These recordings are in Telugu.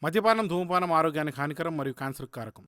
మద్యపానం, ధూమపానం ఆరోగ్యానికి హానికరం మరియు క్యాన్సర్ కారకం.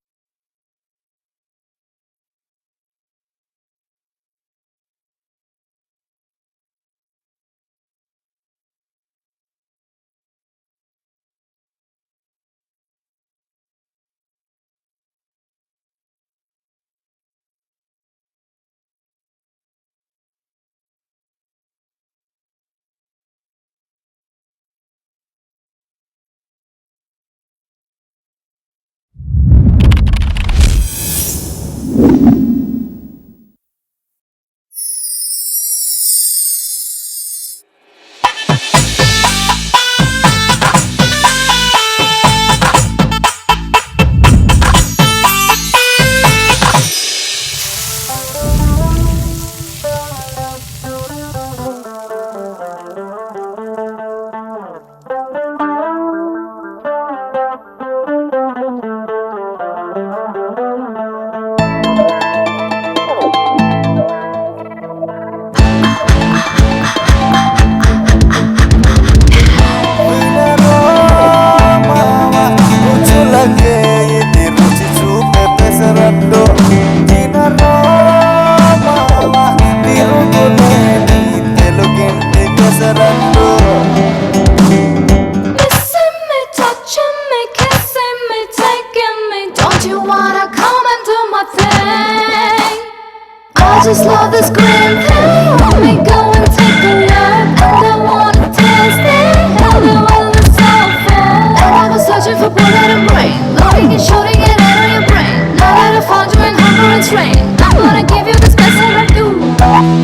Just love this grand thing. Let me go and take a look. And I wanna taste it. How the world is so full. And I was searching for blood and brain. Looking and shooting it out of your brain. Now that I found you in hunger and strain, I'm gonna give you this best I do.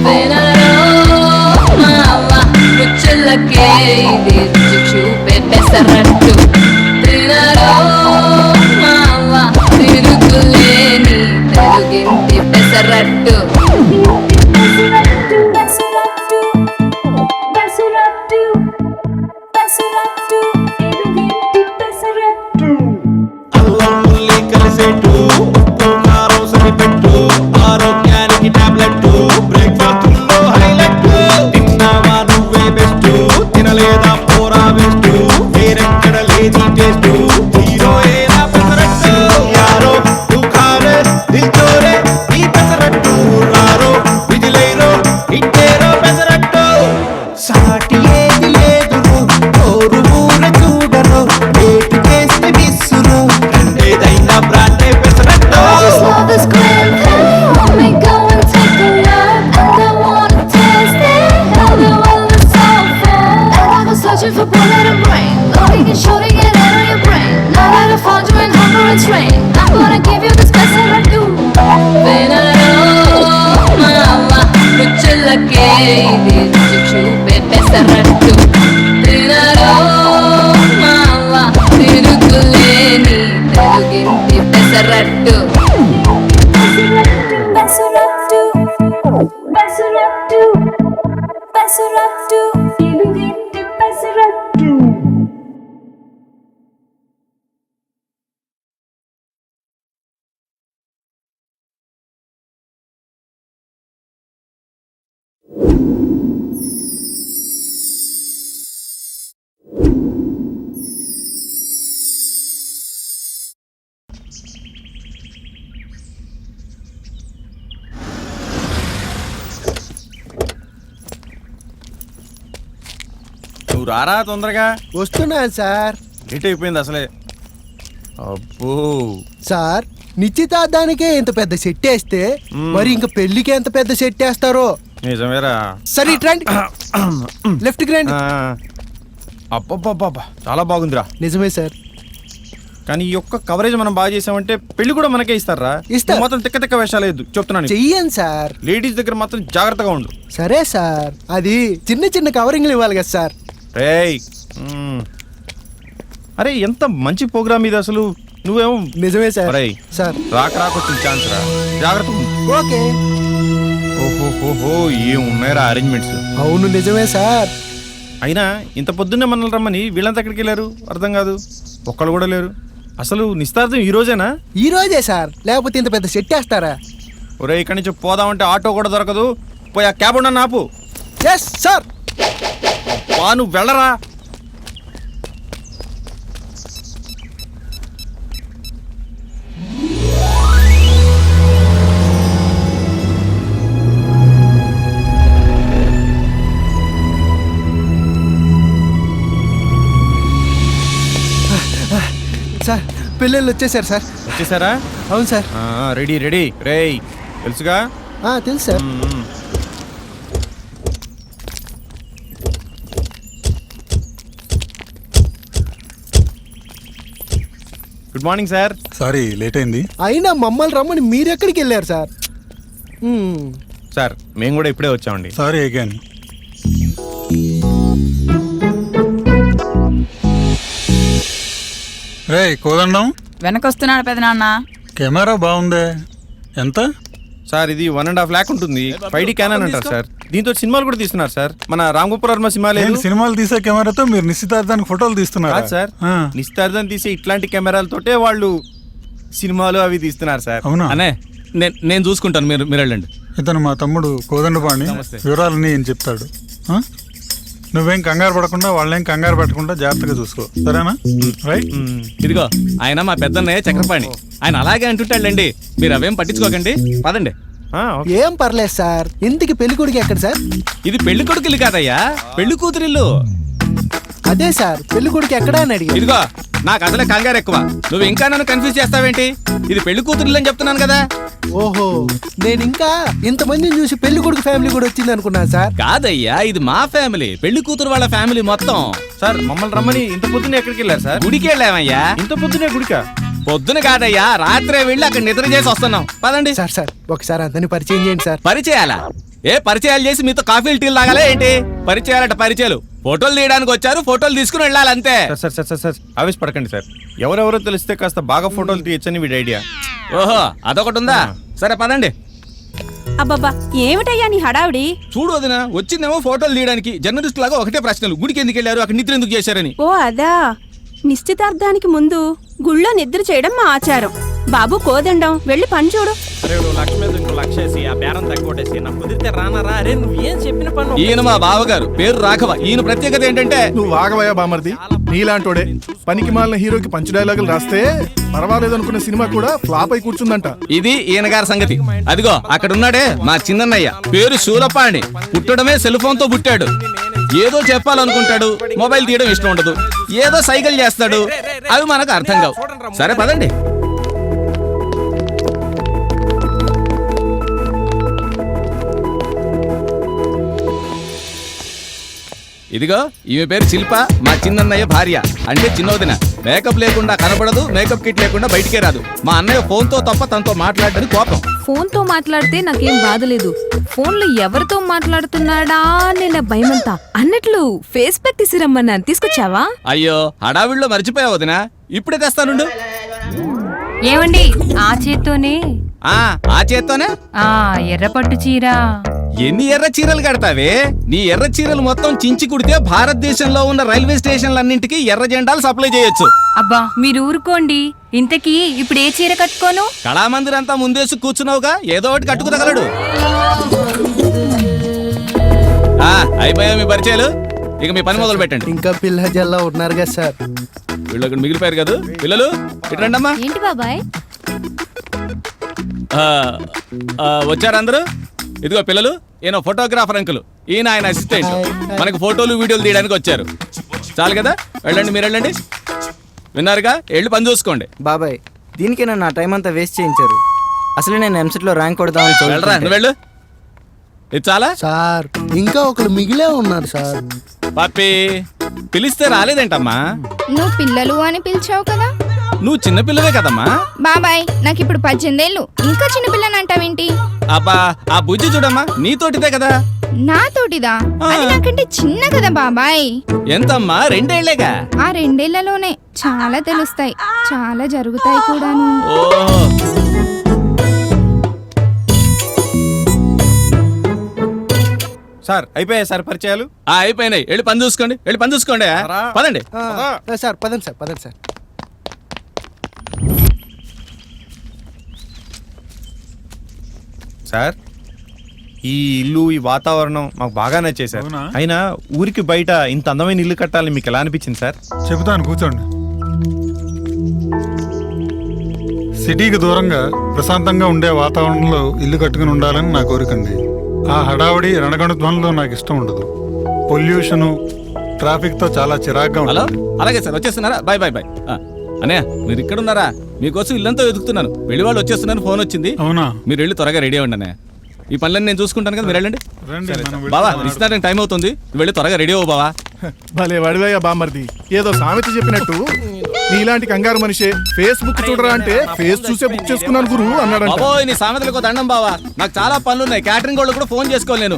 Venaro, mama, muchulake, dichu pe pesarattu. Venaro, mama, tiruguleni, teluginti pesarattu. నువ్వు రారా తొందరగా. వస్తున్నాను సార్. లేట్ అయిపోయింది అసలే. అబ్బో సార్, నిశ్చితార్థానికే ఇంత పెద్ద సెట్ వేస్తే మరి ఇంకా పెళ్లికి ఎంత పెద్ద సెట్ వేస్తారో. నిజమేరా. సరే రండి, లెఫ్ట్ కి రండి. అబ్బబ్బబ్బా చాలా బాగుందిరా. నిజమే సార్, కానీ ఈ ఒక్క కవరేజ్ మనం బాగా చేసామంటే పెళ్లి కూడా మనకే ఇస్తారా? ఇస్తారు. మాత్రం తిక్క తిక్క వేషాలు లేదు చెప్తున్నాను. చెయ్యండి సార్. లేడీస్ దగ్గర మాత్రం జాగ్రత్తగా ఉండు. సరే సార్, అది చిన్న చిన్న కవరింగ్లు ఇవ్వాలి కదా సార్. రేయ్ అరే ఎంత మంచి ప్రోగ్రామ్ ఇది అసలు. నువ్వేమో. నిజమే సార్. సార్ రాకొచ్చిన ఛాన్స్ రా, జాగ్రత్త. ఓకే. ఓహో ఏం ఉన్నాయరా అరేంజ్మెంట్స్. అవును నిజమే సార్. అయినా ఇంత పొద్దున్నే మనల్ని రమ్మని వీళ్ళంతా ఎక్కడికి వెళ్ళారు అర్థం కాదు. ఒక్కళ్ళు కూడా లేరు. అసలు నిస్తార్థం ఈ రోజేనా? ఈ రోజే సార్, లేకపోతే ఇంత పెద్ద సెట్ వేస్తారా? ఒరే ఇక్కడి నుంచి పోదామంటే ఆటో కూడా దొరకదు. పోయి ఆ క్యాబ్ ఉన్న ఆపు. Yes sir. నువ్వు వెళ్ళరా. పెళ్ళిళ్ళు వచ్చేసారు సార్. వచ్చేసారా? అవును సార్. రెడీ రెడీ రేయ్ తెలుసుగా. తెలుసు sir. Good morning sir. Sorry late అయింది. అయినా మమ్మల్ని రమ్మని మీరు ఎక్కడికి వెళ్ళారు సార్? సార్ మేము కూడా ఇప్పుడే వచ్చామండి. Sorry again. రే కోదండం, వెనకొస్తున్నాడు పెదనాన్న. కెమెరా బాగుందే. ఎంత? సార్ ఇది 1.5 lakh ఉంటుంది. 5D క్యానన్ అంటారు సార్. దీంతో సినిమాలు కూడా తీస్తున్నారు సార్. మన రామ్ గోపాల్ వర్మ సినిమా లేదు, సినిమాలు తీసే కెమెరాతో మీరు నిశ్చితార్థానికి ఫోటోలు తీస్తున్నారు కాదు సార్. నిశ్చితార్థం తీసే ఇట్లాంటి కెమెరాలతోటే వాళ్ళు సినిమాలు అవి తీస్తున్నారు సార్. అవునా? అనే నేను చూసుకుంటాను, మీరు వెళ్ళండి. ఇతను మా తమ్ముడు కోదండపాణి. వివరాలన్నీ ఏం చెప్తాడు. నువ్వేం కంగారు పడకుండా వాళ్ళేం కంగారు పెట్టకుండా జాగ్రత్తగా చూసుకో, సరేనా? రైట్. ఇదిగో ఆయన మా పెద్దన్నయ్య చక్రపాణి. ఆయన అలాగే అంటుంటాడులేండి, మీరు అవేం పట్టించుకోకండి. పదండి. ఏం పర్లేదు సార్. ఇంటికి పెళ్లి కొడుకు ఎక్కడ సార్? ఇది పెళ్లి కొడుకులు కాదయ్యా, పెళ్లి కూతురిల్లు. అదే సార్, పెళ్లి కొడుకు ఎక్కడా అని అడిగారు. ఇదిగో నాకు అసలే కంగారు ఎక్కువ, నువ్వు ఇంకా నన్ను కన్ఫ్యూజ్ చేస్తావేంటి? ఇది పెళ్లి కూతురిల్లు అని చెప్తున్నాను కదా. ఓహో, నేను ఇంకా ఇంతమందిని చూసి పెళ్లి కొడుకు ఫ్యామిలీ కూడా వచ్చింది అనుకున్నాను సార్. కాదయ్యా, ఇది మా ఫ్యామిలీ, పెళ్లి కూతురు వాళ్ళ ఫ్యామిలీ మొత్తం. సార్ మమ్మల్ని రమ్మని ఇంత పొద్దున ఎక్కడికి వెళ్ళారు సార్? గుడికి వెళ్ళామయ్యా. ఇంత పొద్దునే గుడికా? పొద్దున కాదయ్యా, రాత్రే వెళ్ళి అక్కడ నిద్ర చేసి వస్తున్నాం. పదండి. సార్ సార్ ఒకసారి అందరిని పరిచయం చేయండి సార్. పరిచయాలా? ఏ పరిచయాలు చేసి మీతో కాఫీలు టీలు తాగాలా ఏంటి? పరిచయాలట పరిచయాలు. ఫోటోలు తీయడానికి వచ్చారు, ఫోటోలు తీసుకుని వెళ్ళాలి అంతే. సార్ సార్ సార్ సార్ ఆవేశపడకండి సార్. ఎవరెవరో తెలిస్తే కాస్త బాగా ఫోటోలు తీయచ్చని వీడి ఐడియా. ఓహో అదొకటి ఉందా? సరే పదండి. అబ్బబ్బా ఏమిటయ్యా నీ హడావిడి? చూడు వదినా, వచ్చిందేమో ఫోటోలు తీయడానికి. జర్నలిస్ట్ లాగా ఒకటే ప్రశ్నలు. గుడికి ఎందుకు వెళ్ళారు, అక్కడ నిద్ర ఎందుకు చేశారని. ఓ అదా, నిశ్చితార్థానికి ముందు గుళ్ళో నిద్ర చేయడం మా ఆచారం. బాబు కోదండం, వెళ్ళి పని చూడు. లక్ష మీద ఇంకో లక్ష వేసి ఆ బేరం తగ్గొట్టేసి నాకు కుదిరితే రానారా? అరే నువ్వు ఏం చెప్పిన పని. ఈయన మా బావగారు, పేరు రాఘవ. ఈయన ప్రత్యేకత ఏంటంటే నువ్వు ఆగవయ్యా బామర్ది, నీలాంటోడే పనికి మాలిన హీరోకి పంచ్ డైలాగులు రాస్తే పర్వాలేదు అనుకున్న సినిమా కూడా ఫ్లాప్ అయి కూర్చుందంట. ఇది ఈయన గారి సంగతి. అదిగో అక్కడ ఉన్నాడే మా చిన్నన్నయ్య, పేరు శూలపాణి. పుట్టడమే సెల్ ఫోన్ తో పుట్టాడు. ఏదో చెప్పాలనుకుంటాడు, మొబైల్ తీయడం ఇష్టం ఉండదు. ఏదో సైకిల్ చేస్తాడు, అవి మనకు అర్థం కావు. సరే పదండి. ఇదిగో ఈమె పేరు శిల్ప, మా చిన్నన్నయ్య భార్య, అంటే చిన్నోదిన. మేకప్ లేకుండా కనపడదు, మేకప్ కిట్ లేకుండా బయటికే రాదు. మా అన్నయ్య ఫోన్ తో తప్ప తనతో మాట్లాడని కోపం. ఫోన్ తో మాట్లాడితే నాకేం బాధ లేదు, ఫోన్లో ఎవరితో మాట్లాడుతున్నాడా నేను భయమంతా. అన్నట్లు ఫేస్ ప్యాక్ తీసిరమ్మన్నాను, తీసుకొచ్చావా? అయ్యో హడావిడిలో మర్చిపోయావు వదినా, ఇప్పుడే తెస్తానుండు. ఏమండి ఆ చేత్తోనే? ఆ చేత్తోనే. ఎర్రపట్టు చీర. ఎన్ని ఎర్ర చీరలు కడతావే? నీ ఎర్ర చీరలు మొత్తం చించి కుడితే భారతదేశంలో ఉన్న రైల్వే స్టేషన్లన్నింటికి ఎర్ర జెండాలు సప్లై చేయొచ్చు. అబ్బా మీరు ఊరుకోండి. ఇంతకీ ఇప్పుడు ఏ చీర కట్టుకోను? కళామందిర్ అంతా ముందేసి కూర్చున్నావుగా, ఏదో ఒకటి కట్టుకు తగలడు. అయిపోయా మీ పరిచయాలు, ఇక మీ పని మొదలు పెట్టండి. ఇంకా పిల్ల జల్లా ఉన్నారు కదా సార్. వీళ్ళు ఒకటి మిగిలిపోయారు కదా. పిల్లలు ఇట్రండమ్మా. ఏంటి బాబాయ్? వచ్చారు అందరూ? ఇదిగో పిల్లలు, ఈయన ఫోటోగ్రాఫర్ అంకుల్, ఈయన ఆయన అసిస్టెంట్. మనకు ఫోటోలు వీడియోలు తీయడానికి వచ్చారు. చాలు కదా, వెళ్ళండి మీరు వెళ్ళండి. విన్నారుగా, వెళ్ళి పని చూసుకోండి. బాబాయ్ దీనికి నా టైం అంతా వేస్ట్ చేయించారు. అసలు నేను ఎంసెట్ లో ర్యాంక్ కొడదామని వెళ్ళరా, నువ్వు వెళ్ళు. ఇది చాలా సార్, ఇంకా ఒకరు మిగిలే ఉన్నారు సార్. పాపి పిలిస్తే రాలేదేంటమ్మా? నువ్వు పిల్లలు అని పిలిచావు కదా. నువ్వు చిన్నపిల్లవే కదమ్మా. బాబాయ్ నాకు ఇప్పుడు 18 ఏళ్ళు, ఇంకా చిన్నపిల్లని అంటావేంటి? అబ్బా ఆ బుజ్జి చూడమ్మా, నీతోటిదే కదా. నాతోటిదా? అది నాకంటే చిన్న కదా బాబాయ్. ఎంతమ్మా? 2 ఏళ్లేగా. ఆ 2 ఏళ్లలోనే చాలా తెలుస్తాయి, చాలా జరుగుతాయి కూడాను. ఓ సార్ అయిపోయాయి సార్ పరిచయాలు? అయిపోయినాయి, వెళ్ళి పని చూసుకోండి. వెళ్ళి పని చూసుకోండి. పదండి. సార్ పదండి సార్, పదండి సార్. సార్ ఈ ఇల్లు, ఈ వాతావరణం మాకు బాగా నచ్చాయి సార్. అవునా? అయినా ఊరికి బయట ఇంత అందమైన ఇల్లు కట్టాలని మీకు ఎలా అనిపించింది సార్? చెబుతాను, కూర్చోండి. సిటీకి దూరంగా ప్రశాంతంగా ఉండే వాతావరణంలో ఇల్లు కట్టుకుని ఉండాలని నా కోరికండి. ఆ హడావడి రణగణధ్వనులు నాకు ఇష్టం ఉండదు. పొల్యూషను, ట్రాఫిక్ తో చాలా చిరాగ్గా హలో, ఉంటుంది. అలాగే సార్, వచ్చేస్తున్నారా? Bye bye bye. అన్నయ్య మీరు ఇక్కడ ఉన్నారా? మీకోసం ఇల్లంతా వెతుకుతున్నాను. వెళ్ళి వాళ్ళు వచ్చేస్తున్నాను, ఫోన్ వచ్చింది. అవునా? మీరు వెళ్ళి త్వరగా రెడీ అవ్వండి అన్నయ్య. ఈ పనులన్నీ నేను చూసుకుంటాను కదా, మీరు వెళ్ళండి. రండి మనం వెళ్ళి బావా మాట్లాడుకుందాం. ఇస్తున్నానికి టైం అవుతుంది, నువ్వు వెళ్ళి త్వరగా రెడీ అవ్వు బావా. భలే వడివయ్యా బామ్మర్ది, ఏదో సామెత చెప్పినట్టు నీలాంటి కంగారు మనిషి ఫేస్బుక్ చూడరా అంటే ఫేస్ చూసే బుక్ చేసుకున్నాను గురు అన్నాడంట. బాబోయ్ నీ సామెతలకు దండం బావా, నాకు చాలా పనులు ఉన్నాయి. క్యాటరింగ్ వాళ్ళు కూడా ఫోన్ చేసుకోవాలి నేను.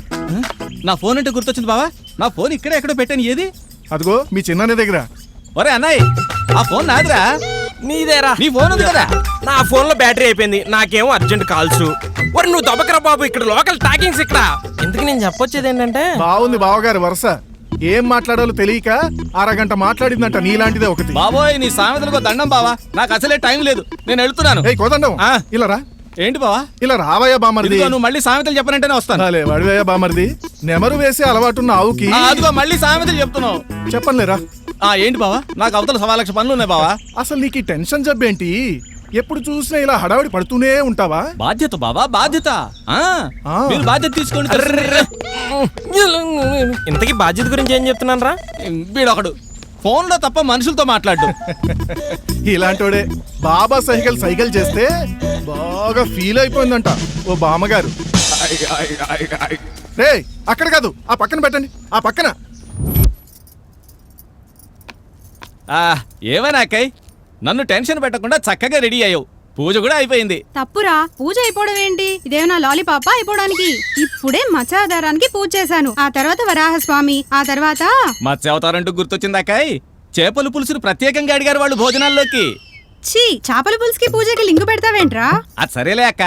నా ఫోన్ అంటే గుర్తొచ్చింది బావా, నా ఫోన్ ఇక్కడే ఎక్కడో పెట్టాను. ఏది? అదిగో మీ చిన్న దగ్గర. ఒరే అన్నయ్య, ఆ ఫోన్ నాదిరా. నీదేరా? నీ ఫోన్ ఉంది కదా. నా ఫోన్ లో బ్యాటరీ అయిపోయింది, నాకేమో అర్జెంట్ కాల్స్. ఒరే నువ్వు దొబకరా బాబు, ఇక్కడ లోకల్ టాకింగ్స్ ఇక్కడ. ఎందుకు నేను చెప్పొచ్చేది ఏంటంటే, బాగుంది బావగారు వరుస. ఏం మాట్లాడాలో తెలియక అరగంట మాట్లాడిందంట నీలాంటిదే ఒకటి. బాబోయ్ నీ సామెతలకు దండం బావా, నాకు అసలే టైం లేదు, నేను వెళ్తున్నాను. ఏయ్ కోదండం, ఇలా రా. ఏంటి బావా? ఇలా రావయ్యా బామ్మర్ది. ఇదిగో నువ్వు మళ్ళీ సామెతలు చెప్పనంటేనే వస్తాను. అలే వడివయ్యా బామ్మర్ది, నెమరు వేసే అలవాటున్న ఆవుకి అదిగో మళ్ళీ సామెతలు చెప్తున్నావు. చెప్పనులేరా. ఏంటి బావా? నాకు అవతల 1,00,000 పనులు ఉన్నాయి బావా. అసలు నీకు ఈ టెన్షన్ జబ్బేంటి? ఎప్పుడు చూసినా ఇలా హడావిడి పడుతూనే ఉంటావా? బాధ్యత బావా, బాధ్యత. మీరు బాధ్యత తీసుకోండి. ఇంతకీ బాధ్యత గురించి ఏం చెప్తున్నాను రా? వీడొకడు ఫోన్ లో తప్ప మనుషులతో మాట్లాడు. ఇలాంటోడే బాబా సైకిల్ చేస్తే బాగా ఫీల్ అయిపోయిందంట ఓ బామ్మగారు. రే అక్కడ కాదు, ఆ పక్కన పెట్టండి, ఆ పక్కన. ఏమైనా అక్కయ్, నన్ను టెన్షన్ పెట్టకుండా చక్కగా రెడీ అయ్యావు. పూజ కూడా అయిపోయింది. తప్పురా, పూజ అయిపోవడం ఏంటి? ఇదేమన్నా లాలీపాప అయిపోవడానికి? ఇప్పుడే మత్స్యావతారానికి పూజ చేశాను, ఆ తర్వాత వరాహస్వామి, ఆ తర్వాత మత్స్యావతారంటూ గుర్తొచ్చింది అక్కయ్. చేపలు పులుసును ప్రత్యేకంగా అడిగారు వాళ్ళు భోజనాల్లోకి. ఛీ, చేపల పులుసుకి పూజకి లింగు పెడతావేంట్రా? అది సరేలే అక్క,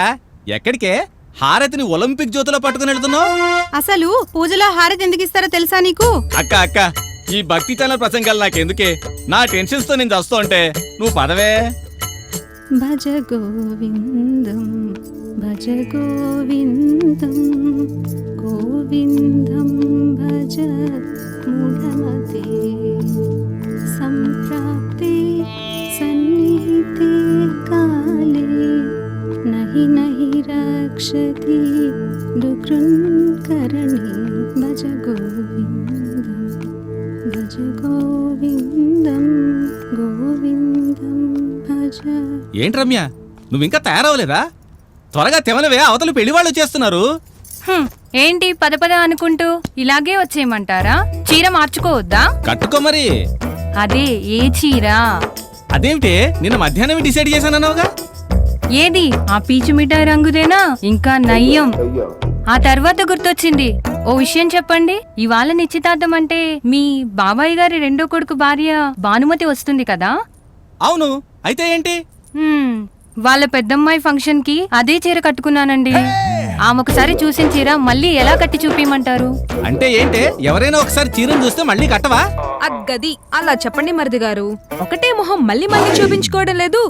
ఎక్కడికే? హారతిని ఒలింపిక్ జ్యోతిలో పట్టుకుని వెళ్తున్నావు. అసలు పూజలో హారతి ఎందుకు ఇస్తారో తెలుసా నీకు? అక్క ఈ భక్తి ఛానల్ ప్రసంగాలు నాకెందుకే? నా టెన్షన్స్ తో నేను చస్తూ ఉంటే నువ్వు పదవే. భజ గోవిందం భజ గోవిందం గోవిందం భజ మూఢమతే సంప్రాప్తే సన్నిహితే కాలే నహి నహి రక్షతి దుఃఖకరణే భజ గోవిందం భజ గోవిందం గోవిందం భజ. ఏంటి రమ్య, నువ్వు ఇంకా తయారవలేదా? త్వరగా తెమలవే, అవతల పెళ్లి వాళ్ళు చేస్తున్నారు. ఏంటి పద పద అనుకుంటూ ఇలాగే వచ్చేయమంటారా? చీర మార్చుకోవద్దా? కట్టుకో మరి. అదే ఏ చీర? అదేమిటి నిన్న మధ్యాహ్నం డిసైడ్ చేశానన్నావుగా? ఏది ఆ పీచు మిఠాయి రంగుదేనా? ఇంకా నయ్యం. ఆ తర్వాత గుర్తొచ్చింది, ఓ విషయం చెప్పండి. ఇవాళ నిశ్చితార్థం అంటే మీ బాబాయ్ గారి రెండో కొడుకు భార్య భానుమతి వస్తుంది కదా? అవును, అయితే ఏంటి? వాళ్ళ పెద్దమ్మాయి ఫంక్షన్ కి అదే చీర కట్టుకున్నానండి. ఆమెొకసారి చూసిన చీర మళ్ళీ ఎలా కట్టి చూపించమంటారు? అంటే ఏంటే, ఎవరైనా ఒకసారి చీరను చూస్తే మళ్ళీ కట్టవా? అగ్గది అలా చెప్పండి మరిది గారు. ఒకటే మొహం మళ్ళీ మళ్ళీ చూపించుకోవడం లేదు,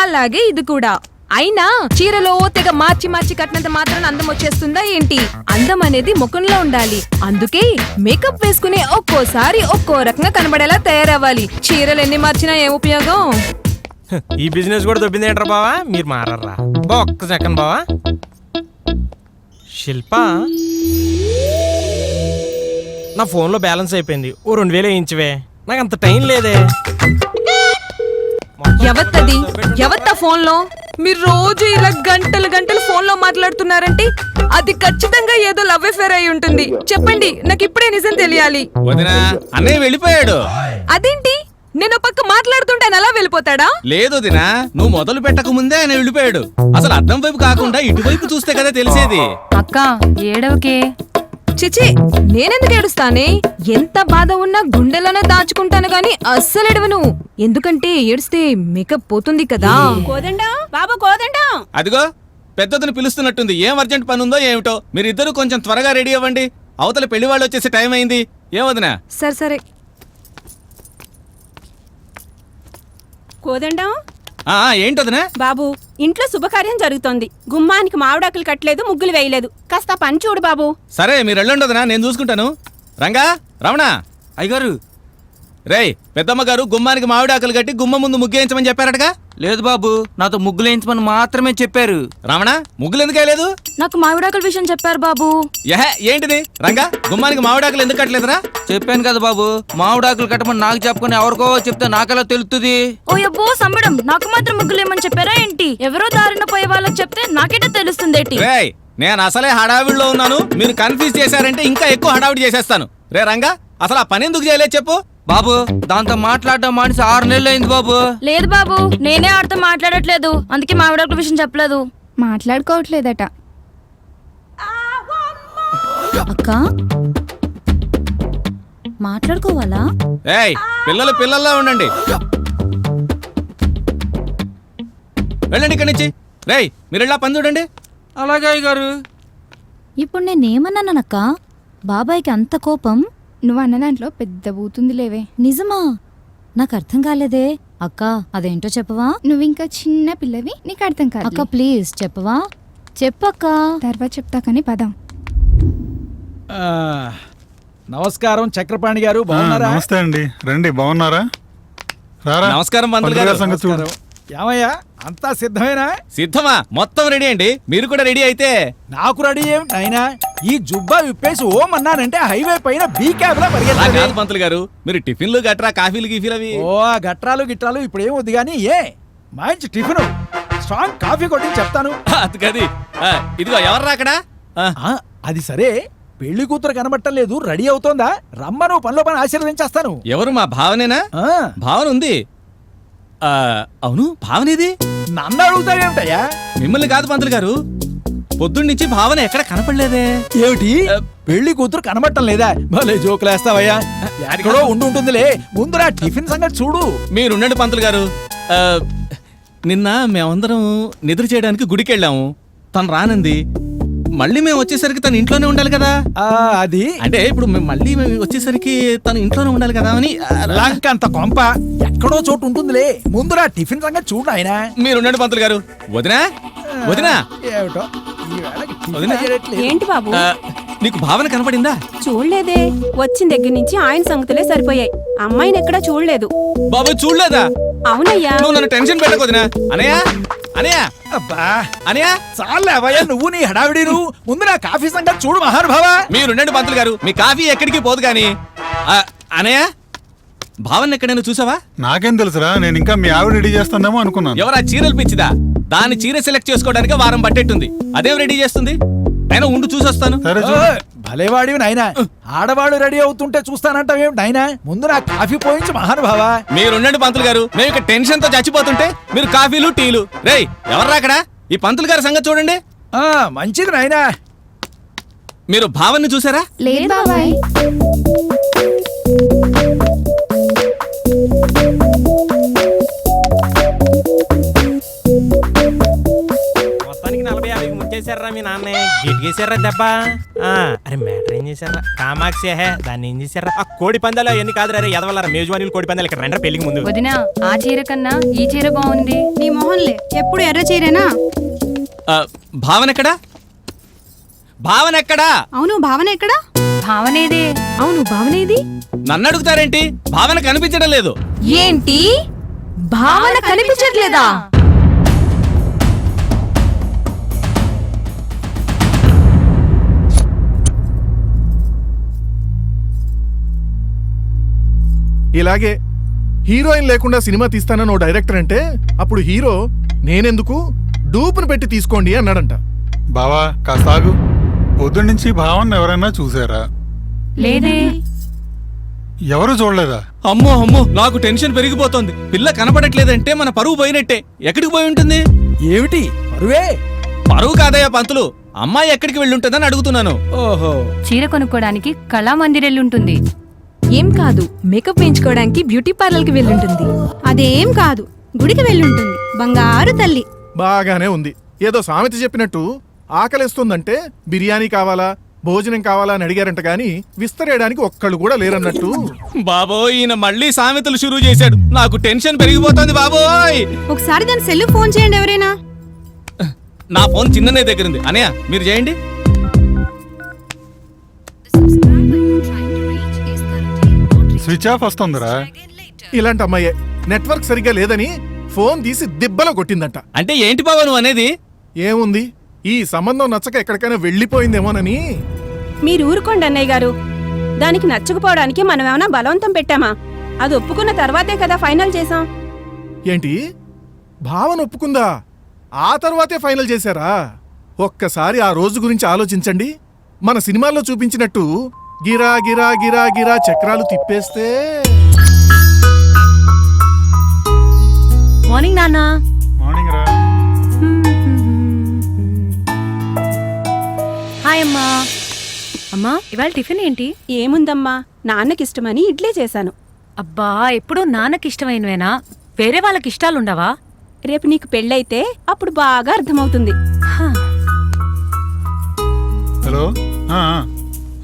అలాగే ఇది కూడా. అయినా చీరలో తెగ మార్చి మార్చి కట్టినంత మాత్రం అందం వచ్చేస్తుందా ఏంటి? అందం అనేది ముఖంలో ఉండాలి. అందుకే మేకప్ వేసుకునే ఒక్కోసారి ఒక్కో రకంగా కనబడేలా తయారవ్వాలి. చీరలు ఎన్ని మార్చినా ఏం ఉపయోగం? ఈ బిజినెస్ కూడా దొబ్బింది ఏంట్రా బావా? మీరు మారర్రా బా, ఒక్క సెకండ్ బావా. శిల్ప, నా ఫోన్లో బ్యాలెన్స్ అయిపోయింది, ఓ 2000 వేయించవే. నాకు అంత టైం లేదే. ఎవత్తది ఎవత్త ఫోన్ లో? మీరు రోజు ఇలా గంటలు గంటలు ఫోన్ లో మాట్లాడుతున్నారంటే అది ఖచ్చితంగా ఏదో లవ్ అఫేర్ అయి ఉంటుంది. చెప్పండి, నాకు ఇప్పుడే నిజం తెలియాలి. వదినా, అన్నయ్య వెళ్ళిపోయాడు. అదేంటి, నేను పక్క మాట్లాడుతుంటే ఆయన అలా వెళ్ళిపోతాడా? లేదు వదినా, నువ్వు మొదలు పెట్టక ముందే ఆయన వెళ్ళిపోయాడు. అసలు అద్దం వైపు కాకుండా ఇటువైపు చూస్తే కదా తెలిసేది. అక్క ఏడవకే. చిచి, నేనెందుకు ఏడుస్తానే? ఎంత బాధ ఉన్నా గుండెలోనే దాచుకుంటాను గాని అస్సలు ఎడవను. ఎందుకంటే ఏడిస్తే మేకప్ పోతుంది కదా. కోదండం బాబు, కోదండం. అదిగో పెద్దదని పిలుస్తున్నట్టుంది. ఏం అర్జెంట్ పని ఉందో ఏమిటో. మీరిద్దరూ కొంచెం త్వరగా రెడీ అవ్వండి, అవతల పెళ్లి వాళ్ళు వచ్చేసే టైం అయింది. ఏం వదినా? సరే సరే. కోదండం ఏంటోదనా? బాబు, ఇంట్లో శుభకార్యం జరుగుతోంది. గుమ్మానికి మామిడాకులు కట్టలేదు, ముగ్గులు వేయలేదు. కాస్త పని చూడు బాబు. సరే మీరు వెళ్ళండి వదినా, నేను చూసుకుంటాను. రంగా, రమణ, అయ్యగారు రేయ్ పెద్దమ్మ గారు గుమ్మానికి మామిడాకులు కట్టి గుమ్మ ముందు ముగ్గేయించమని చెప్పారటగా. లేదు బాబు, నాతో ముగ్గులు వేయించమని మాత్రమే చెప్పారు. రమణ ముగ్గులు ఎందుకు వేయలేదు? నాకు మామిడాకుల విషయం చెప్పారు బాబు. ఏంటిది రంగా, గుమ్మానికి మామిడాకులు ఎందుకు కట్టలేదురా? చెప్పాను కదా బాబు, మామిడాకులు కట్టమని నాకు చెప్పుకొని ఎవరికో చెప్తే నాకెలా తెలుస్తుంది? ఓ అబ్బో సంబడం, నాకు మాత్రం ముగ్గులు ఏమని చెప్పారా ఏంటి? ఎవరో దారిన పోయే వాళ్ళకి చెప్తే నాకేటో తెలుస్తుంది ఏంటి? రేయ్ నేను అసలే హడావిడిలో ఉన్నాను, మీరు కన్ఫ్యూజ్ చేశారంటే ఇంకా ఎక్కువ హడావిడి చేసేస్తాను. రే రంగా, అసలు ఆ పని ఎందుకు చేయలేదు చెప్పు. బాబు దాంతో మాట్లాడడం మానేసి 6 నెలలు అయింది బాబు. లేదు బాబు, నేనే ఆడితో మాట్లాడట్లేదు, అందుకే మామిడాకుల విషయం చెప్పలేదు. మాట్లాడుకోవట్లేదట. అక్క మాట్లాడుకోవాలా? ఏయ్ పిల్లలు పిల్లల్లా ఉండండి, వెళ్ళండి ఇక్కడి నుంచి. రేయ్ మీరు ఇలా పని చూడండి. అలాగే అయ్య గారు. ఇప్పుడు నేనేమన్నానక్క? బాబాయ్కి అంత కోపం? నువ్వు అన్న దాంట్లో పెద్ద బూతుంది లేవే. నిజమా? నాకు అర్థం కాలేదే. అక్క అదేంటో చెప్పవా? నువ్వు ఇంకా చిన్న పిల్లవి, నీకు అర్థం కాదు. అక్క ప్లీజ్ చెప్పవా? చెప్పక్క. తర్వాత చెప్తా కానీ పదం. నమస్కారం చక్రపాణి గారు, నమస్తే అండి, రండి. బాగున్నారా? రారా. నమస్కారం మంత్రులు పంతులు గారు. గారి సంగతి చూడు. ఏమయ్యా అంతా సిద్ధమేనా? సిద్ధమా? మొత్తం రెడీ అండి, మీరు కూడా రెడీ అయితే. నాకు రెడీ ఏమిటి అయినా, ఈ జుబ్బా విప్పేసి ఓం అన్నానంటే హైవే పైన బీ క్యాబ్ లా అలా పరిగెత్తాలి. కాదు పంతులు గారు, మీరు టిఫిన్లు గట్రా కాఫీలు గీఫీలు అవి. ఓ ఆ గట్రాలు గిట్రాలు ఇప్పుడు ఏం వద్దు గానీ, మంచి టిఫిన్ స్ట్రాంగ్ కాఫీ కొట్టి చెప్తాను. అది గది. ఇదిగో ఎవర్రా అక్కడ? అది సరే, పెళ్లి కూతురు కనబట్టం లేదు, రెడీ అవుతోందా? రమ్మను, పనిలో పని ఆశీర్వదించేస్తాను. ఎవరు? మా భావనేనా? భావన ఉంది. అవును, భావనేది? నన్ను అడుగుతావేమిటయ్యా? మిమ్మల్ని కాదు పంతులు గారు, పొద్దున్నుంచి భావన ఎక్కడ కనపడలేదే. ఏమిటి పెళ్లి కూతురు కనబట్టం లేదా? భలే జోకులేస్తావయ్యా. ఎక్కడో ఉంటుందిలే, ముందురా టిఫిన్ సంగతి చూడు. మీరుండండి పంతులు గారు. నిన్న మేమందరం నిద్ర చేయడానికి గుడికి వెళ్ళాము, తను రానంది. మళ్ళీ మేము వచ్చేసరికి తను ఇంట్లోనే ఉండాలి కదా. అది అంటే ఇప్పుడు మళ్ళీ మేము వచ్చేసరికి తను ఇంట్లోనే ఉండాలి కదా అని. లంకంత కొంప ఎక్కడో చోటు ఉంటుందిలే, ముందురా టిఫిన్ సంగతి చూడు ఆయన. మీరుండండి పంతులు గారు. వదినా వదినా, ఏమిటో వదినా. ఏంటి బాబు? నీకు భావన కనపడిందా? చూడలేదే, వచ్చిన దగ్గర నుంచి ఆయన సంగతులే సరిపోయాయి, అమ్మాయిని ఎక్కడా చూడలేదు. బాబు చూడలేదా? అవునయ్యా. నువ్వు నన్ను టెన్షన్ పెట్టకు వదినా. అనయ్య అనయ్య అబ్బా అనయ్య, చాలే అవయ్యా నువ్వు నీ హడావిడి. ముందు నా కాఫీ సంగతి చూడు మహానుభావ. మీరుండండి పంతులు గారు, మీ కాఫీ ఎక్కడికి పోదు గాని. అనయ్య, భావన ఎక్కడైనా చూసావా? నాకేం తెలుసురా, నేను ఇంకా మీ ఆవిడ రెడీ చేస్తుందేమో అనుకున్నాను. ఎవరా చీరలు పిచ్చిదా? దాని చీర సెలెక్ట్ చేసుకోవడానికి వారం పట్టేట్టుంది, అదేం రెడీ చేస్తుంది. అయినా ఉండు చూసొస్తాను. సరే చూడు. భలేవాడివి నాయనా, ఆడవాడు రెడీ అవుతుంటే చూస్తానంటావేమిటి నాయనా? ముందు నా కాఫీ పోయించి మహానుభావ. మీరుండండి పంతులు గారు, మేము ఇక టెన్షన్ తో చచ్చిపోతుంటే మీరు కాఫీలు టీలు. రేయ్ ఎవర్రా అక్కడ? ఈ పంతులు గారి సంగతి చూడండి. మంచిది నాయనా. మీరు భావన్ని చూసారా? లేదు బాబాయ్. మొత్తానికి 40-50 ముంచేశారా మీ నాన్న? గిట్గేశారా దెబ్బ? అరే మ్యాటర్ ఏం చేశారా? కామాక్షి దాన్ని ఏం చేశారా? ఆ కోడి పందాలు అవన్నీ కాదు రే ఎదవల్లారా, మేజువాణిలు కోడి పందాలు ఇక్కడ రండి పెళ్లికి ముందు. వదినా, ఆ చీర కన్నా ఈ చీర బాగుంది. నీ మొహన్లే ఎప్పుడు ఎర్ర చీరేనా? భావన ఎక్కడా? భావన ఎక్కడా? అవును, భావన ఎక్కడా? భావనేదే. అవును, భావనేది? నన్ను అడుగుతారేంటి? భావన కనిపించడం లేదు. ఏంటి? భావన కనిపించట్లేదా? ఇలాగే హీరోయిన్ లేకుండా సినిమా తీస్తానని ఓ డైరెక్టర్ అంటే అప్పుడు హీరో నేనెందుకు డూపును పెట్టి తీసుకోండి అన్నాడంట. బావా కాస్త ఆగు. పొద్దున్నుంచి భావన ఎవరైనా చూసారా? లేదే. ఎవరు చూడలేదా? అమ్మో అమ్మో, నాకు టెన్షన్ పెరిగిపోతుంది. పిల్ల కనపడట్లేదంటే మన పరువు పోయినట్టే. ఎక్కడికి పోయి ఉంటుంది? ఏమిటి పరువే? పరువు కాదయ్యా పంతులు, అమ్మాయి ఎక్కడికి వెళ్ళుంటుందని అడుగుతున్నాను. ఓహో, చీర కొనుక్కోడానికి కళామందిరెళ్ళుంటుంది. ఏం కాదు, మేకప్ వేయించుకోవడానికి బ్యూటీ పార్లర్ కి వెళ్ళుంటుంది. అదేం కాదు, గుడికి వెళ్ళుంటుంది. బంగారు తల్లి. బాగానే ఉంది. ఏదో సామెత చెప్పినట్టు ఆకలిస్తుందంటే బిర్యానీ కావాలా భోజనం కావాలా అని అడిగారంట గాని విస్తరేయడానికి ఒక్కళ్ళు కూడా లేరన్నట్టు. బాబోయ్, ఈయన మళ్ళీ సామెతలు షురూ చేశాడు. నాకు టెన్షన్ పెరిగిపోతుంది బాబోయ్. ఒకసారి దాని సెల్ ఫోన్ చేయండి ఎవరైనా. నా ఫోన్ చిన్ననే దగ్గరుంది. అనయ్య మీరు చేయండి. స్విచ్ ఆఫ్ వస్తుందిరా. ఇలాంటి అమ్మాయే నెట్వర్క్ సరిగ్గా లేదని ఫోన్ తీసి దిబ్బలో కొట్టిందంట. అంటే ఏంటి బావ నువ్వు అనేది? ఏముంది, ఈ సంబంధం నచ్చక ఎక్కడికైనా వెళ్ళిపోయిందేమోనని. మీరు ఊరుకోండి అన్నయ్య గారు. దానికి నచ్చకపోవడానికి మనం ఏమైనా బలవంతం పెట్టామా? అది ఒప్పుకున్న తర్వాతే కదా ఫైనల్ చేసాం. ఏంటి, భావన ఒప్పుకుందా? ఆ తర్వాతే ఫైనల్ చేశారా? ఒక్కసారి ఆ రోజు గురించి ఆలోచించండి. మన సినిమాల్లో చూపించినట్టు గిరా గిరా గిరా గిరా చక్రాలు తిప్పేస్తే. మార్నింగ్ నాన్న. మార్నింగ్ రా. హాయ్ అమ్మా. అమ్మా ఇవాళ టిఫిన్ ఏంటి? ఏముందమ్మా, నాన్నకిష్టమని ఇడ్లీ చేశాను. అబ్బా ఎప్పుడు నాన్నకి ఇష్టమైనవేనా? వేరే వాళ్ళకి ఇష్టాలుండవా? రేపు నీకు పెళ్ళైతే అప్పుడు బాగా అర్థమవుతుంది. హలో.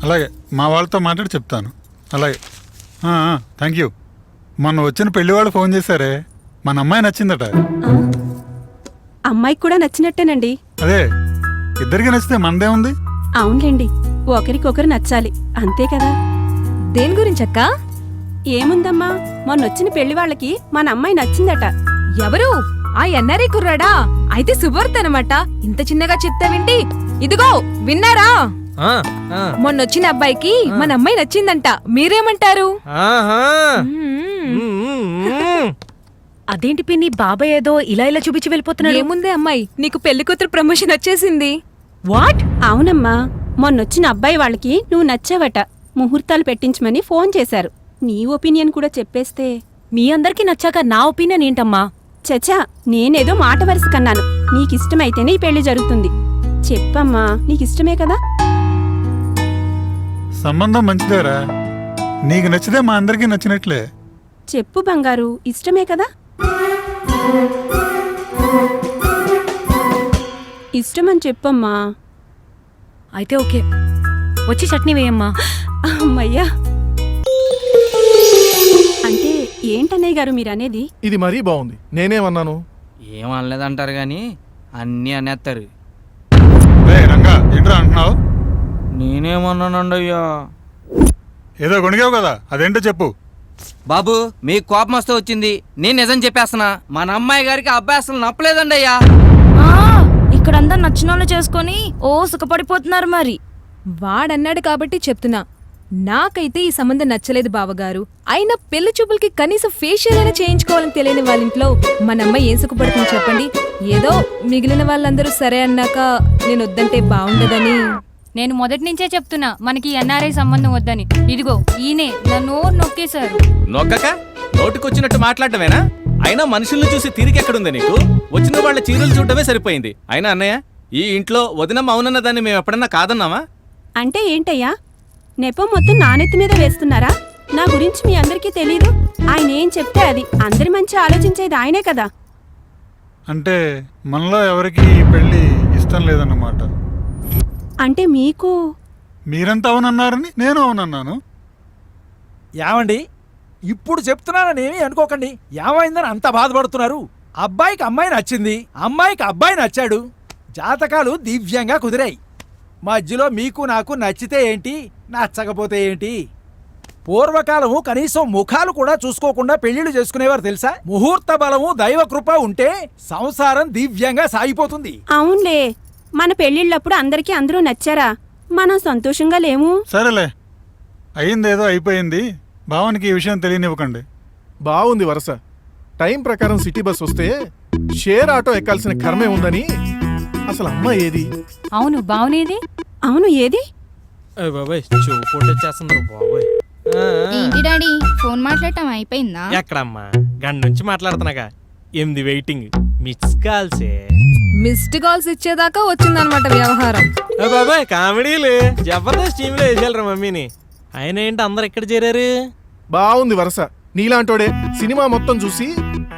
అలాగే మా వాళ్ళతో మాట్లాడి చెప్తాను. అలాగే. Thank you. మొన్న వచ్చిన పెళ్లి వాళ్ళు ఫోన్ చేశారే, మన అమ్మాయి నచ్చిందట. అమ్మాయికి కూడా నచ్చినట్టేనండి. అదే, ఇద్దరికి నచ్చితే మనదే ఉంది. అవునులేండి, ఒకరికొకరు నచ్చాలి, అంతే కదా. దేని గురించి అక్క? ఏముందమ్మా, మొన్నొచ్చిన పెళ్లి వాళ్ళకి మన అమ్మాయి నచ్చిందట. ఎవరు? ఆ ఎన్ఆర్ఐ కుర్రాడా? అయితే శుభవార్త అనమాట. ఇంత చిన్నగా చెప్తావేంటి? ఇదిగో విన్నారా? మొన్నొచ్చిన అబ్బాయికి మన అమ్మాయి నచ్చిందంట. మీరేమంటారు? అదేంటి పిన్ని, బాబాయ్ ఏదో ఇలా ఇలా చూపించి వెళ్ళిపోతున్నాడు. ఏముంది అమ్మాయి, నీకు పెళ్లి కూతురు ప్రమోషన్ వచ్చేసింది. వాట్? అవునమ్మా, మొన్నొచ్చిన అబ్బాయి వాళ్ళకి నువ్వు నచ్చావట. ముహూర్తాలు పెట్టించమని ఫోన్ చేశారు. నీ ఒపీనియన్ కూడా చెప్పేస్తే. మీ అందరికి నచ్చాక నా ఒపీనియన్ ఏంటమ్మా? చచ్చా, నేనేదో మాట వరుస కన్నాను. నీకిష్టమైతేనే ఈ పెళ్లి జరుగుతుంది. చెప్పమ్మా, నీకిష్టమే కదా? సంబంధం మంచిదేరా. నీకు నచ్చితే మా అందరికీ నచ్చినట్లే. చెప్పు బంగారు, ఇష్టమే కదా? ఇష్టమని చెప్పమ్మా. అయితే ఓకే, వచ్చి చట్నీ వేయమ్మా. అమ్మయ్యా. అంటే ఏంటన్నయ్య గారు మీరనేది? ఇది మరీ బాగుంది. నేనేమన్నాను? ఏమనలేదంటారు గాని అన్నీ అనేస్తారు. రంగా ఏంట్రా అంటున్నావు? నేనేమన్నానండి అయ్యా? ఏదో కొనిగావు కదా, అదేంటో చెప్పు. బాబు మీకు కోపం వస్తే వచ్చింది, నేను నిజం చెప్పేస్తున్నా. మన అమ్మాయి గారికి అబ్బాయి అసలు నప్పలేదండి అయ్యా. ఇక్కడంతా నచ్చిన వాళ్ళు చేసుకొని ఓ సుఖపడిపోతున్నారు. మరి వాడన్నాడు కాబట్టి చెప్తున్నా. నాకైతే ఈ సంబంధం నచ్చలేదు బావగారు. అయినా పెళ్లి చూపులకి కనీసం ఫేషియల్ అయినా చేయించుకోవాలని తెలియని వాళ్ళ ఇంట్లో మన అమ్మాయి ఏం సుఖపడుతుంది చెప్పండి? ఏదో మిగిలిన వాళ్ళందరూ సరే అన్నాక నేను వద్దంటే బాగుండదని. నేను మొదటి నుంచే చెప్తున్నా మనకి ఎన్ఆర్ఐ సంబంధం వద్దని. ఇదిగో ఈయనే నన్ను నొక్కేశారు. నొక్కక నోటికొచ్చినట్టు మాట్లాడటమేనా? అయినా మనుషుల్ని చూసి తీరికెక్కడుంది నీకు? వచ్చిన వాళ్ళ చీరలు చూడటమే సరిపోయింది. అయినా అన్నయ్య, ఈ ఇంట్లో వదినమ్మ అవునన్న దాన్ని మేము ఎప్పుడన్నా కాదన్నామా? అంటే ఏంటయ్యా, నెపం మొత్తం నానెత్తి మీద వేస్తున్నారా? నా గురించి మీ అందరికీ తెలీదు. ఆయన ఏం చెప్తే అది. అందరి మంచి ఆలోచించేది ఆయనే కదా. అంటే మనలో ఎవరికి ఈ పెళ్లి ఇష్టం లేదన్నమాట. అంటే మీకు? మీరంతా అవునన్నారని నేను అవునన్నాను. ఏమండి, ఇప్పుడు చెప్తున్నాననేమి అనుకోకండి. ఏమైందని అంత బాధపడుతున్నారు? అబ్బాయికి అమ్మాయి నచ్చింది, అమ్మాయికి అబ్బాయి నచ్చాడు. జాతకాలు దివ్యంగా కుదిరాయి. మధ్యలో మీకు నాకు నచ్చితే ఏంటి, నచ్చకపోతే ఏంటి? పూర్వకాలము కనీసం ముఖాలు కూడా చూసుకోకుండా పెళ్లిళ్ళు చేసుకునేవారు తెలుసా? ముహూర్త బలము దైవ కృప ఉంటే సంసారం దివ్యంగా సాగిపోతుంది. అవునులే, మన పెళ్లిళ్ళప్పుడు అందరికీ అందరూ నచ్చారా? మనం సంతోషంగా లేము. సరేలే, అయిందేదో అయిపోయింది. భావానికి ఈ విషయం తెలియనివ్వకండి. బాగుంది వరస. టైం ప్రకారం సిటీ బస్ వస్తే షేర్ ఆటో ఎక్కాల్సిన కర్మే ఉందని. అసలు అమ్మ ఏది? అవును బావునేది. అవును ఏది? బాబాయ్ చూపు వచ్చేస్తున్నారు బాబాయ్. ఏంటి డాడీ, ఫోన్ మాట్లాడటం అయిపోయిందా? ఎక్కడమ్మా, గంట నుంచి మాట్లాడుతున్నాగా. 8 వెయిటింగ్, మిస్ కాల్సే. మిస్డ్ కాల్స్ ఇచ్చేదాకా వచ్చిందనమాట వ్యవహారం. బాబాయ్ కామెడీలు జబర్దస్త్ టీంలో వేసేయాలరా మమ్మీని. ఆయన ఏంటి అందరు ఎక్కడ చేరారు? బాగుంది వరస. నీలాంటోడే సినిమా మొత్తం చూసి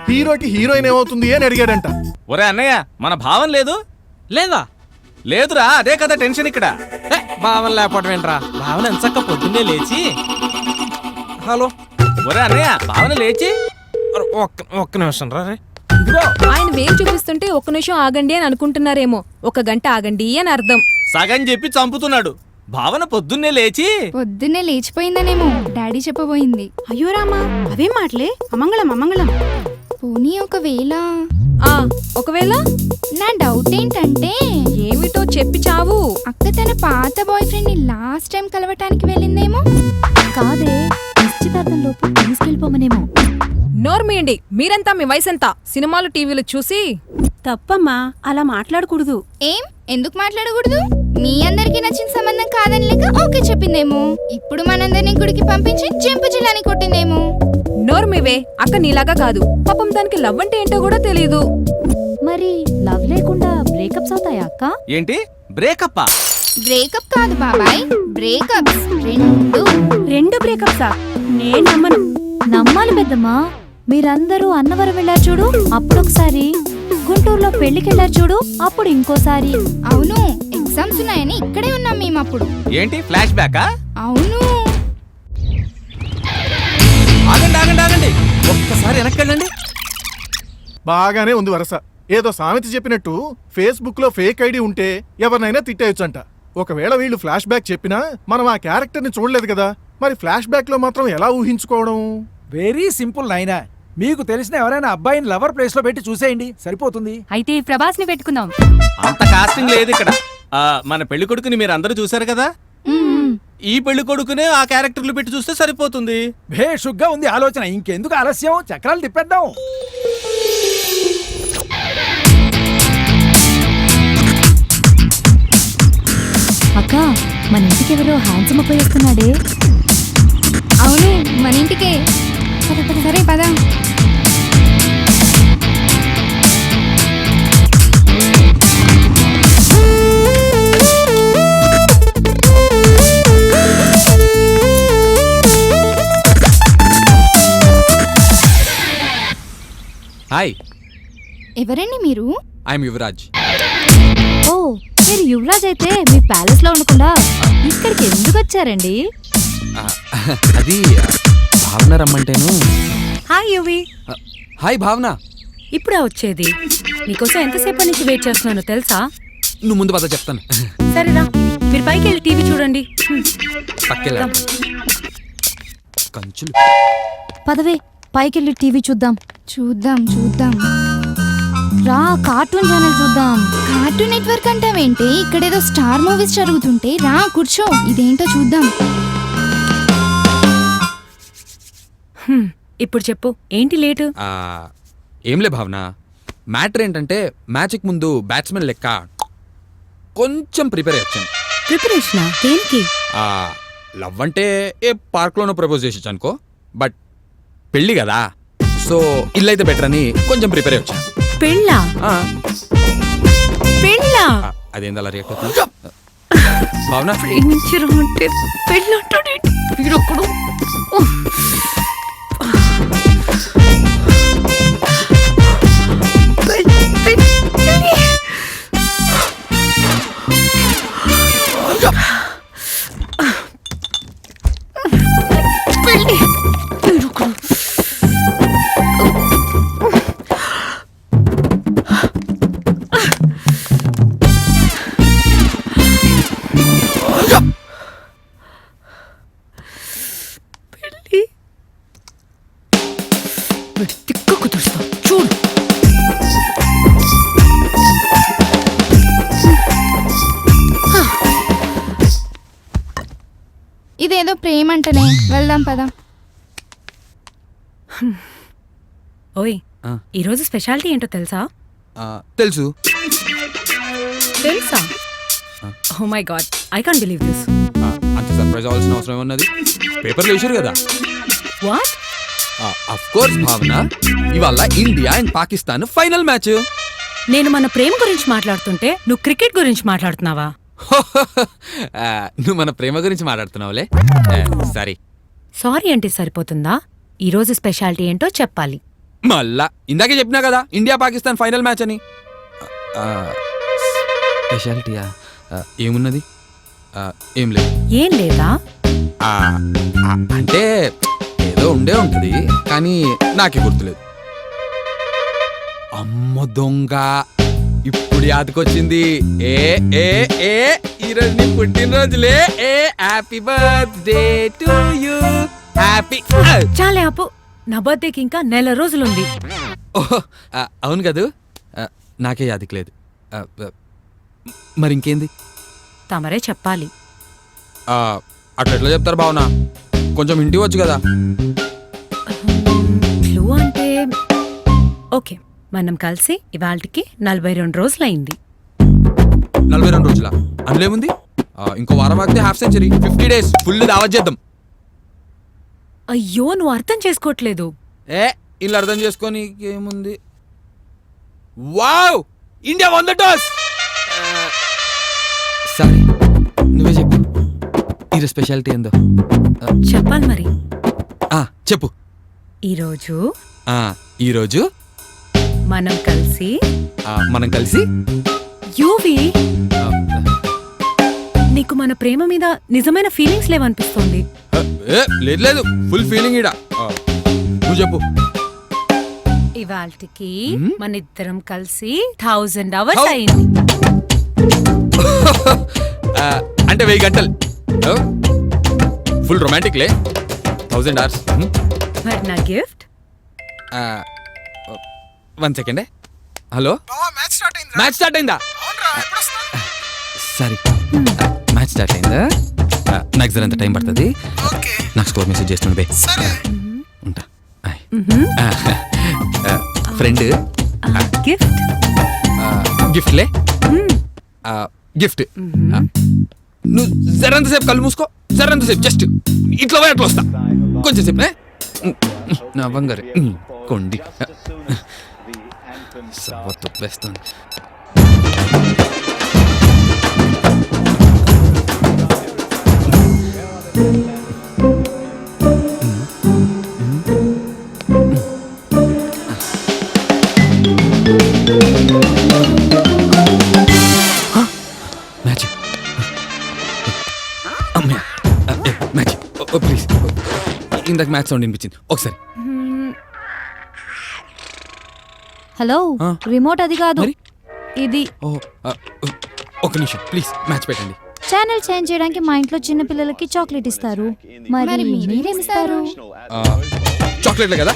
హీరోకి హీరోయిన్ ఏమవుతుంది అని అడిగాడంట. ఒరే అన్నయ్య, మన భావం లేదు? లేదా? లేదురా, అదే కదా టెన్షన్ ఇక్కడ. భావన లేకపోవడం ఏంట్రా? భావన ఎంచక్క పొద్దున్నే లేచి హలో. ఒరే అన్నయ్య, భావన లేచి ఒక్క నిమిషం రా. ఆయన వేలు చూపిస్తుంటే ఒక్క నిమిషం ఆగండి అని అనుకుంటున్నారేమో. 1 గంట ఆగండి అని అర్థం. సగం చెప్పి చంపుతున్నాడు. భావన పొద్దున్నే లేచి పొద్దున్నే లేచిపోయిందనేమో డాడీ చెప్పబోయింది. అయ్యో రామా, అవేం మాటలే, అమంగళం అమంగళం. పోనీ ఒకవేళ ఒకవేళ నా డౌట్ ఏంటంటే ఏమిటో చెప్పి చావు. అక్క తన పాత బాయ్ ఫ్రెండ్ ని లాస్ట్ టైం కలవటానికి వెళ్ళిందేమో. కాదే, నిశ్చితార్థం లోపు తీసుకెళ్ళిపోమనేమో. నోర్మీయండి, మీరంతా మీ వయసెంత సినిమాలు టీవీలు చూసి. తప్పమ్మా, అలా మాట్లాడకూడదు. ఏం ఎందుకు మాట్లాడకూడదు? మీ అందరికి నచ్చిన సంబంధం కాదని లేక ఓకే చెప్పిందేమో. ఇప్పుడు మనందరినీ గుడికి పంపించి చెంపు జిల్లాని కొట్టిందేమో. నోర్మివే, అక్క నీలాగా కాదు. పాపం దానికి లవ్ అంటే ఏంటో కూడా తెలీదు. మరి లవ్ లేకుండా బ్రేకప్స్ అవుతాయా అక్క? ఏంటి బ్రేకప్పా? బ్రేకప్ కాదు బాబాయ్, బ్రేకప్స్ రెండు బ్రేకప్సా? నేను నమ్మను. నమ్మాలి పెద్దమ్మా. మీరందరూ అన్నవరం వెళ్ళారు చూడు, అప్పుడొకసారి. గుంటూరులో పెళ్లికెళ్ళారు చూడు, అప్పుడు ఇంకోసారి. అవును, ఎగ్జామ్స్ ఉన్నాయని ఇక్కడే ఉన్నాం మేము అప్పుడు. ఏంటి ఫ్లాష్ బ్యాకా? అవును. ఆగండి ఆగండి ఆగండి, ఒక్కసారి వెనక్కెళ్ళండి. బాగానే ఉంది వరస. ఏదో సామెత చెప్పినట్టు ఫేస్బుక్ లో ఫేక్ ఐడి ఉంటే ఎవరినైనా తిట్టేయొచ్చంట. ఒకవేళ వీళ్ళు ఫ్లాష్ బ్యాక్ చెప్పినా మనం ఆ క్యారెక్టర్ ని చూడలేదు కదా, మరి ఫ్లాష్ బ్యాక్ లో మాత్రం ఎలా ఊహించుకోవడం? వెరీ సింపుల్ నాయనా. మీకు తెలిసిన ఎవరైనా అబ్బాయిని లవర్ ప్లేస్ లో పెట్టి చూసేయండి, సరిపోతుంది. అయితే ఈ ప్రభాస్ ని పెట్టుకుందాం. అంత కాస్టింగ్ లేదు ఇక్కడ. మన పెళ్లి కొడుకుని మీరు అందరూ చూసారు కదా, ఈ పెళ్లి కొడుకునే ఆ క్యారెక్టర్లు పెట్టి చూస్తే సరిపోతుంది. భేషుగ్గా ఉంది ఆలోచన. ఇంకెందుకు ఆలస్యం, చక్రాలు తిప్పేద్దాం. అక్క, మన ఇంటికి ఎవరో హ్యాండ్సమ్ అబ్బాయి వస్తున్నాడే. అవును, మన ఇంటికే. సరే పద. హాయ్, ఎవరండి మీరు? ఐఎమ్ యువరాజ్. ఓ, మీరు యువరాజ్ అయితే మీ ప్యాలెస్ లో ఉండకుండా ఇక్కడికి ఎందుకు వచ్చారండి? అది భావన రమ్మంటేను. Hi UV. హాయ్ భావన. ఇప్పుడా వచ్చేది? నీకోసం ఎంతసేపు నుంచి వెయిట్ చేస్తున్నాను తెలుసా? నువ్వు ముందు పద చెప్తాను. సరేరా, మీరు పైకి వెళ్ళి టీవీ చూడండి. పక్కెళ్ళా కంచులు. పదవే, పైకి వెళ్ళి టీవీ చూద్దాం. చూద్దాం చూద్దాం. రా, కార్టూన్ ఛానల్ చూద్దాం. కార్టూన్ నెట్వర్క్ అంటావేంటి? ఇక్కడేదో స్టార్ మూవీస్ జరుగుతుంటే రా కూర్చో, ఇదేంటో చూద్దాం. ఇప్పుడు చెప్పు, ఏంటి లేటు? ఏంలే భావన, మ్యాటర్ ఏంటంటే మ్యాచ్కి ముందు బ్యాట్స్మెన్ లెక్క కొంచెం ప్రిపేర్ అయ్యాను. ప్రిపరేషనా? దేనికి? లవ్ అంటే ఏ పార్క్లోనో ప్రపోజ్ చేసేచ్చు అనుకో, బట్ పెళ్ళి కదా, సో ఇల్లైతే బెటర్ అని కొంచెం ప్రిపేర్ అయ్యొచ్చాను. పెళ్ళా? పెళ్ళా? అదేంది అలా రియాక్ట్ అవుతుంది భావన? చూడు, ఇదేదో ప్రేమ అంటనే. వెళ్దాం పద. ఓయ్, ఈరోజు స్పెషాలిటీ ఏంటో తెలుసా? తెలుసు. తెలుసా? Oh my god, I can't believe this. అంత సర్ప్రైజ్ అవ్వాల్సిన అవసరం ఏమన్నది? పేపర్లో వేసారు కదా. వాట్? ఆఫ్ కోర్స్ భావన, ఇవాళ India and Pakistan final match. నేను మన ప్రేమ గురించి మాట్లాడుతుంటే నువ్వు క్రికెట్ గురించి మాట్లాడుతున్నావా? నువ్వు మన ప్రేమ గురించి మాట్లాడుతున్నావులే. సారీ. సారీ అంటే సరిపోతుందా? ఈరోజు స్పెషాలిటీ ఏంటో చెప్పాలి. మళ్ళా ఇందాకే చెప్పినా కదా ఇండియా పాకిస్తాన్ ఫైనల్ మ్యాచ్ అని. స్పెషాలిటీయా? ఏమున్నది? ఏం లేదు. ఏం లేదా? అంటే ఏదో ఉండే ఉంటది, కానీ నాకే గుర్తులేదు. అమ్మ దొంగ, ఇప్పుడు యాదకొచ్చింది. ఏ ఏ ఏ ఈరోజు నీ పుట్టినరోజులే. ఏ happy birthday to you. Happy. చాలే ఆపు, నా బర్త్డేకి ఇంకా నెల రోజులుంది. ఓహో అవును కదూ. నాకే యాదికలేదు. మరి ఇంకేంది? తమరే చెప్పాలి. అట్లా ఎట్లా చెప్తారు భావన? కొంచెం ఇంటికి వచ్చు కదా. క్లూ అంటే ఓకే, మనం కలిసి ఇవాళకి 42 రోజులైంది. 42 రోజుల అందులేముంది? ఇంకో వారం ఆగితే హాఫ్ సెంచరీ, 50 days ఫుల్ దావత్ చేద్దాం. అయ్యో, నువ్వు అర్థం చేసుకోవట్లేదు. ఇల్లు అర్థం చేసుకొని ఏముంది. Wow, India 100 dose. సరే నువ్వే చెప్పు, ఈరోజు స్పెషాలిటీ ఏందో చెప్పాలి మరి. చెప్పు. ఈరోజు మనం కలిసి యూవి, నీకు మన ప్రేమ మీద నిజమైన ఫీలింగ్స్ లేవనిపిస్తోంది. లేదు లేదు, ఫుల్ ఫీలింగ్ ఈడ. నువ్వు చెప్పు. ఇవాళకి మన ఇద్దరం కలిసి 1000 hours అయింది. అంటే 1000 గంటలు. ఫుల్ రొమాంటిక్ లే. 1000 hours. మరి నా gift? 1 second. Hello, match start అయిందా? సరే, మ్యాచ్ స్టార్ట్ అయిందా? నాకు జర ఎంత టైం పడుతుంది. నాకు స్కోర్ మెసేజ్ చేస్తుండే. ఉంటా. ఫ్రెండ్ గిఫ్ట్ గిఫ్ట్లే. గిఫ్ట్. నువ్వు జరంతసేపు కళ్ళు మూసుకో. జరంతసేపు జస్ట్ ఇట్లా పోయి అట్లా వస్తా. కొంచెం సేపు నా బంగారు కొండి తొప్పేస్తాను. Match match please. ఇందాక మ్యాచ్ సౌండ్ వినిపించింది ఒకసారి. హలో, రిమోట్ అది కాదు, ఇది. ఒక నిమిషం ప్లీజ్, మ్యాచ్ పెట్టండి. ఛానల్ చేంజ్ చేయడానికి మా ఇంట్లో చిన్న పిల్లలకి చాక్లెట్ ఇస్తారు. మరి మీరేమిస్తారు? చాక్లెట్లే కదా,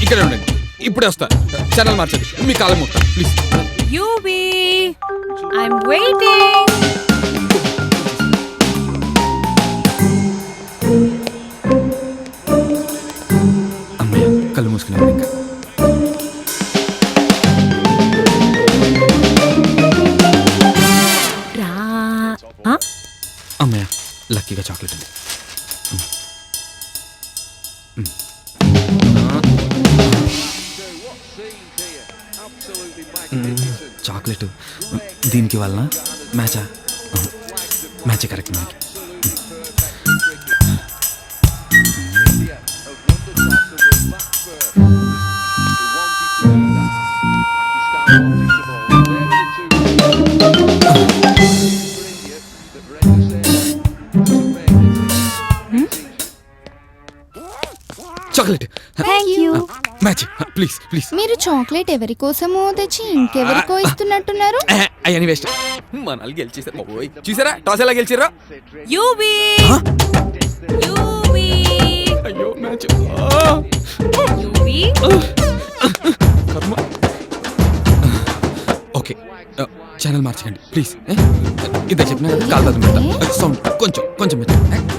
ఇక్కడే ఉండండి. ఇప్పుడే వస్తా. ఛానల్ మార్చండి. మీ కాలం మొత్తం ప్లీజ్. UV, I'm waiting. అమ్మయ్య, కళ్ళు మూసుకున్నాను ఇంకా. అమ్మయ్య, లక్కీగా చాక్లెట్ ఉంది. చాక్లెట్ దీనికి వలన మ్యాచా? మ్యాచే కరెక్ట్ మనకి. Chocolate. Thank you. Match please please. మీరు చాక్లెట్ ఎవరి కోసమో తెచ్చి ఇంకెవరికో ఇస్తున్నట్టున్నారు. అయ్యని వేస్ట్. మనల్ని గెలిచేసారు. చూసారా టాస్ ఎలా గెలిచారా? యూవి, యూవి. అయ్యో మ్యాచ్. యూవి. ఓకే, ఛానల్ మార్చకండి ప్లీజ్. ఇద్దరు చెప్పిన కాదు సౌండ్ కొంచెం కొంచెం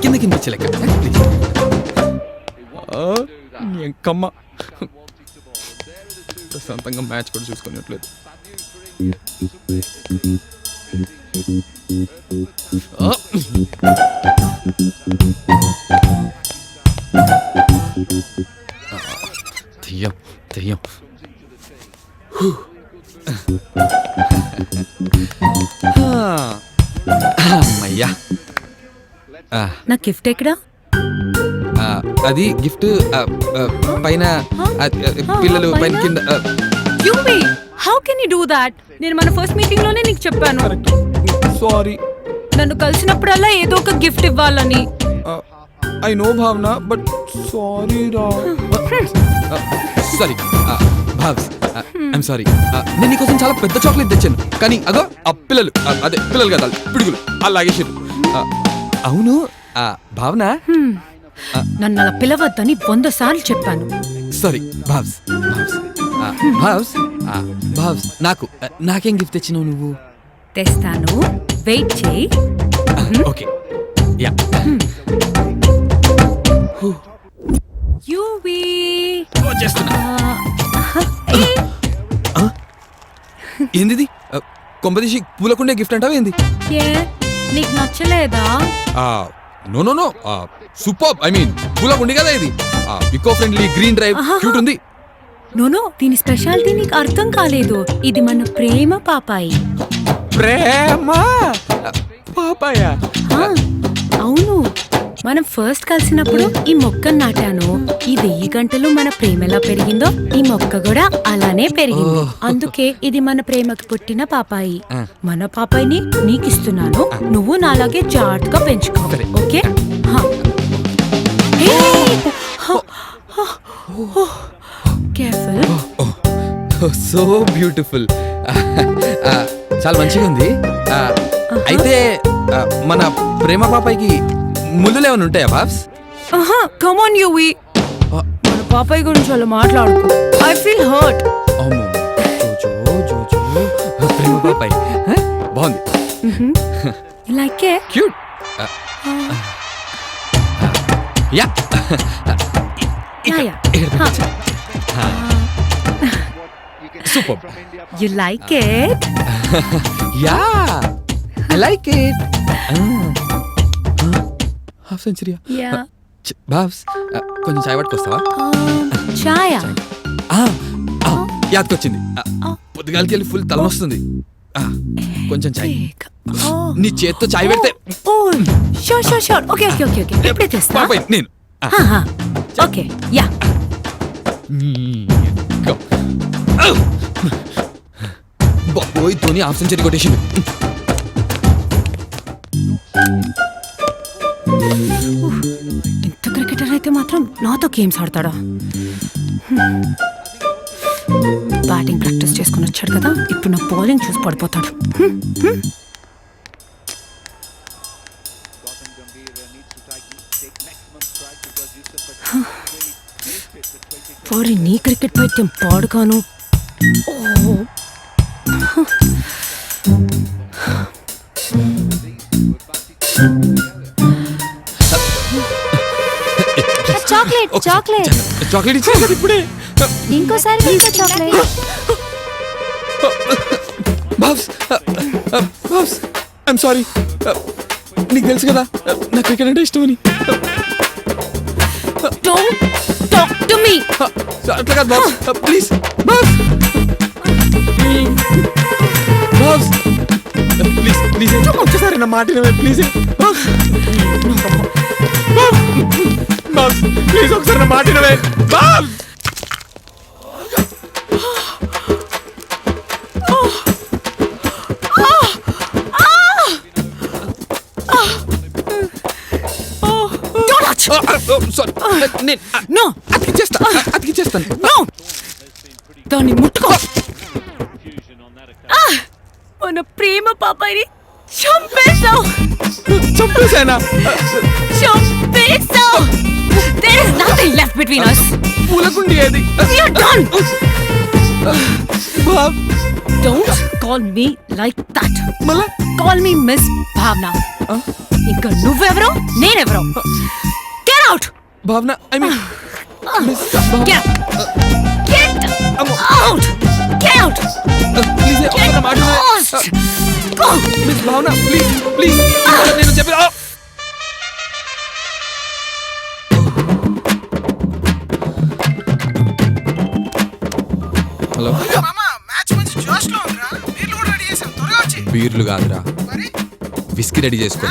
కింద కిందించలేక ప్లీజ్. ఎంకమ్మ, ప్రశాంతంగా మ్యాచ్ కూడా చూసుకున్నట్లేదు. తెయ్యం తెయ్యం. అమ్మయ్యా. నా గిఫ్ట్ ఎక్కడా? అది గిఫ్ట్ పైన పిల్లలు పైన కింద. UV, how can you do that? నేను మన ఫస్ట్ మీటింగ్ లోనే నీకు చెప్పాను. సారీ. నన్ను కలిసినప్పుడల్లా ఏదో ఒక గిఫ్ట్ ఇవ్వాలని. ఐ నో భావన, బట్ సారీ రా. సారీ భావ్స్ ఐఎమ్ సారీ నేను నీకోసం చాలా పెద్ద చాక్లెట్ తెచ్చాను కానీ అగో ఆ పిల్లలు అదే పిల్లలు కదా పిడుగులు అలాగే అవును భావన నన్ను అలా పిలవద్దని 100 సార్లు చెప్పాను. సారీ భావ్స్ భావ్స్ భావ్స్ నాకేం గిఫ్ట్ తెచ్చినావు నువ్వు? తెస్తాను, వెయిట్ చేయి. ఓకే యా యూవి ఏంది కొంపదీసి పూలకుండే గిఫ్ట్ అంటావా ఏంది? ఏ నీకు నచ్చలేదా? No no no super I mean పూలకుండి కదా ఇది eco friendly green drive cute ఉంది. నోనో దీని స్పెషాలిటీ నీకు అర్థం కాలేదు. ఇది మన ప్రేమ పాపాయి. ప్రేమ పాపాయ? అవును, మనం ఫస్ట్ కలిసినప్పుడు ఈ మొక్కను నాటాను. ఈ 1000 గంటలు మన ప్రేమ ఎలా పెరిగిందో ఈ మొక్క కూడా అలానే పెరిగింది. అందుకే ఇది మన ప్రేమకు పుట్టిన పాపాయి. మన పాపాయిని నీకిస్తున్నాను, నువ్వు నాలాగే జాగ్రత్తగా పెంచుకో. ఓకే? కేర్ఫుల్. So beautiful. చాలా మంచిగా ఉంది. అయితే మన ప్రేమ పాపాయికి ముళ్ళులు ఏమైనా ఉంటాయా బాబ్స్? కమ్ ఆన్ యూవి, మన పాపాయి గురించి వాళ్ళు మాట్లాడుకో. I feel hurt. ప్రేమ పాపాయి బాగుంది. Like a cute. Yeah super. You like it? Yeah I like it. Half century. Babs కొంచెం చాయ్ పట్టుకొస్తావా? చాయా? యాదకొచ్చింది. పొద్దుగాలకి వెళ్ళి ఫుల్ తలనొస్తుంది. కొంచెం చాయ్. నీ చేత్తో చాయ్ పెడితే. Sure sure sure. Okay okay okay okay. ఇప్పుడే తెస్తా. పాపాయి నేను. Okay yeah. బాబోయ్ ధోని హాఫ్ సెంచరీ కొట్టేసింది. ఇంత క్రికెటర్ అయితే మాత్రం నాతో గేమ్స్ ఆడతాడా? బ్యాటింగ్ ప్రాక్టీస్ చేసుకుని వచ్చాడు కదా, ఇప్పుడు నా బౌలింగ్ చూసి పడిపోతాడు. పోరి నీ క్రికెట్ పైత్యం పాడుగాను. చాక్లెట్ చాక్లెట్ చాక్లెట్ ఇచ్చేది ఇప్పుడే. ఇంకోసారి ఇంకో chocolate. Babs Babs I'm sorry. నీకు తెలుసు కదా నా క్రికెట్ అంటే ఇష్టం అని. Don't talk to me. అట్లా కాదు Babs please. Babs Babs please please ఒక్కసారి నా మాట వినవే ప్లీజ్. బాబ్స్ బాబ్స్ ప్లీజ్ ఒకసారి నా మాట వినవే బాబ్స్. అతికిచ్చేస్తాను. దాన్ని ముట్టుకో. మన ప్రేమ పాపాయిని చంపేశావు. చంపేశానా? చంపేశావు. There is nothing left between us. పూలకుండి ఏది? You're done. Don't call me like that. మళ్ళా Call me Miss Bhavna. ఇంకా నువ్వెవరో నేనెవరో. Get out. భావన I mean Get out. Get out. Please Get మాట lost. Go. మిస్ భావన ప్లీజ్ ప్లీజ్ నేను చెప్పి. హలో బీర్లు కాదురా విస్కీ రెడీ చేసుకో.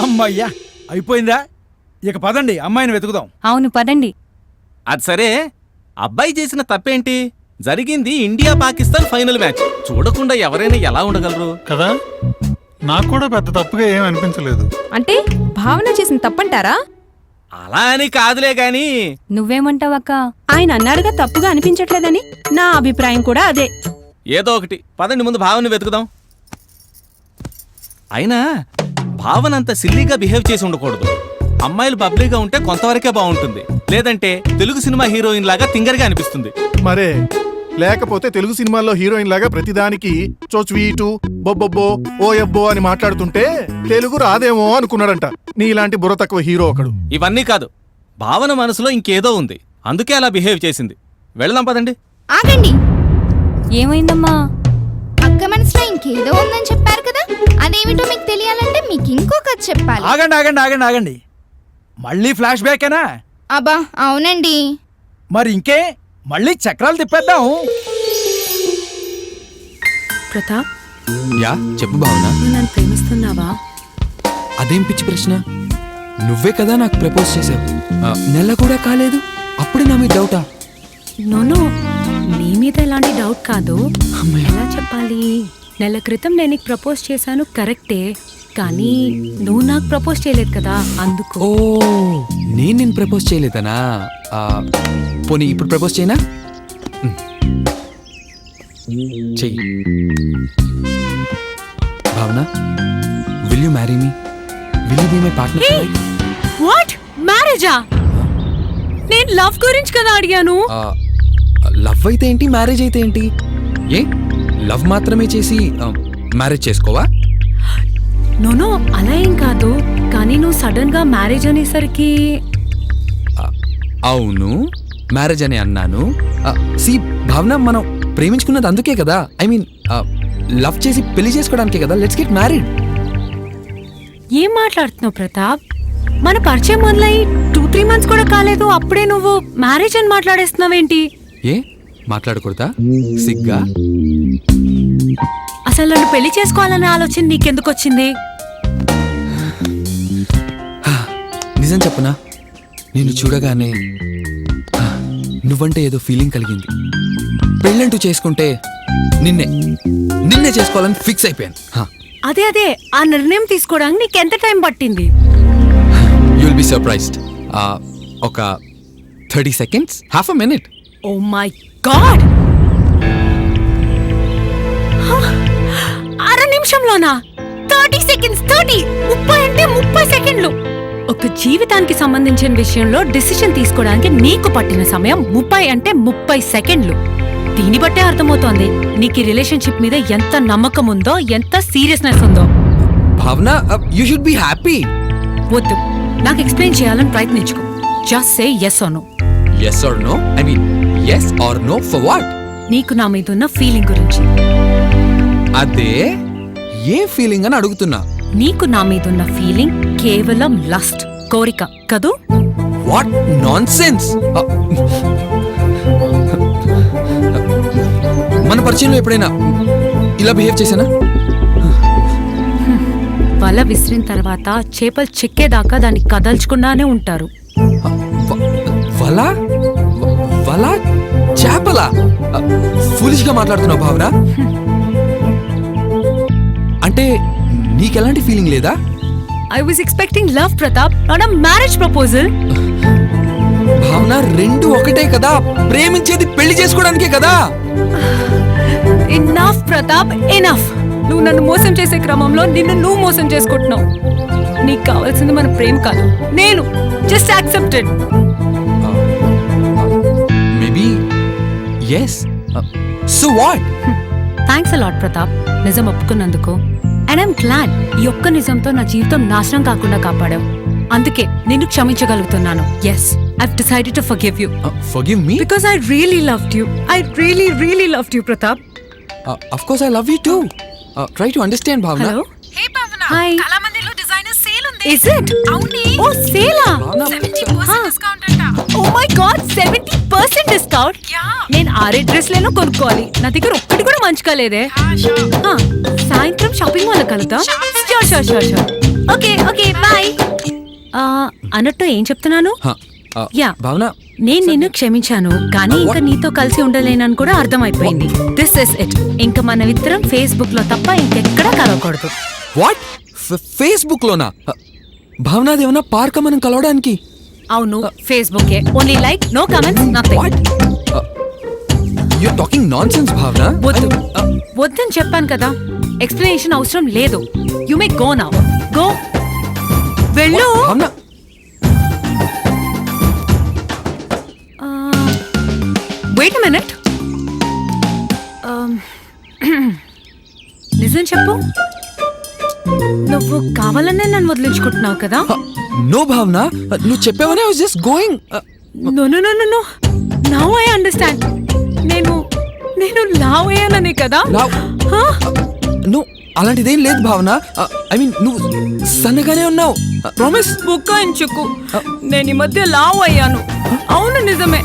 అమ్మయ్యా అయిపోయిందా? ఇక పదండి అమ్మాయిని వెతుకుదాం. అవును పదండి. అది సరే, అబ్బాయి చేసిన తప్పేంటి? జరిగింది ఇండియా పాకిస్తాన్ ఫైనల్ మ్యాచ్. చూడకుండా ఎవరైనా ఎలా ఉండగలరు కదా, నాకు కూడా పెద్ద తప్పుగా ఏం అనిపించలేదు. అంటే భావన చేసిన తప్పంటారా? అలా అని కాదులే గాని. నువ్వేమంటావక్క? ఆయన అన్నాడుగా తప్పుగా అనిపించట్లేదని. నా అభిప్రాయం కూడా అదే. ఏదో ఒకటి పదండి, ముందు భావన వెతుకుదాం. అయినా భావన అంత సిల్లీగా బిహేవ్ చేసి ఉండకూడదు. అమ్మాయిలు బబ్లీగా ఉంటే కొంతవరకే బాగుంటుంది, లేదంటే తెలుగు సినిమా హీరోయిన్ లాగా తింగర్గా అనిపిస్తుంది. మరే లేకపోతే తెలుగు సినిమాల్లో హీరోయిన్ లాగా ప్రతిదానికి చోచ్వీటు బొబ్బొబ్బో ఓయబ్బో అని మాట్లాడుతుంటే తెలుగు రాదేమో అనుకున్నాడంట నీలాంటి బుర్ర తక్కువ హీరో ఒకడు. ఇవన్నీ కాదు, భావన మనసులో ఇంకేదో ఉంది, అందుకే అలా బిహేవ్ చేసింది. వెళదాం పదండి. ఆగండి. ఏమైందమ్మా? అక్క మనసులో ఇంకేదో ఉందని చెప్పారు కదా, అదేమిటో మీకు తెలియాలంటే మీకు ఇంకో కథ చెప్పాలి. ఆగండి ఆగండి ఆగండి ఆగండి, మళ్ళీ ఫ్లాష్ బ్యాకేనా? అబ్బా అవునండి. మరి ఇంకే, మళ్ళీ చక్రాలు తిప్పేద్దాం. ప్రతాప్, యా చెప్పు భావన. నువ్వు నన్ను ప్రేమిస్తున్నావా? అదేం పిచ్చి ప్రశ్న? నువ్వే కదా నాకు ప్రపోజ్ చేసావు. నెల కూడా కాలేదు, అప్పుడే నా మీద డౌటా? నోనో, నీ మీద ఎలాంటి డౌట్ కాదు. ఎలా చెప్పాలి? నెల క్రితం నేను నీకు ప్రపోజ్ చేశాను కరెక్టే, కానీ నువ్వు నాకు ప్రపోజ్ చేయలేదు కదా, అందుకు. ఓ, నేను ప్రపోజ్ చేయలేదనా? పోనీ ఇప్పుడు ప్రపోజ్ చేయనా? చెయ్యి. Bhavana, will you marry me? Will you be my partner? What? మ్యారేజా? నేను లవ్ గురించి కదా అడిగాను. లవ్ అయితే ఏంటి, మ్యారేజ్ అయితే ఏంటి? ఏ లవ్ మాత్రమే చేసి మ్యారేజ్ చేసుకోవా? నోనో, అలా ఏం కాదు, కానీ నువ్వు సడన్ గా మ్యారేజ్ అనేసరికి. అవును, మ్యారేజ్ అని అన్నాను. సి భావన, మనం ప్రేమించుకున్నది అందుకే కదా. ఐ మీన్ లవ్ చేసి పెళ్లి చేసుకోవడానికే కదా. Let's get married. ఏం మాట్లాడుతున్నావు ప్రతాప్? మన పరిచయం మొదలై 2-3 months కూడా కాలేదు, అప్పుడే నువ్వు మ్యారేజ్ అని మాట్లాడేస్తున్నావేంటి? ఏ మాట్లాడకూడదా? సిగ్గా? అసలు నన్ను పెళ్లి చేసుకోవాలనే ఆలోచన నీకెందుకు వచ్చింది? నిజం చెప్పునా, నిన్ను చూడగానే నువ్వంటే ఏదో ఫీలింగ్ కలిగింది. పెళ్ళంటూ చేసుకుంటే నిన్నే చేసుకోవాలని ఫిక్స్ అయిపోయాను. అదే ఆ నిర్ణయం తీసుకోవడానికి నీకెంత టైం పట్టింది? You will be surprised. ఒక 30 seconds, half a minute. Oh my god, అర నిమిషంలోనా? 30 seconds? 30 అంటే 30 సెకండ్లు. ఒక జీవితానికి సంబంధించిన విషయంలో డిసిషన్ తీసుకోవడానికి నీకు పట్టిన సమయం 30 అంటే 30 సెకండ్లు. దీన్ని బట్టే అర్థమవుతోంది నీకు ఈ రిలేషన్షిప్ మీద ఎంత నమ్మకం ఉందో, ఎంత సీరియస్నెస్ ఉందో. భావన, యు షుడ్ బి హ్యాపీ. వద్దు, నాకు ఎక్స్ప్లెయిన్ చేయాలని ప్రయత్నించుకో. Just say yes or no. Yes or no? I mean, yes or no for what? నీకు నా మీద ఉన్న ఫీలింగ్ గురించి. అదే ఏ ఫీలింగ్ అని అడుగుతున్నా. నీకు నా మీద ఉన్న ఫీలింగ్ కేవలం లస్ట్, కోరిక కదూ? What nonsense! మన పరిచయంలో ఎప్పుడైనా ఇలా బిహేవ్ చేశానా? వల విసిరిన తర్వాత చేపలు చిక్కేదాకా దాన్ని కదల్చకుండానే ఉంటారు. వల వల చేపలా? ఫూలిష్ గా మాట్లాడుతున్నావు భావన. అంటే నీకెలాంటి ఫీలింగ్ లేదా? I was expecting love, Pratap, not a marriage proposal. భావన, రెండు ఒకటే కదా. ప్రేమించేది పెళ్లి చేసుకోవడానికే కదా. Enough, Pratap, enough. నువ్వు నన్ను మోసం చేసే క్రమంలో నిన్ను నువ్వు మోసం చేసుకుంటున్నావు. నీకు కావాల్సింది మన ప్రేమ కాదు, నేను. Just accepted. Maybe yes. So what? Thanks a lot Pratap, నిజం ఒప్పుకున్నందుకు. అండ్ ఐమ్ గ్లాడ్ ఈ ఒక్క నిజంతో నా జీవితం నాశనం కాకుండా కాపాడావు. అందుకే నిన్ను క్షమించగలుగుతున్నాను. Yes, I've decided to forgive you. Forgive me? Because I really loved you. I really loved you, Pratap. Of course I love you too. Try to understand, Bhavna. Hello. హే భావన, Hi. కళామందిర్లో డిజైనర్ సేల్ ఉంది. Is it? అవునే. Oh, sale ah? 70% డిస్కౌంట్ అంట. Oh my God, 70% discount? నేను 6 డ్రెస్లను కొనుక్కోవాలి. నా దగ్గర ఒక్కటి కూడా మంచిగా లేదే. సాయంత్రం షాపింగ్ మాల్ కలుద్దాం. షూర్. Okay bye. అన్నట్టు ఏం చెప్తున్నాను? యా భావన నేను నిన్ను క్షమించాను కానీ ఇంకా నీతో కలిసి ఉండలేనని కూడా అర్థమైపోయింది. This is it. ఇంకా మనమిద్దరం ఫేస్బుక్ లో తప్ప ఇంకెక్కడా కలవకూడదు. వాట్ ఫేస్బుక్ లోనా? భావనాది ఏమన్నా పార్క్ మనం కలవడానికి? అవును, Facebook only like, no comments, nothing. You talking nonsense Bhavana. వద్దు వద్దని చెప్పాను కదా, ఎక్స్ప్లెనేషన్ అవసరం లేదు. You may go now. Go, వెళ్ళు. Bhavana wait a minute. నిజం చెప్పు, నువ్వు కావాలనే నన్ను వదిలించుకుంటున్నావు కదా? నో భావన, నువ్వు చెప్పావనే I was just going. No no no no no, now I understand. నేను లావ్ అయ్యాననే కదా? నువ్వు అలాంటిదేం లేదు భావన. ఐ మీన్ నువ్వు సన్నగానే ఉన్నావు. ప్రామిస్. బుక్కాయించుకు, నేను ఈ మధ్య లావ్ అయ్యాను. అవును నిజమే.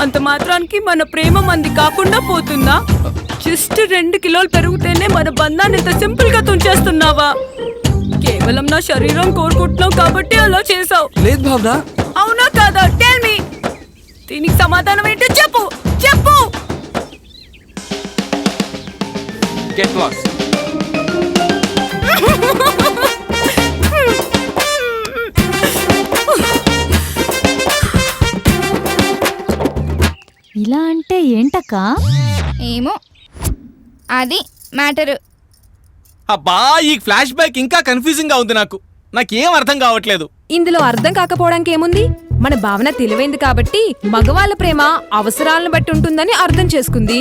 అంత మాత్రానికి మన ప్రేమ మంది కాకుండా పోతుందా? జస్ట్ 2 కిలోలు పెరిగితేనే మన బంధాన్ని ఇంత సింపుల్ గా తుంచేస్తున్నావా? కేవలం నా శరీరం కోరుకుంటున్నావు కాబట్టి అలా చేసావు. లేదు భావన. అవునా కాదా? Tell me. దీనికి సమాధానం ఏంటో చెప్పు చెప్పు. Get lost. ఇలా అంటే ఏంటక్కా? ఏమో అది మ్యాటరు. అబ్బా ఈ ఫ్లాష్ బ్యాక్ ఇంకా కన్ఫ్యూజింగ్ గా ఉంది. నాకేం అర్థం కావట్లేదు. ఇందులో అర్థం కాకపోవడానికి ఏముంది? మన భావన తెలివైంది కాబట్టి మగవాళ్ళ ప్రేమ అవసరాలను బట్టి ఉంటుందని అర్థం చేసుకుంది.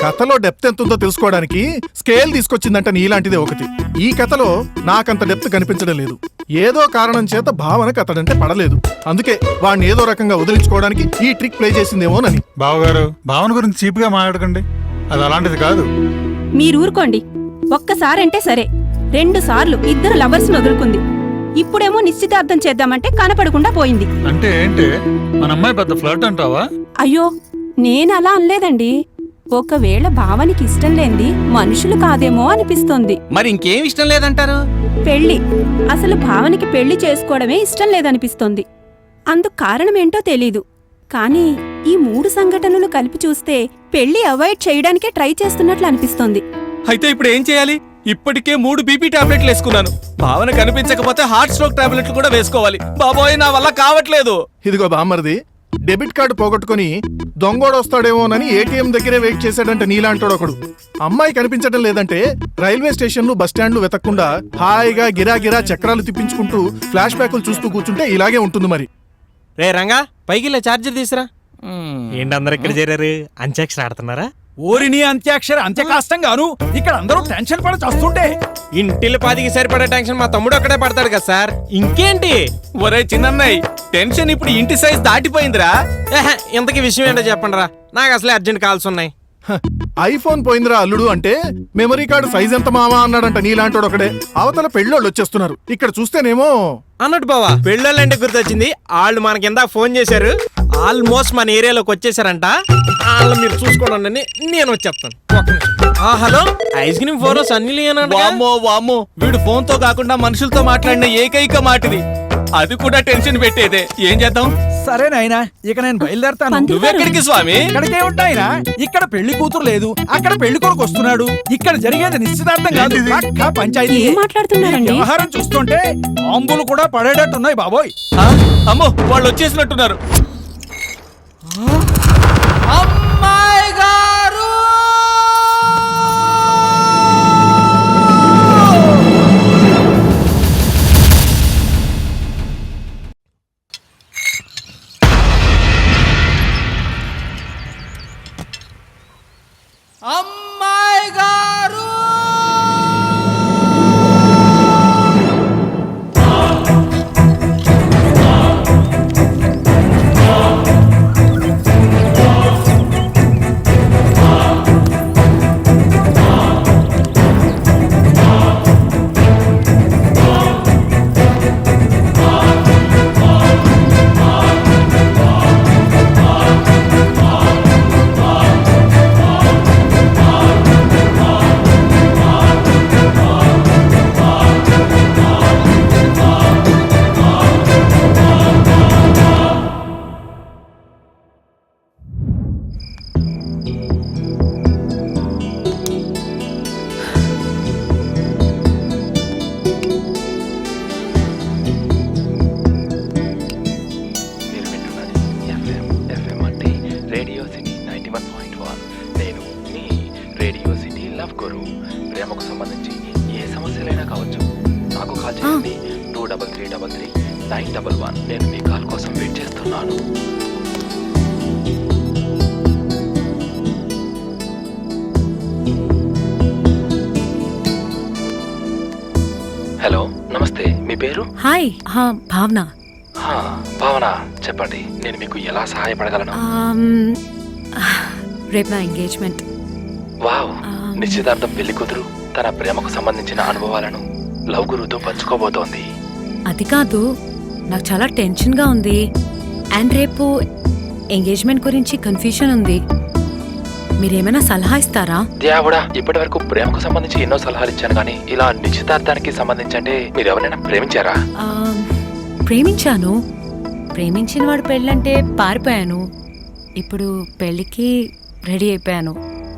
కథలో డెప్త్ ఎంత ఉందో తెలుసుకోవడానికి స్కేల్ తీసుకొచ్చిందంట నీలాంటిదే ఒకటి. ఈ కథలో నాకంత డెప్త్ కనిపించడం లేదు. ఏదో కారణం చేత భావనకు అతడంటే పడలేదు. అందుకే వాడిని ఏదో రకంగా వదిలించుకోవడానికి ఈ ట్రిక్ ప్లే చేసిందేమోనని. బావగారు, భావన గురించి చీప్ గా మాట్లాడకండి. అది అలాంటిది కాదు. మీరు ఊరుకోండి. ఒక్కసారంటే సరే, 2 సార్లు ఇద్దరు లవర్స్ వదులుకుంది. ఇప్పుడేమో నిశ్చితార్థం చేద్దామంటే కనపడకుండా పోయింది. అంటే ఏంటి, మన అమ్మాయి పెద్ద ఫ్లర్ట్ అంటావా? అయ్యో, నేనలా అనలేదండి. ఒకవేళ భావనికి ఇష్టం లేనిది మనుషులు కాదేమో అనిపిస్తోంది. మరి ఇంకేం ఇష్టం లేదంటారు? పెళ్లి. అసలు భావనికి పెళ్లి చేసుకోవడమే ఇష్టం లేదనిపిస్తోంది. అందుకు కారణమేంటో తెలీదు. కానీ ఈ 3 సంఘటనలు కలిపి చూస్తే పెళ్లి అవాయిడ్ చేయడానికే ట్రై చేస్తున్నట్లు అనిపిస్తోంది. అయితే ఇప్పుడు ఏం చేయాలి? ఇప్పటికే 3 బీపీ టాబ్లెట్లు వేసుకున్నాను. భావన కనిపించకపోతే హార్ట్ స్ట్రోక్ టాబ్లెట్లు కూడా వేసుకోవాలి. బాబోయ్, నా వల్ల కావట్లేదు. ఇదిగో బామ్మర్ది, డెబిట్ కార్డు పోగొట్టుకుని దొంగోడొస్తాడేమోనని ఏటీఎం దగ్గరే వెయిట్ చేశాడంట నీలాంటోడు ఒకడు. అమ్మాయి కనిపించడం లేదంటే రైల్వే స్టేషన్లు బస్టాండ్లు వెతకకుండా హాయిగా గిరాగిరా చక్రాలు తిప్పించుకుంటూ ఫ్లాష్ బ్యాకులు చూస్తూ కూర్చుంటే ఇలాగే ఉంటుంది మరి. రే రంగా, పైకి చార్జర్ తీసురా. ఏంటి అందరు ఇక్కడ చేరారు? అంత్యాక్షరి ఆడుతున్నారా? ఓరిని అంత్యాక్షరి అంత్య కష్టంగాను. ఇక్కడ అందరూ టెన్షన్ పడి చస్తుంటే ఇంటిల్లి పాదికి సరిపడే టెన్షన్ మా తమ్ముడు అక్కడే పడతాడు కదా సార్. ఇంకేంటి? ఒరే చిన్నన్నయ్, టెన్షన్ ఇప్పుడు ఇంటి సైజ్ దాటిపోయిందిరా. ఇంతకీ విషయం ఏంటో చెప్పండి రా, నాకు అసలే అర్జెంట్ కాల్స్ ఉన్నాయి. ఐఫోన్ పోయిందిరా అల్లుడు అంటే మెమరీ కార్డు సైజ్ ఎంత మావా అన్నాడంట నీలాంటోడు ఒకడే. అవతల పెళ్ళోళ్ళు వచ్చేస్తున్నారు. ఇక్కడ చూస్తేనేమో అన్నట్టు బావా, పెళ్ళోళ్ళంటే గుర్తొచ్చింది. వాళ్ళు మనకి ఇందాక ఫోన్ చేశారు. ఆల్మోస్ట్ మన ఏరియాలోకి వచ్చేసారంట. వాళ్ళు మీరు చూసుకోండి, నేను వచ్చేస్తాను. Hello, ice cream phone Sunny. వామ్మో వామ్మో, వీడు ఫోన్ తో కాకుండా మనుషులతో మాట్లాడిన ఏకైక మాటిది. అది కూడా టెన్షన్ పెట్టేదే. ఏం చేద్దాం? సరే నాయనా, ఇక నేను బయలుదేరతాను. నువ్వెక్కడికి స్వామి? ఇక్కడికే ఉంటాయినా. ఇక్కడ పెళ్లి కూతురు లేదు, అక్కడ పెళ్లి కొడుకు వస్తున్నాడు. ఇక్కడ జరిగేది నిశ్చితార్థం కాదు, పక్కా పంచాయతీ. ఏం మాట్లాడుతున్నారండి? వ్యవహారం చూస్తుంటే బాంబులు కూడా పడేటట్టున్నాయి బాబోయ్. అమ్మో, వాళ్ళు వచ్చేసినట్టున్నారు. అమ్మాయి గారు అమ్మాయి గారు 911 నేను మీ కాల్ కోసం వెయిట్ చేస్తున్నాను. హలో నమస్తే, మీ పేరు? హాయ్ భావన. భావన, చెప్పండి, నేను మీకు ఎలా సహాయపడగలను? రేపు నా ఎంగేజ్మెంట్. వావ్, నిశ్చితార్థం పెళ్లి కూతురు తన ప్రేమకు సంబంధించిన అనుభవాలను లవ్ గురుతో పంచుకోబోతోంది. అది కాదు, నాకు చాలా టెన్షన్గా ఉంది. అండ్ రేపు ఎంగేజ్మెంట్ గురించి కన్ఫ్యూషన్ ఉంది. మీరేమైనా సలహా ఇస్తారా? దేవుడా, ఇప్పటి వరకు ప్రేమకు సంబంధించి ఎన్నో సలహాలు ఇచ్చాను, కానీ ఇలా నిశ్చితార్థానికి సంబంధించి అంటే మీరు ఎవరైనా ప్రేమించారా? ప్రేమించాను. ప్రేమించిన వాడు పెళ్ళంటే పారిపోయాను. ఇప్పుడు పెళ్ళికి రెడీ అయిపోయాను.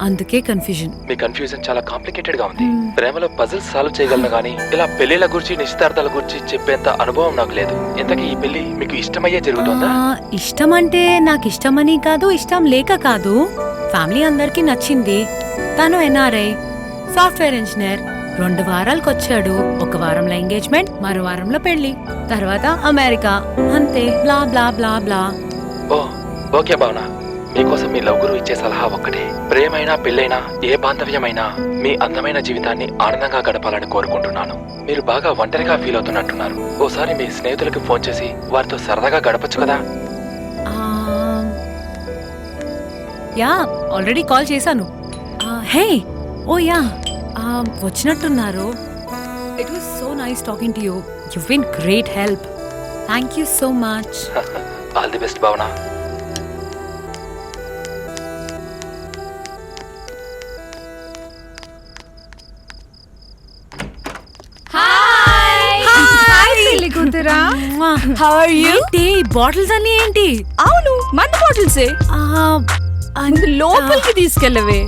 అందుకే కన్ఫ్యూజన్. మీ కన్ఫ్యూజన్ చాలా కాంప్లికేటెడ్ గా ఉంది. ప్రేమలో పజిల్స్ సాల్వ్ చేయగలను, కానీ ఇలా పెళ్లిళ్ళ గురించి నిశ్చితార్థాల గురించి చెప్పేంత అనుభవం నాకు లేదు. ఇంతకీ ఈ పెళ్లి మీకు ఇష్టమయ్యే జరుగుతుందా? ఇష్టం అంటే నాకు ఇష్టమని కాదు, ఇష్టం లేక కాదు. ఫ్యామిలీ అందరికీ నచ్చింది. తను ఎన్ఆర్ఐ, సాఫ్ట్వేర్ ఇంజనీర్. 2 వారాలకు వచ్చాడు. 1 వారంలో ఎంగేజ్మెంట్, మరో వారంలో పెళ్లి, తర్వాత అమెరికా. అంతే, బ్లా బ్లా బ్లా బ్లా. ఓకే భావన, మీకోసం మీ లవ్ గురు ఇచ్చే సలహా ఒక్కటే. ప్రేమైనా పెళ్ళైనా ఏ బాంధవ్యమైనా మీ అందమైన జీవితాన్ని ఆనందంగా గడపాలని కోరుకుంటున్నాను. మీరు బాగా ఒంటరిగా ఫీల్ అవుతున్నట్టున్నారు. ఓసారి మీ స్నేహితులకి ఫోన్ చేసి వారితో సరదాగా గడపచ్చు కదా? యా, ఆల్రెడీ కాల్ చేశాను. హే, ఓ యా, వచ్చినట్టున్నారు. It was so nice talking to you. You been great help. Thank you so much. All the best Bhavana. Bottles అన్ని ఏంటి? అవును, మందు బాటిల్సే. లోపలికి తీసుకెళ్ళవే.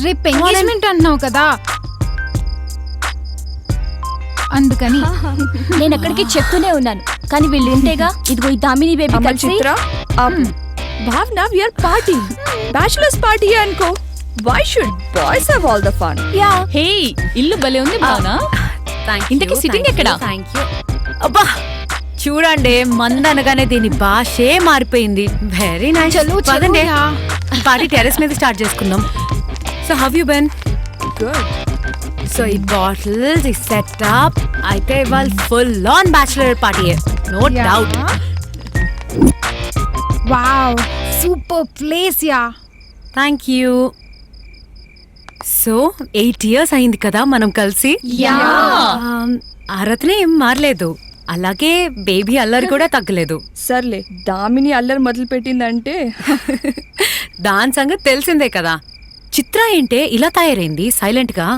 రేపు ఎంగేజ్మెంట్ అంటున్నావు కదా, అందుకని నేను ఎక్కడికి చెప్తూనే ఉన్నాను, కానీ వీళ్ళు వింటేగా. ఇదిగో ఈ దామిని బేబీ కలిసి Bhavana, we are party, bachelors party అనుకో. Why should boys have all the fun? Yeah. Hey, ఇల్లు భలే ఉంది భావన. ఇంతకీ సిట్టింగ్ ఎక్కడ? అబ్బా, చూడండి, మందనగానే దీని భాషే మారిపోయింది. Very nice. పదండి, పార్టీ టెర్రస్ మీద స్టార్ట్ చేసుకుందాం. So how you been? Good. So ఈ బాటిల్స్, ఈ సెటప్ అయితే ఇవాళ full on bachelor party, no doubt. Wow, super place. Yeah, thank you. So 8 years అయింది కదా మనం కలిసి. ఆరత్నే ఏం మారలేదు, అలాగే బేబీ అల్లరి కూడా తగ్గలేదు. సర్లే, దామిని అల్లరి మొదలు పెట్టిందంటే దాని సంగతి తెలిసిందే కదా. చిత్ర ఏంటే ఇలా తయారైంది సైలెంట్ గా?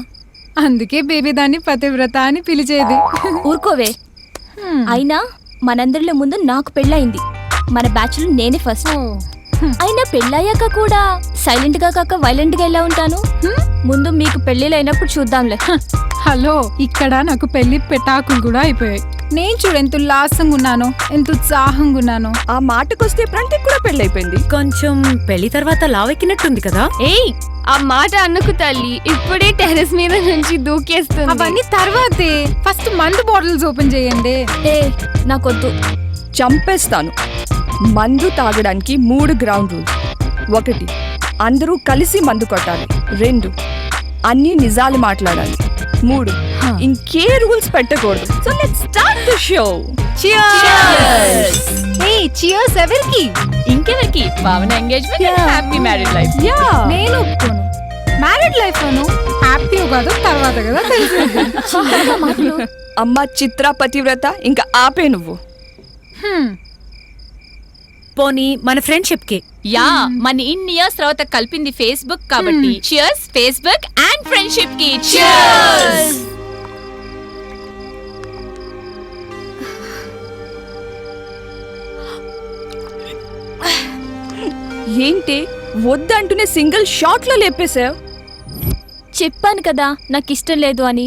అందుకే బేబీ దాన్ని పతివ్రత అని పిలిచేది. ఊరుకోవే. అయినా మనందరిలో ముందు నాకు పెళ్ళయింది. మన బ్యాచ్ లో నేనే ఫస్ట్. అయినా పెళ్ళయ్యాక కూడా సైలెంట్ గా కాక వైలెంట్ గా ఎలా ఉంటాను? ముందు మీకు పెళ్లిలైనప్పుడు చూద్దాంలే. హలో, ఇక్కడ నాకు పెళ్లి పెటాకులు కూడా అయిపోయాయి. నేను చూడు ఎంత ఉల్లాసంగా ఉన్నాను, ఎంత ఉత్సాహంగా ఉన్నాను. ఆ మాటకొస్తే ప్రంటికి కూడా పెళ్ళైపోయింది. కొంచెం పెళ్లి తర్వాత లావెక్కినట్టుంది కదా. ఏయ్, ఆ మాట అన్నకు తల్లి, ఇప్పుడే టెర్రస్ మీద నుంచి దూకేస్తుంది. అవన్నీ తర్వాతే, ఫస్ట్ మందు బాటిల్స్ ఓపెన్ చేయండి. ఏ, నాకొద్దు, చంపేస్తాను. మందు తాగడానికి 3 గ్రౌండ్ రూల్స్. 1, అందరూ కలిసి మందు కొట్టాలి. 2, అన్ని నిజాలు మాట్లాడాలి. 3, ఇంకే రూల్స్ పెట్టకూడదు. So let's start the show. Cheers! Hey, cheers ఎవరికి? ఇంకెవరికి? భావన engagement, happy married life. Yeah, నేను ఒప్పుకోను. మ్యారీడ్ లైఫ్ అను హ్యాపీ కాదు తర్వాత కదా తెలిసింది. అమ్మ చిత్ర పతివ్రత, ఇంకా ఆపే నువ్వు. పోనీ మన ఫ్రెండ్షిప్ కి. యా, మన ఇన్ని ఇయర్స్ తర్వాత కలిపింది ఫేస్బుక్ కాబట్టి చియర్స్ ఫేస్బుక్ అండ్ ఫ్రెండ్షిప్ కి. చియర్స్. ఏంటి వద్దంటూనే సింగిల్ షాట్ లో లేపేశావు? చెప్పాను కదా నాకు ఇష్టం లేదు అని.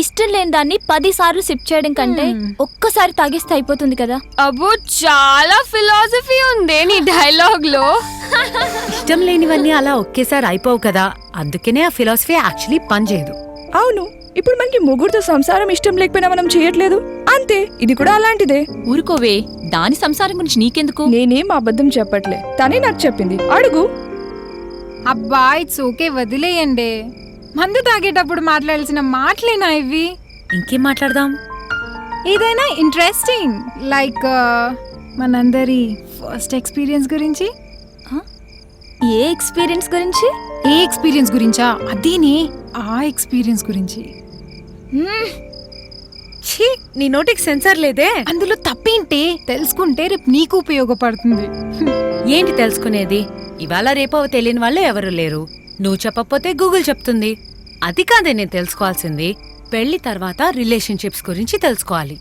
ఇష్టం లేని దాన్ని 10 సార్లు సిప్ చేయడం కంటే ఒక్కసారి తాగేస్తే అయిపోతుంది కదా. అబ్బో, చాలా ఫిలాసఫీ ఉంది నీ డైలాగ్ లో. ఇష్టం లేనివన్నీ అలా ఒకేసారి అయిపోవు కదా, అందుకనే ఆ ఫిలాసఫీ యాక్చువల్లీ పనిచేయదు. అవును, ఇప్పుడు మనకి మొగుడుతో సంసారం ఇష్టం లేకపోయినా మనం చేయట్లేదు అంతే. ఇది కూడా అలాంటిదే. ఊరుకోవే, దాని సంసారం గురించి నీకెందుకు? నేనేం అబద్ధం చెప్పట్లే, తనే నాకు చెప్పింది. అడుగు. అబ్బా ఇట్స్ ఓకే, వదిలేయండి. మందు తాగేటప్పుడు మాట్లాడాల్సిన మాటలేనా ఇవి? ఇంకేం మాట్లాడదాం? ఏదైనా ఇంట్రెస్టింగ్, లైక్ మనందరి ఫస్ట్ ఎక్స్పీరియన్స్ గురించి. ఏ ఎక్స్పీరియన్స్ గురించి? ఏ ఎక్స్పీరియన్స్ గురించా? అదేనే, ఆ ఎక్స్పీరియన్స్ గురించి. ఛీ, నీ నోటికి సెన్సార్ లేదే. అందులో తప్పేంటే? తెలుసుకుంటే రేపు నీకు ఉపయోగపడుతుంది. ఏంటి తెలుసుకునేది? ఇవాళ రేపు తెలియని వాళ్ళు ఎవరు లేరు. నువ్వు చెప్పకపోతే గూగుల్ చెప్తుంది. అది కాదే నేను తెలుసుకోవాల్సింది. పెళ్లి తర్వాత రిలేషన్షిప్స్ గురించి తెలుసుకోవాలి.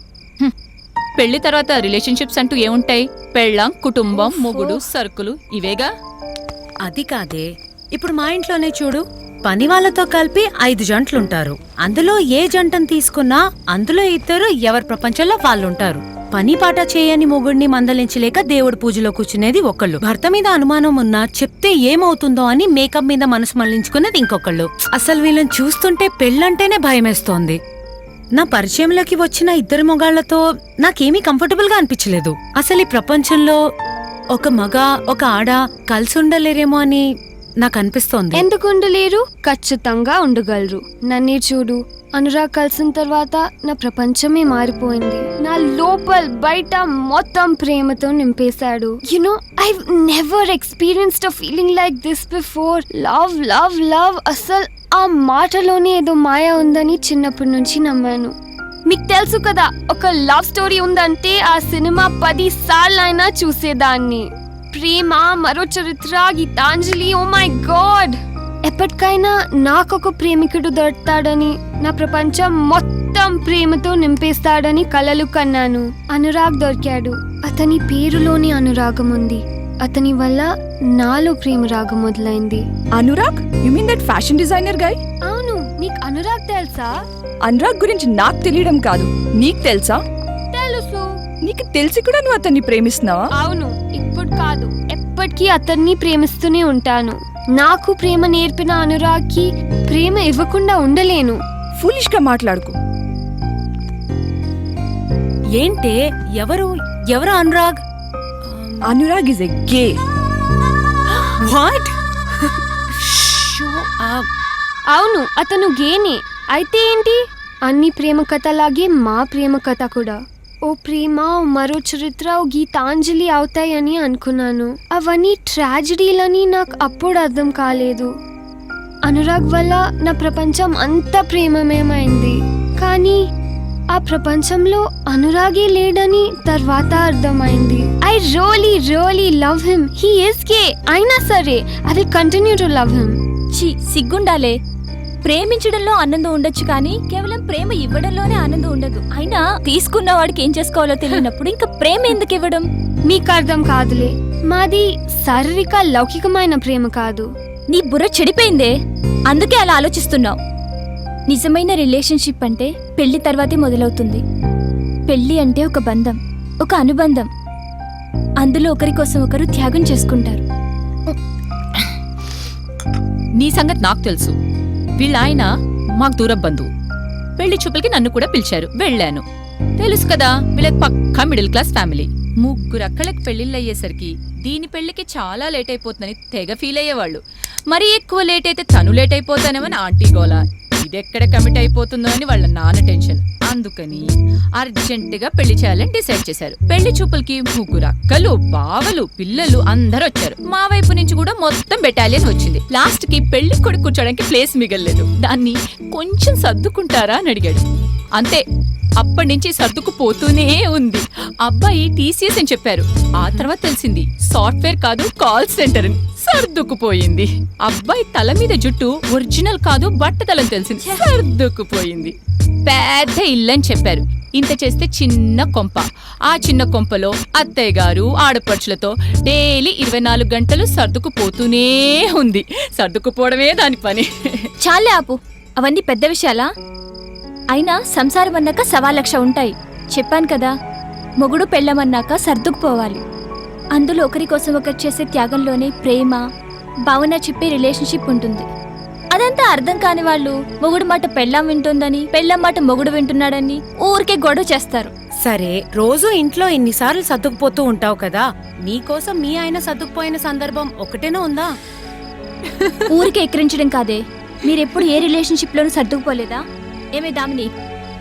పెళ్లి తర్వాత రిలేషన్షిప్స్ అంటూ ఏముంటాయి? పెళ్ళాం, కుటుంబం, మొగుడు, సరుకులు ఇవేగా. అది కాదే, ఇప్పుడు మా ఇంట్లోనే చూడు, పని వాళ్ళతో కలిపి 5 జంటలుంటారు. అందులో ఏ జంటను తీసుకున్నా అందులో 2 ఎవరి ప్రపంచంలో వాళ్ళుంటారు. పని పాట చేయని మొగుడిని మందలించలేక దేవుడి పూజలో కూర్చునేది ఒకళ్ళు. భర్త మీద అనుమానం ఉన్నా చెప్తే ఏమవుతుందో అని మేకప్ మీద మనసు మళ్లించుకునేది ఇంకొకళ్ళు. అసలు వీళ్ళని చూస్తుంటే పెళ్ళంటేనే భయమేస్తోంది. నా పరిచయంలోకి వచ్చిన 2 మొగాళ్లతో నాకేమీ కంఫర్టబుల్ గా అనిపించలేదు. అసలు ఈ ప్రపంచంలో ఒక మగ ఒక ఆడ కలిసి ఉండలేరేమో అని నాకు అనిపిస్తోంది. ఎందుకు ఉండలేరు? ఖచ్చితంగా ఉండగలరు. నన్నే చూడు, అనురాగ్ కలిసిన తర్వాత నా ప్రపంచమే మారిపోయింది. నా లోపల బయట మొత్తం ప్రేమతో నింపేశాడు. You know I never experienced a feeling like this before. Love love love, అసలు ఆ మాటలోనే ఏదో మాయ ఉందని చిన్నప్పటి నుంచి నమ్మాను. మీకు తెలుసు కదా, ఒక లవ్ స్టోరీ ఉందంటే ఆ సినిమా 10 సార్లైనా చూసేదాన్ని. ప్రేమ, మరో చరిత్ర, గీతాంజలి, ఓ మై గాడ్. ఎప్పటికైనా నాకొక ప్రేమికుడు దొరుకుతాడని, నా ప్రపంచం మొత్తం ప్రేమతో నింపేస్తాడని కలలు కన్నాను. అనురాగ్ దొరికాడు. అతని పేరులోని అనురాగం ఉంది. అతని వల్ల నాలో ప్రేమ రాగం మొదలైంది. Anurag? You mean that fashion designer guy? అవును. నీకు అనురాగ్ తెలుసా? అనురాగ్ గురించి నాకు తెలియడం కాదు, నీకు తెలుసా? తెలుసు. నీకు తెలిసి కూడా నువ్వు అతన్ని ప్రేమిస్తున్నావా? అవును, ఇప్పుడు కాదు, ఎప్పటికీ అతన్ని ప్రేమిస్తూనే ఉంటాను. నాకు ప్రేమ నేర్పిన అనురాగ్కి ప్రేమ ఇవ్వకుండా ఉండలేను. ఫూలిష్ గా మాట్లాడుకో. ఏంటే? ఎవరు Anurag? Anurag is a gay. What? అవును, అతను గేనే. అయితే ఏంటి? అన్ని ప్రేమ కథలాగే మా ప్రేమ కథ కూడా ఓ ప్రేమ, మరో చరిత్ర, ఓ గీతాంజలి అవుతాయని అనుకున్నాను. అవన్నీ ట్రాజడీలని నాకు అప్పుడు అర్థం కాలేదు. అనురాగ్ వల్ల నా ప్రపంచం అంతా ప్రేమమయమైంది. కానీ ఆ ప్రపంచంలో అనురాగే లేడని తర్వాత అర్థమైంది. I really really love him. He is gay. అయినా సరే I will continue to love him. ఛీ, సిగ్గుండాలే. ప్రేమించడంలో ఆనందం ఉండొచ్చు కానీ కేవలం ప్రేమ ఇవ్వడంలోనే ఆనందం ఉండదు. అయినా తీసుకున్న వాడికి ఏం చేసుకోవాలో తెలియనప్పుడు ఇంకా ప్రేమ ఎందుకు ఇవ్వడం? మీకు అర్థం కాదులే. మాది శారీరక లౌకికమైన ప్రేమ కాదు. నీ బుర్ర చెడిపోయిందే, అందుకే అలా ఆలోచిస్తున్నావు. నిజమైన రిలేషన్షిప్ అంటే పెళ్లి తర్వాతే మొదలవుతుంది. పెళ్లి అంటే ఒక బంధం, ఒక అనుబంధం. అందులో ఒకరి కోసం ఒకరు త్యాగం చేసుకుంటారు. నీ సంగతి నాకు తెలుసు. వీళ్ళ ఆయన మాకు దూర బంధువు. పెళ్లి చూపులకి నన్ను కూడా పిలిచారు, వెళ్ళాను. తెలుసు కదా, వీళ్ళకి పక్కా మిడిల్ క్లాస్ ఫ్యామిలీ. 3 అక్కలకి పెళ్లిళ్ళు అయ్యేసరికి దీని పెళ్లికి చాలా లేట్ అయిపోతుందని తెగ ఫీల్ అయ్యేవాళ్ళు. మరీ ఎక్కువ లేట్ అయితే తను లేట్ అయిపోతానేమని ఆంటీ గోలా. ఇదెక్కడ కమిట్ అయిపోతుందో అని వాళ్ళ నాన్న టెన్షన్. అందుకని అర్జెంటుగా పెళ్లి చేయాలని డిసైడ్ చేశారు. పెళ్లి చూపులకి 3 అక్కలు, బావలు, పిల్లలు అందరూ వచ్చారు. మా వైపు నుంచి కూడా మొత్తం బెటాలియన్ వచ్చింది. లాస్ట్ కి పెళ్లి కొడుకు కూర్చోడానికి ప్లేస్ మిగలలేదు. దాన్ని కొంచెం సర్దుకుంటారా అని అడిగాడు. అంతే, అప్పటి నుంచి సర్దుకుపోతూనే ఉంది. అబ్బాయి టీసీఎస్ అని చెప్పారు. ఆ తర్వాత తెలిసింది సాఫ్ట్వేర్ కాదు, కాల్ సెంటర్ అని. సర్దుకుపోయింది. అబ్బాయి తల మీద జుట్టు ఒరిజినల్ కాదు, బట్టతలని తెలిసింది. సర్దుకుపోయింది. పెద్ద ఇల్లని చెప్పారు. ఇంత చేస్తే చిన్న కొంప. ఆ చిన్న కొంపలో అత్తయ్య గారు ఆడపడుచులతో డైలీ 24 గంటలు సర్దుకుపోతూనే ఉంది. సర్దుకుపోవడమే దాని పని. చాలే ఆపు, అవన్నీ పెద్ద విషయాలా? అయినా సంసారం అన్నాక 1,00,000 ఉంటాయి. చెప్పాను కదా, మొగుడు పెళ్ళమన్నాక సర్దుకుపోవాలి. అందులో ఒకరి కోసం ఒకరు చేసే త్యాగంలోనే ప్రేమ, భావన చెప్పే రిలేషన్షిప్ ఉంటుంది. అదంతా అర్థం కాని వాళ్ళు మొగుడు మాట పెళ్ళాం వింటుందని, పెళ్ళాం మాట మొగుడు వింటున్నాడని ఊరికే గొడవ చేస్తారు. సరే, రోజు ఇంట్లో ఇన్నిసార్లు సర్దుకుపోతూ ఉంటావు కదా, నీకోసం మీ ఆయన సర్దుకుపోయిన సందర్భం ఒకటేనా ఉందా? ఊరికే ఎక్కిరించడం కాదే, మీరెప్పుడు ఏ రిలేషన్షిప్ లోనూ సర్దుకుపోలేదా? ఏమే దామిని,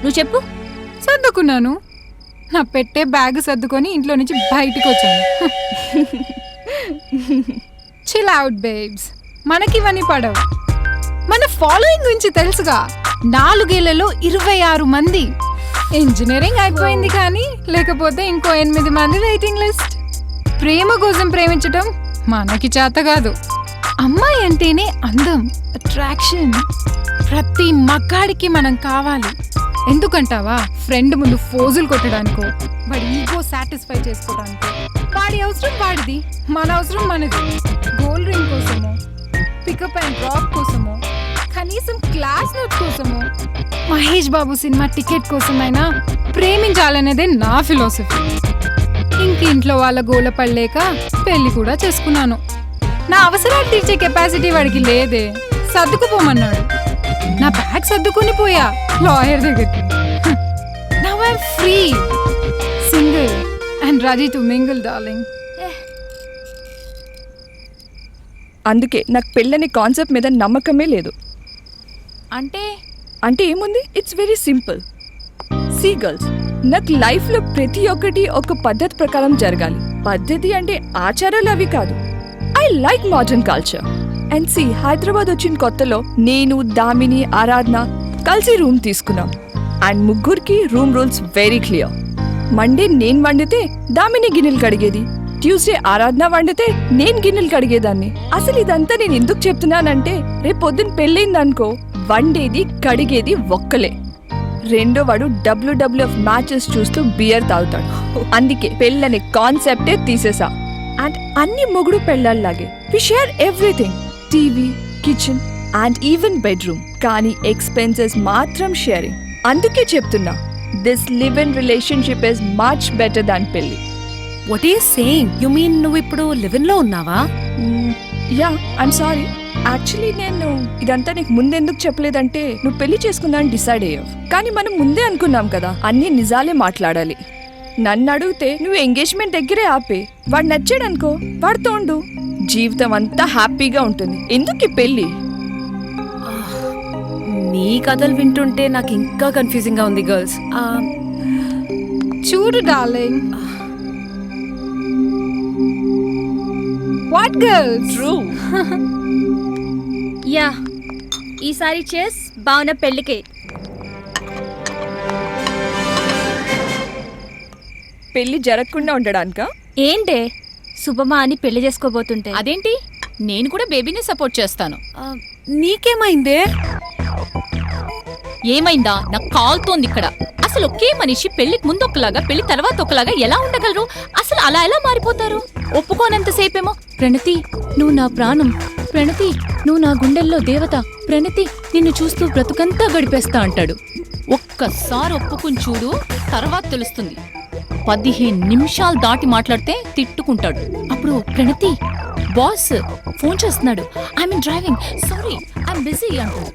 నువ్వు చెప్పు. సర్దుకున్నాను. నా పెట్టే బ్యాగ్ సర్దుకొని ఇంట్లో నుంచి బయటికి వచ్చాను. చిల్ అవుట్ బేబ్స్, మనకి ఇవన్నీ పడవు. మన ఫాలోయింగ్ గురించి తెలుసుగా, 4 ఏళ్లలో 26 మంది. ఇంజనీరింగ్ అయిపోయింది కానీ లేకపోతే ఇంకో 8 మంది వెయిటింగ్ లిస్ట్. ప్రేమ కోసం ప్రేమించటం మనకి చేత కాదు. అమ్మాయి అంటేనే అందం, అట్రాక్షన్. ప్రతి మగాడికి మనం కావాలి. ఎందుకంటావా? ఫ్రెండ్ ముందు ఫోజులు కొట్టడానికో, వాడి ఈగో సాటిస్ఫై చేసుకోవడానికో. వాడి అవసరం వాడిది, మన అవసరం మనది. గోల్డ్ రింగ్ కోసమో, పికప్ అండ్ డ్రాప్ కోసమో, కనీసం క్లాస్ నోట్ కోసమో, మహేష్ బాబు సినిమా టికెట్ కోసమైనా ప్రేమించాలనేదే నా ఫిలాసఫీ. ఇంక ఇంట్లో వాళ్ళ గోల పడలేక పెళ్లి కూడా చేసుకున్నాను. నా అవసరాలు తీర్చే కెపాసిటీ వాడికి లేదే, సర్దుకుపోమన్నాడు. నా బ్యాగ్ సర్దుకొని పోయా లాయర్ దగ్గరికి. Now I'm free, single and ready to mingle darling. అందుకే నాకు పెళ్ళనే కాన్సెప్ట్ మీద నమ్మకమే లేదు. అంటే ఏముంది, it's very simple. See girls, నాకు లైఫ్లో ప్రతి ఒక్కటి ఒక పద్ధతి ప్రకారం జరగాలి. పద్ధతి అంటే ఆచారాలు అవి కాదు. I like modern culture. And see, Hyderabad వచ్చిన కొత్తలో నేను, దామిని, ఆరాధన కలిసి రూమ్ తీసుకున్నాం. అండ్ ముగ్గురికి room rules very clear. Monday నేను వండితే దామిని గిన్నెలు కడిగేది, ట్యూస్డే ఆరాధన వండితే నేను గిన్నెలు కడిగేదాన్ని. అసలు ఇదంతా నేను ఎందుకు చెప్తున్నానంటే, రేపు పొద్దున్న పెళ్ళైందనుకో, వండేది కడిగేది ఒక్కలే. రెండో వాడు WWF మ్యాచెస్ చూస్తూ బియర్ తాగుతాడు. అందుకే పెళ్ళనే కాన్సెప్టే తీసేసా. అండ్ అన్ని మొగుడు పెళ్ళాలాగే we share everything, TV, kitchen and even bedroom. కానీ ఎక్స్పెన్సెస్ మాత్రం షేరింగ్. అందుకే చెప్తున్నా, this live in relationship is much better than పెళ్లి. What is saying? You mean నువ్వు ఇప్పుడు లివ్ ఇన్ లో ఉన్నావా? Yeah, I'm sorry. యాక్చువల్లీ నేను ఇదంతా నీకు ముందెందుకు చెప్పలేదంటే, నువ్వు పెళ్లి చేసుకుందామని డిసైడ్ అయ్యావు. కానీ మనం ముందే అనుకున్నాం కదా, అన్ని నిజాలే మాట్లాడాలి. నన్ను అడిగితే నువ్వు ఎంగేజ్మెంట్ దగ్గరే ఆపే, వాడు నచ్చాడు అనుకో, వాడితో ఉండు. జీవితం అంతా హ్యాపీగా ఉంటుంది. ఎందుకు ఈ పెళ్లి? నీ కథలు వింటుంటే నాకు ఇంకా కన్ఫ్యూజింగ్ గా ఉంది గర్ల్స్. చూడు darling, what girls? True. Yeah, ఈసారి చేస్ భావన పెళ్ళికే. పెళ్లి జరగకుండా ఉండడానికా? ఏంటే శుభమా అని పెళ్లి చేసుకోబోతుంటే? అదేంటి, నేను కూడా బేబీని సపోర్ట్ చేస్తాను. నీకేమైందే? ఏమైందా? నాకు కాలుతోంది ఇక్కడ. అసలు ఒకే మనిషి పెళ్లికి ముందు ఒకలాగా, పెళ్లి తర్వాత ఒకలాగా ఎలా ఉండగలరు? అసలు అలా ఎలా మారిపోతారు? ఒప్పుకోనంతసేపేమో ప్రణతి నువ్వు నా ప్రాణం, ప్రణతి నువ్వు నా గుండెల్లో దేవత, ప్రణతి నిన్ను చూస్తూ బ్రతుకంతా గడిపేస్తా అంటాడు. ఒక్కసారి ఒప్పుకుని చూడు, తర్వాత తెలుస్తుంది. 15 నిమిషాలు దాటి మాట్లాడితే తిట్టుకుంటాడు. అప్పుడు ప్రణతి బాస్ ఫోన్ చేస్తున్నాడు, I'm driving, sorry I'm busy అంటాడు.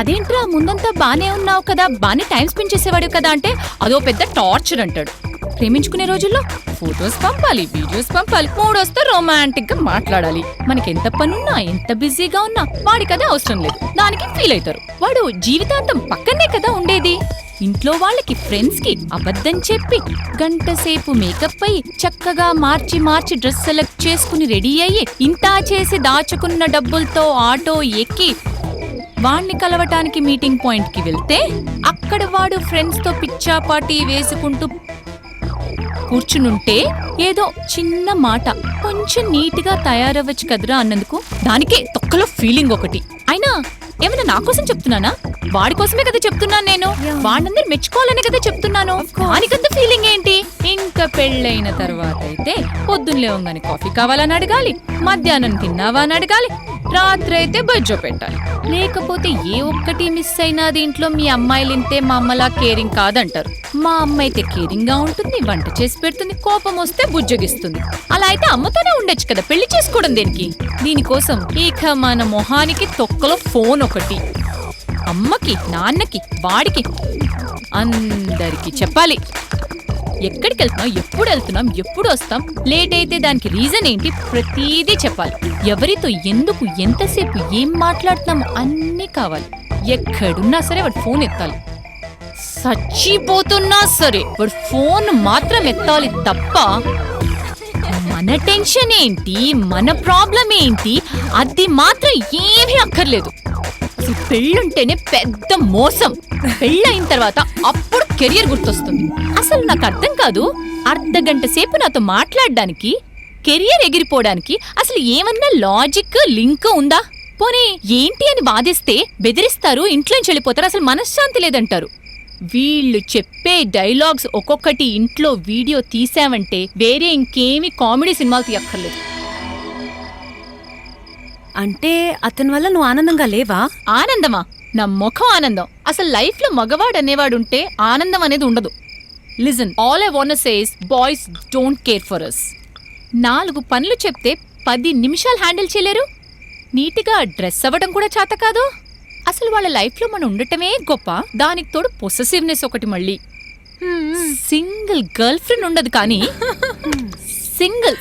అదేంట్రా, ముందంతా బానే ఉన్నావు కదా, బానే టైం స్పెండ్ చేసేవాడు కదా అంటే అదో పెద్ద టార్చర్ అంటాడు. ప్రేమించుకునే రోజుల్లో ఫొటోస్ పంపాలి, వీడియోస్ పంపాలి, మూడొస్తే రొమాంటిక్ గా మాట్లాడాలి. మనకి ఎంత పనున్నా, ఎంత బిజీగా ఉన్నా వాడికి అదే అవసరం లేదు, దానికి ఫీల్ అవుతారు. వాడు జీవితాంతం పక్కనే కదా ఉండేది. ఇంట్లో వాళ్ళకి, ఫ్రెండ్స్ కి అబద్ధం చెప్పి గంట సేపు మేకప్ అయ్యి చక్కగా మార్చి మార్చి డ్రెస్ సెలెక్ట్ చేసుకుని రెడీ అయ్యి ఇంతా చేసి దాచుకున్న డబ్బులతో ఆటో ఎక్కి వాణ్ణి కలవటానికి మీటింగ్ పాయింట్ కి వెళ్తే అక్కడ వాడు ఫ్రెండ్స్ తో పిచ్చాపాటీ వేసుకుంటూ కూర్చునుంటే ఏదో చిన్న మాట, కొంచెం నీట్ గా తయారవ్వచ్చు కదరా అన్నందుకు దానికే తొక్కలో ఫీలింగ్ ఒకటి. అయినా ఏమైనా నా కోసం చెప్తున్నానా? వాడి కోసమే కదా చెప్తున్నాను నేను. వాడినందరూ మెచ్చుకోవాలనే కదా చెప్తున్నాను. దానికంత ఫీలింగ్ ఏంటి? ఇంకా పెళ్ళైన తర్వాత అయితే పొద్దున్న లేవగానే కాఫీ కావాలని అడగాలి, మధ్యాహ్నం తిన్నావా అని అడగాలి, రాత్రి అయితే బజ్జో పెట్టాలి. లేకపోతే ఏ ఒక్కటి మిస్ అయినా దీంట్లో మీ అమ్మాయిలింతే మా అమ్మలా కేరింగ్ కాదంటారు. మా అమ్మ అయితే కేరింగ్ గా ఉంటుంది, వంట చేసి పెడుతుంది, కోపం వస్తే బుజ్జగిస్తుంది. అలా అయితే అమ్మతోనే ఉండొచ్చు కదా, పెళ్లి చేసుకోవడం దేనికి? దీనికోసం ఇక మన మొహానికి తొక్కలో ఫోన్ ఒకటి, అమ్మకి, నాన్నకి, వాడికి, అందరికి చెప్పాలి. ఎక్కడికి వెళ్తున్నాం, ఎప్పుడు వెళ్తున్నాం, ఎప్పుడు వస్తాం, లేట్ అయితే దానికి రీజన్ ఏంటి, ప్రతిదీ చెప్పాలి. ఎవరితో, ఎందుకు, ఎంతసేపు, ఏం మాట్లాడుతున్నామో అన్నీ కావాలి. ఎక్కడున్నా సరే వాడు ఫోన్ ఎత్తాలి. చచ్చిపోతున్నా సరే వాడు ఫోన్ మాత్రం ఎత్తాలి తప్ప మన టెన్షన్ ఏంటి, మన ప్రాబ్లం ఏంటి, అది మాత్రం ఏమీ అక్కర్లేదు. పెళ్ళుంటేనే పెద్ద మోసం. పెళ్ళయిన తర్వాత అప్పుడు కెరియర్ గుర్తొస్తుంది. అసలు నాకు అర్థం కాదు, అర్ధగంట సేపు నాతో మాట్లాడడానికి, కెరియర్ ఎగిరిపోవడానికి అసలు ఏమన్నా లాజిక్ లింక్ ఉందా? పోనీ ఏంటి అని బాధేస్తే బెదిరిస్తారు, ఇంట్లోంచి వెళ్ళిపోతారు, అసలు మనశ్శాంతి లేదంటారు. వీళ్ళు చెప్పే డైలాగ్స్ ఒక్కొక్కటి ఇంట్లో వీడియో తీసావంటే వేరే ఇంకేమి కామెడీ సినిమాలు తీయక్కర్లేదు. అంటే అతని వల్ల నువ్వు ఆనందంగా లేవా? ఆనందమా? నా ముఖం ఆనందం. అసలు లైఫ్ లో మగవాడు అనేవాడుంటే ఆనందం అనేది ఉండదు. Listen, all I want say is boys don't care for us. 4 పనులు చెప్తే 10 నిమిషాలు హ్యాండిల్ చేయలేరు. నీట్గా డ్రెస్ అవ్వడం కూడా చేత కాదు. అసలు వాళ్ళ లైఫ్ లో మనం ఉండటమే గొప్ప. దానికి తోడు పొసెసివ్నెస్ ఒకటి. మళ్ళీ సింగిల్ గర్ల్ ఫ్రెండ్ ఉండదు కానీ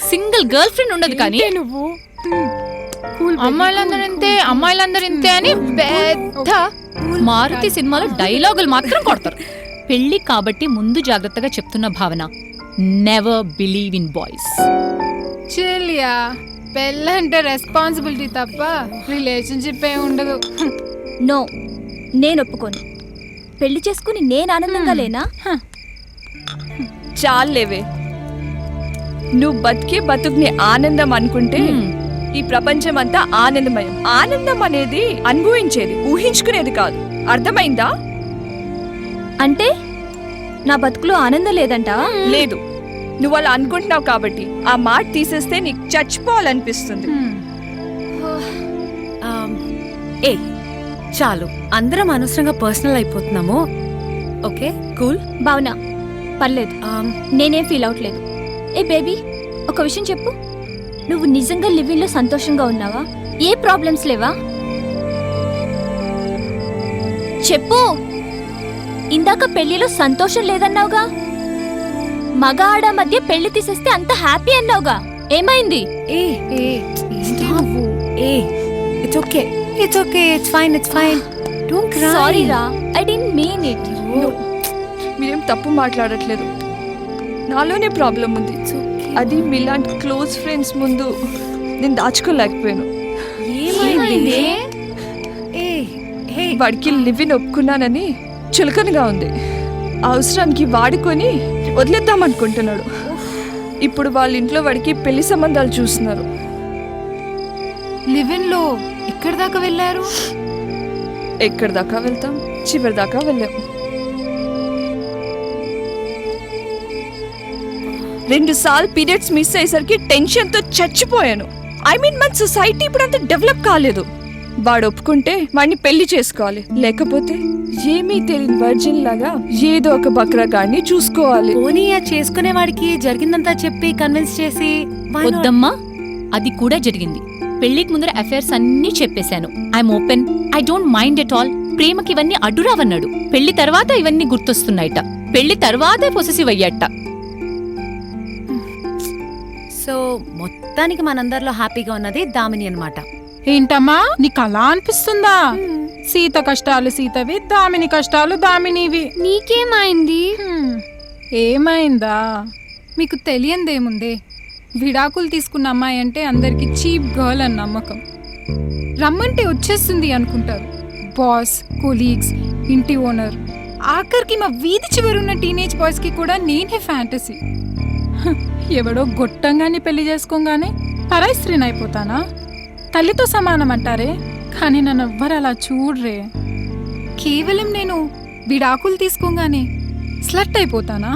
సింగిల్ గర్ల్ ఫ్రెండ్ ఉండదు కానీ నువ్వు అమ్మాయిలందరూ ఇంతే అని పెద్ద మారుతి సినిమాలో డైలాగులు మాత్రం కొడతారు. పెళ్లి కాబట్టి ముందు జాగ్రత్తగా చెప్తున్న భావన, నెవర్ బిలీవ్ ఇన్ బాయ్స్. చెల్లియా, పెళ్ళంటే రెస్పాన్సిబిలిటీ తప్ప రిలేషన్షిప్ ఏ ఉండదు. నో, నేను ఒప్పుకోను. పెళ్లి చేసుకుని నేను ఆనందంగా లేనా? చాలేవే, నువ్వు బతికే బతుకుని ఆనందం అనుకుంటే ఈ ప్రపంచం అంతా ఆనందమయం. ఆనందం అనేది అనుభవించేది, ఊహించుకునేది కాదు. అర్థమైందా? అంటే నా బతుకులో ఆనందం లేదంటా? లేదు, నువ్వు అలా అనుకుంటున్నావు కాబట్టి ఆ మాట తీసేస్తే నీకు చచ్చిపోవాలనిపిస్తుంది. ఏ చాలు, అందరం అనవసరంగా పర్సనల్ అయిపోతున్నాము. Okay, cool. భావన, పర్లేదు, నేనేం ఫీల్ అవట్లేదు. ఏ బేబీ, ఒక విషయం చెప్పు, నువ్వు నిజంగా లివింగ్ లో సంతోషంగా ఉన్నావా? ఏ ప్రాబ్లమ్స్ లేవా? చెప్పు. ఇందాక పెళ్లిలో సంతోషం లేదన్నావుగా, మగ ఆడ మధ్య పెళ్లి తీసేస్తే అంత హ్యాపీ అన్నావుగా, ఏమైంది? It's okay, it's okay, it's fine, it's fine. Don't cry. Sorry రా, ఐ డిడ్ంట్ మీన్ ఇట్. మీరేం తప్పు మాట్లాడట్లేదు, నాలోనే ప్రాబ్లం ఉంది. అది మీలాంటి క్లోజ్ ఫ్రెండ్స్ ముందు నేను దాచుకోలేకపోయాను. ఏమైంది? వాడికి లివిన్ ఒప్పుకున్నానని చులకనగా ఉంది. అవసరానికి వాడుకొని వదిలేద్దాం అనుకుంటున్నాడు. ఇప్పుడు వాళ్ళ ఇంట్లో వాడికి పెళ్లి సంబంధాలు చూస్తున్నారు. లివిన్ లో ఎక్కడి దాకా వెళ్ళారు? ఎక్కడి దాకా వెళ్తాం, చివరి దాకా వెళ్ళాం. 2 సార్లు పీరియడ్స్ మిస్ అయ్యేసరికి టెన్షన్తో చచ్చిపోయాను. మన సొసైటీ ఇప్పుడు అంత డెవలప్ కాలేదు. వాడు ఒప్పుకుంటే వాడిని పెళ్లి చేసుకోవాలి, లేకపోతే ఏమీ తెలియని వర్జిన్ లాగా ఏదో ఒక బక్రగాడిని చూసుకోవాలి. పోనీ చేసుకునే వాడికి జరిగిందంతా చెప్పి కన్విన్స్ చేసి. వద్దమ్మా, అది కూడా జరిగింది. పెళ్లికి ముందర అఫైర్స్ అన్నీ చెప్పేశాను. I'm open, I don't mind at all. ప్రేమకి ఇవన్నీ అడ్డురావన్నాడు. పెళ్లి తర్వాత ఇవన్నీ గుర్తొస్తున్నాయట. పెళ్లి తర్వాతే పొసెసివ్ అయ్యాట. సో మొత్తానికి మనందరిలో హ్యాపీగా ఉన్నది దామిని అన్నమాట. ఏంటమ్మా, నీకు అలా అనిపిస్తుందా? సీత కష్టాలు సీతవి, దామిని కష్టాలు దామినివి. నీకేమైంది? ఏమైందా? మీకు తెలియందేముందే, విడాకులు తీసుకున్న అమ్మాయి అంటే అందరికి చీప్ గర్ల్ అని నమ్మకం. రమ్మంటే వచ్చేస్తుంది అనుకుంటారు. బాస్, కొలీగ్స్, ఇంటి ఓనర్, ఆఖరికి మా వీధి చివరున్న టీనేజ్ బాయ్స్ కి కూడా నేనే ఫ్యాంటసీ. ఎవడో గొట్టంగాని పెళ్లి చేసుకోగానే పరాయి స్త్రీని అయిపోతానా? తల్లితో సమానం అంటారే, కానీ నన్ను ఎవ్వరు అలా చూడరే. కేవలం నేను విడాకులు తీసుకోగానే స్లట్ అయిపోతానా?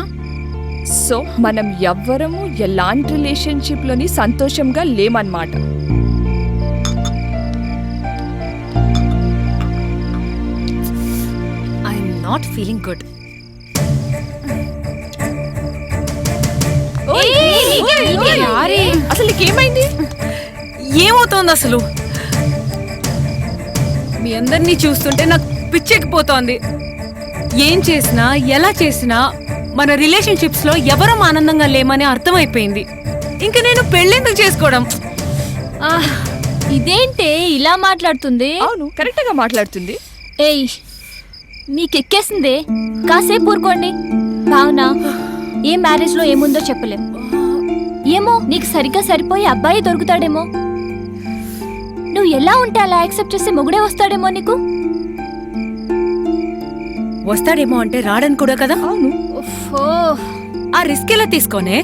సో మనం ఎవ్వరము ఎలాంటి రిలేషన్షిప్లోని సంతోషంగా లేమన్నమాట. I'm not feeling good. అసలు నీకేమైంది? ఏమవుతోంది అసలు? మీ అందరినీ చూస్తుంటే నాకు పిచ్చెక్కిపోతోంది. ఏం చేసినా ఎలా చేసినా మన రిలేషన్షిప్స్ లో ఎవరం ఆనందంగా లేమని అర్థమైపోయింది. ఇంక నేను పెళ్ళెందుకు చేసుకోవడం? ఇదేంటే ఇలా మాట్లాడుతుంది? అవును, కరెక్ట్ గా మాట్లాడుతుంది. ఏయ్, మీకెక్కేసిందే, కాసేపు ఊరుకోండి. భావన, ఏ మ్యారేజ్ లో ఏముందో చెప్పలేం. ఏమో నీకు సరిగ్గా సరిపోయి అబ్బాయి దొరుకుతాడేమో. నువ్వు ఎలా ఉంటే అలా యాక్సెప్ట్ చేస్తే మొగుడే వస్తాడేమో నీకు. వస్తాడేమో అంటే రాడని కూడా కదా. అవును. ఆ రిస్క్ ఎలా తీసుకోనే?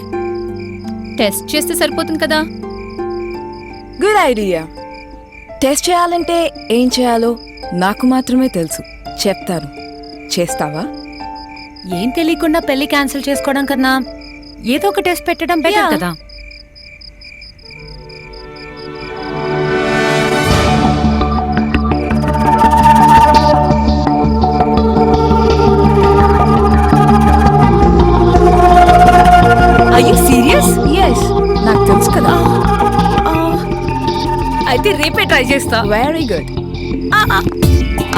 టెస్ట్ చేస్తే సరిపోతుంది కదా. Good idea. టెస్ట్ చేయాలంటే ఏం చేయాలో నాకు మాత్రమే తెలుసు. చెప్తాను, చేస్తావా? ఏం తెలియకుండా పెళ్లి క్యాన్సిల్ చేసుకోవడం కన్నా ఏదో ఒక టెస్ట్ పెట్టడం బెటర్ కదా. నాకు తెలుసు కదా. అయితే రేపే ట్రై చేస్తా. Very good.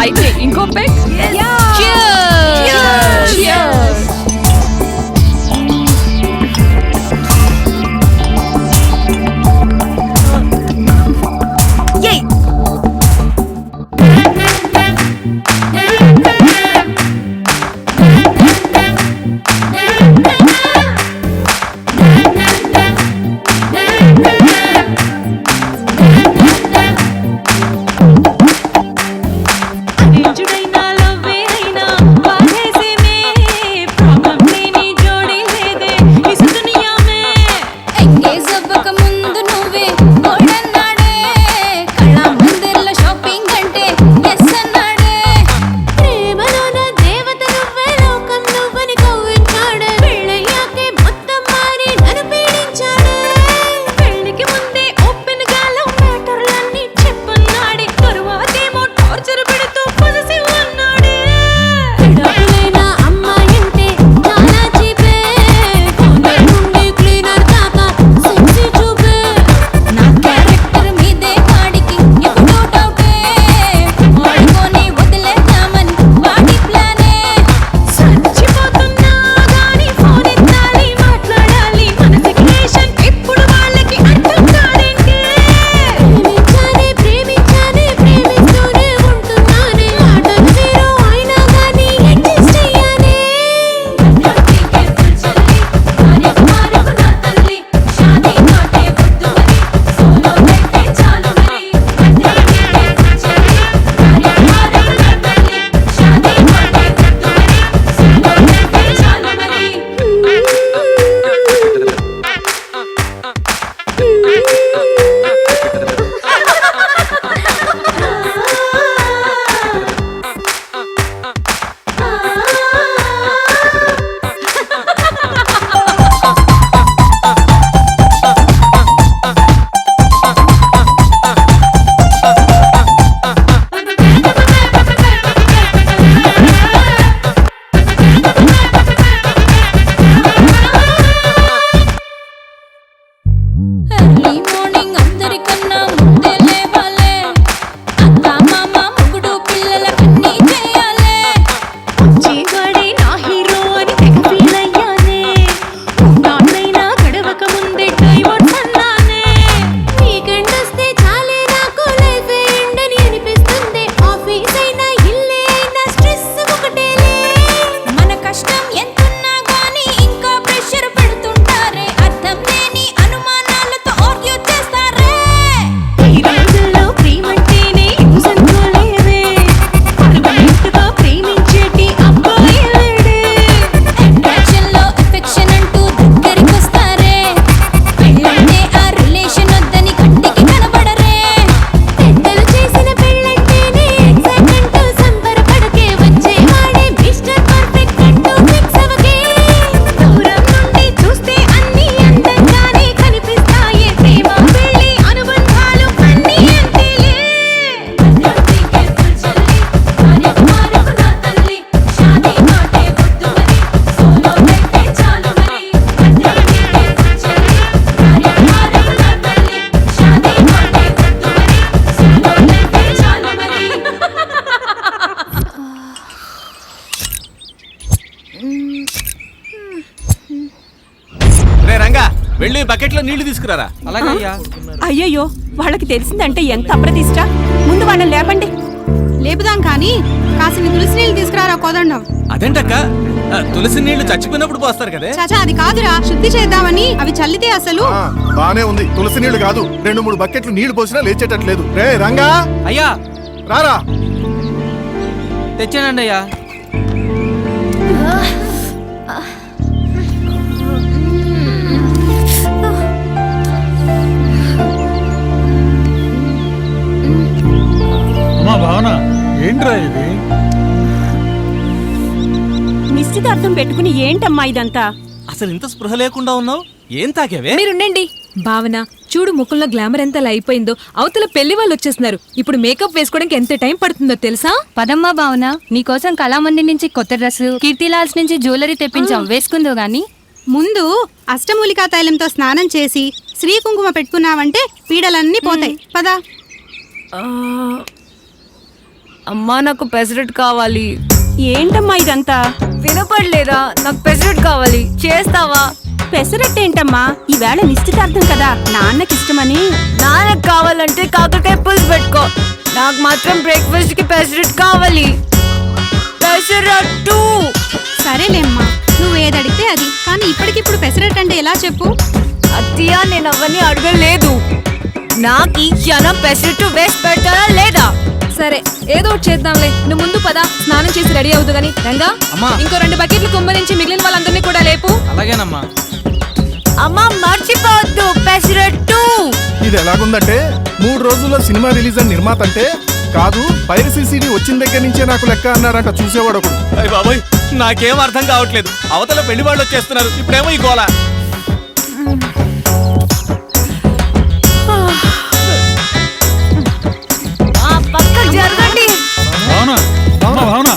అయితే ఇంకో పెట్. నిజుడైనా లవ్వేరైనా బాధేసేమే వెళ్ళి బకెట్లో నీళ్లు తీసుకురారా. అలాగే అయ్యా. అయ్యయ్యో వాళ్ళకి తెలిసిందంటే ఎంత అప్రతిష్ట. ముందు వాళ్ళని లేపండి. లేపుదాం కానీ కాసిన తులసి నీళ్ళు తీసుకురారా కోదండం. అదేంటక్క, తులసి నీళ్లు చచ్చిపోయినప్పుడు పోస్తారు కదే. చాచా అది కాదురా, శుద్ధి చేద్దామని అవి చల్లితే అసలు. బానే ఉంది, తులసి నీళ్లు కాదు 2-3 బకెట్లు నీళ్లు పోసినా లేచేటట్లేదు. రే రంగా, అయ్యా రారా. తెచ్చానండి అయ్యా. అమ్మా భావన, ఏంట్రా ఇది? నిశ్చితార్థం పెట్టుకుని ఏంటమ్మా ఇదంతా? అసలు ఇంత స్పృహ లేకుండా ఉన్నావు, ఏం తాకేవే? మీరుండండి. భావన చూడు ముఖంలో గ్లామర్ ఎంత అలా అయిపోయిందో. అవతల పెళ్లి వాళ్ళు వచ్చేస్తున్నారు. ఇప్పుడు మేకప్ వేసుకోవడానికి ఎంత టైం పడుతుందో తెలుసా? పదమ్మా భావన, నీకోసం కళామంది నుంచి కొత్త డ్రెస్, కీర్తిలాల్స్ నుంచి జ్యువెలరీ తెప్పించాం, వేసుకుందో గాని. ముందు అష్టమూలికా తైలంతో స్నానం చేసి శ్రీ కుంకుమ పెట్టుకున్నావంటే పీడలన్నీ పోతాయి. పదా. అమ్మా నాకు పెసరెట్ కావాలి. ఏంటమ్మా ఇదంతా? వినపడలేదా? నాకు పెసరెట్ కావాలి, చేస్తావా? పెసరట్టు ఏంటమ్మా, ఈవేళ నిశ్చితార్థం కదా, నాన్నకిష్టమని. నాన్నకు కావాలంటే కాకరకాయ పులుసు పెట్టుకో, నాకు మాత్రం బ్రేక్ఫాస్ట్ కి పెసరెట్ కావాలి. పెసరట్టు. సరేలేమ్మా, నువ్వు ఏదడిగితే అది. కానీ ఇప్పటికిప్పుడు పెసరట్టు అంటే ఎలా చెప్పు? అత్తయ్య నేను అవన్నీ అడగలేదు. నాకు ఈ క్షణం పెసరట్టు వేసి పెడతారా లేదా? సరే ఏదో ఒకటి చేద్దాంలే. నువ్వు ముందు పద, స్నానం చేసి రెడీ అవుతు గాని. రంగా, ఇంకో 2 బకెట్లు కుమ్మరించి మిగిలిన వాళ్ళందరినీ కూడా లేపు. అలాగేనమ్మా. అమ్మా మర్చిపోవద్దు పెసరట్టు. ఇది ఎలాగుందంటే 3 రోజుల్లో సినిమా రిలీజ్ అని నిర్మాత అంటే కాదు, పైరసీ సీడీ వచ్చిన దగ్గర నుంచే నాకు లెక్క అన్నారంట చూసేవాడు ఒకడు. అయ్య బాబోయ్, నాకేం అర్థం కావట్లేదు. అవతల పెళ్లి వాళ్ళు వచ్చేస్తున్నారు, ఇప్పుడేమో ఈ గోల. పక్కకు జరగండి. భావన, భావన.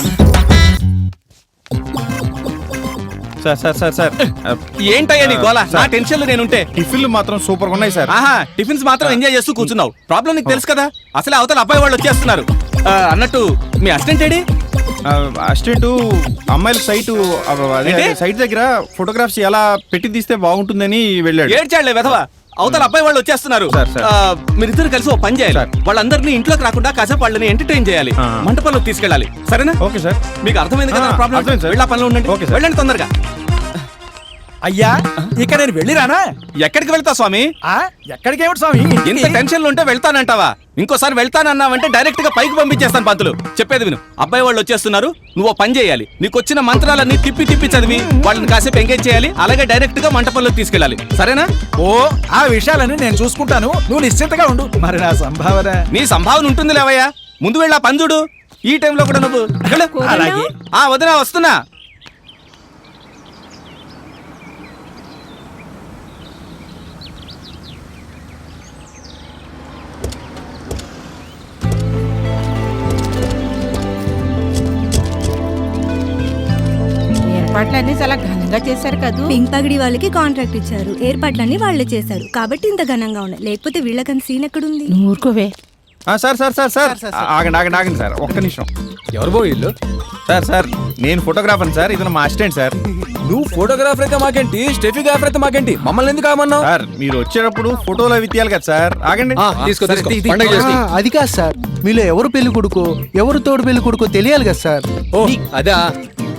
సార్ సార్ సార్ సార్ ఏంటయ్యా నీ గోల? నా టెన్షన్లు నేనుంటే. టిఫిన్లు మాత్రం సూపర్ ఉన్నాయి సార్. ఆహా, టిఫిన్స్ మాత్రం ఎంజాయ్ చేస్తూ కూర్చున్నావు. ప్రాబ్లం నీకు తెలుసు కదా. అసలే అవతల అబ్బాయి వాళ్ళు వచ్చేస్తున్నారు. అన్నట్టు మీ అసిస్టెంట్ ఏడి? అసిస్టెంట్ అమ్మాయిల సైట్ దగ్గర ఫోటోగ్రాఫ్స్ ఎలా పెట్టి తీస్తే బాగుంటుందని వెళ్ళాడు. ఏడ్చాడులే వెధవా. అవతల అబ్బాయి వాళ్ళు వచ్చేస్తున్నారు. మీరిద్దరు కలిసి ఓ పని చేయాలి. వాళ్ళందరినీ ఇంట్లోకి రాకుండా కాసేపు వాళ్ళని ఎంటర్టైన్ చేయాలి. మంటపంలోకి తీసుకెళ్ళాలి. సరేనా? Okay sir. మీకు అర్థమైంది కదా ప్రాబ్లం? వెళ్ళి ఆ పనిలో ఉండండి. వెళ్ళండి తొందరగా. అయ్యా ఇక నేను వెళ్ళిరానా? ఎక్కడికి వెళ్తా స్వామి? ఎక్కడికి ఏమిటి స్వామి? ఇంత టెన్షన్లు ఉంటే వెళ్తానంటావా? ఇంకోసారి వెళ్తానన్నావంటే డైరెక్ట్ గా పైకి పంపించేస్తాను. పంతులు చెప్పేది విను. అబ్బాయి వాళ్ళు వచ్చేస్తున్నారు, నువ్వు పని చేయాలి. నీకు వచ్చిన మంత్రాలన్నీ తిప్పి తిప్పి చదివి వాళ్ళని కాసేపు ఎంగేజ్ చేయాలి. అలాగే డైరెక్ట్ గా మంటపంలోకి తీసుకెళ్ళాలి. సరేనా? ఓ ఆ విషయాలన్నీ నేను చూసుకుంటాను, నువ్వు నిశ్చింతగా ఉండు. మరి నా సంభావన? నీ సంభావన ఉంటుంది లేవయ్యా. ముందు వెళ్ళా పని చూడు. ఈ టైంలో కూడా నువ్వు అలాగే. వదినా వస్తున్నా. ఏర్పాట్లన్నీ చాలా ఘనంగా చేశారు కదా. పింక్ పగిడి వాళ్ళకి కాంట్రాక్ట్ ఇచ్చారు, ఏర్పాట్లన్నీ వాళ్ళే చేశారు కాబట్టి ఇంత ఘనంగా ఉన్నాయి. లేకపోతే వీళ్ళకని సీన్ ఎక్కడుంది? ఊరుకోవే. సార్ సార్ సార్ సార్ ఆగండి ఆగండి ఆగండి సార్, ఒక్క నిమిషం. ఎవరు బో ఇల్లు? సార్ సార్ నేను ఫోటోగ్రాఫర్ సార్, ఇతను మా అసిస్టెంట్ సార్. నువ్వు ఫోటోగ్రాఫర్ అయితే మాకేంటి, స్టెఫిగ్రాఫర్ అయితే మాకేంటి, మమ్మల్ని ఎందుకు ఆమన్నావు? సార్ మీరు వచ్చేటప్పుడు ఫోటోలు అవి తీయాలి కదా సార్. ఆగండి. అది కాదు సార్, మీలో ఎవరు పెళ్లి కొడుకో ఎవరు తోడు పెళ్లి కొడుకో తెలియాలి కదా సార్. ఓ అదా,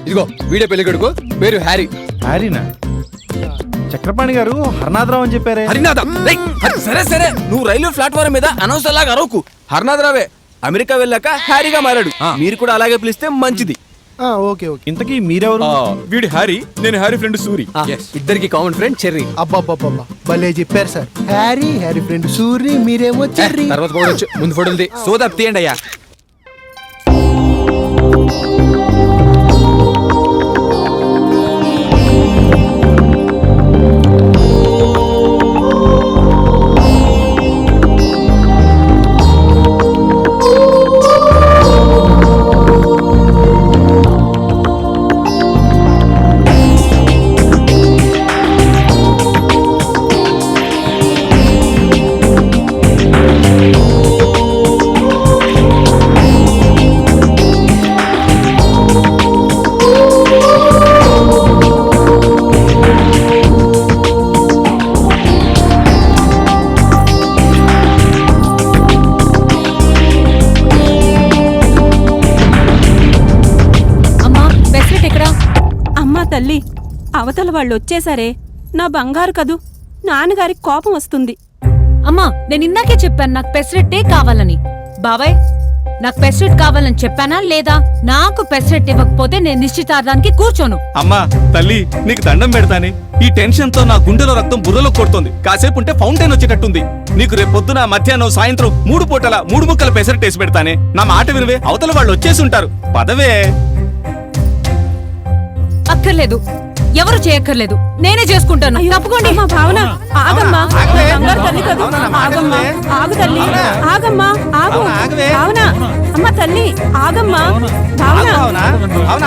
ఇదిగో వీడియో పెళ్లి కొడుకు, పేరు హ్యారీ. హ్యారీనా? చక్రపాణి గారు హర్నాథరావు అని చెప్పారే. హరినాథ? సరే సరే, నువ్వు రైల్వే ప్లాట్ఫారం మీద అనౌన్సర్ లాగా అరవకు. హర్నాథరావే అమెరికా వెళ్ళాక హ్యారీగా మారాడు. మీరు కూడా అలాగే పిలిస్తే మంచిది. Okay okay. ఇంతకీ మీరెవరు? వీడి హ్యారీ, నేను హ్యారీ ఫ్రెండ్ సూరి. ఇద్దరికి కామన్ ఫ్రెండ్ చెర్రీ. అబ్బాబ్బాబ్బా భలే చెప్పారు సార్. హ్యారీ ఫ్రెండ్ సూరి, మీరేమో చెర్రీ. తర్వాత పోవచ్చు, ముందు ఫోటోలు సోదా తీయండి అయ్యా. అవతల వాళ్ళు వచ్చేసారే నా బంగారు కదూ, నాన్నగారికి కోపం వస్తుంది. అమ్మా నేను ఇందాకే చెప్పాను నాకు పెసరెట్టే కావాలని. బాబాయ్ నాకు పెసరెట్ కావాలని చెప్పానా లేదా? నాకు పెసరెట్ ఇవ్వకపోతే నేను నిశ్చితార్థానికి కూర్చోను. అమ్మా తల్లి నీకు దండం పెడతానే. ఈ టెన్షన్ తో నా గుండెలో రక్తం బుర్రలో కొడుతుంది. కాసేపు ఉంటే ఫౌంటైన్ వచ్చేటట్టుంది. నీకు రేపు పొద్దున మధ్యాహ్నం సాయంత్రం 3 పూటల 3 ముక్కల పెసరట్ వేసి పెడతానే. నా మాట వినవే, అవతల వాళ్ళు వచ్చేసి ఉంటారు. పదవే. అక్కర్లేదు, ఎవరు చేయక్కర్లేదు, నేనే చేసుకుంటాను. తప్పుకోండి. భావన ఆగమ్మా, నా బంగారు తల్లి కదూ. ఆగమ్మా, ఆగు తల్లి, ఆగమ్మా, ఆగు. భావన, అమ్మ తల్లి ఆగమ్మా. భావన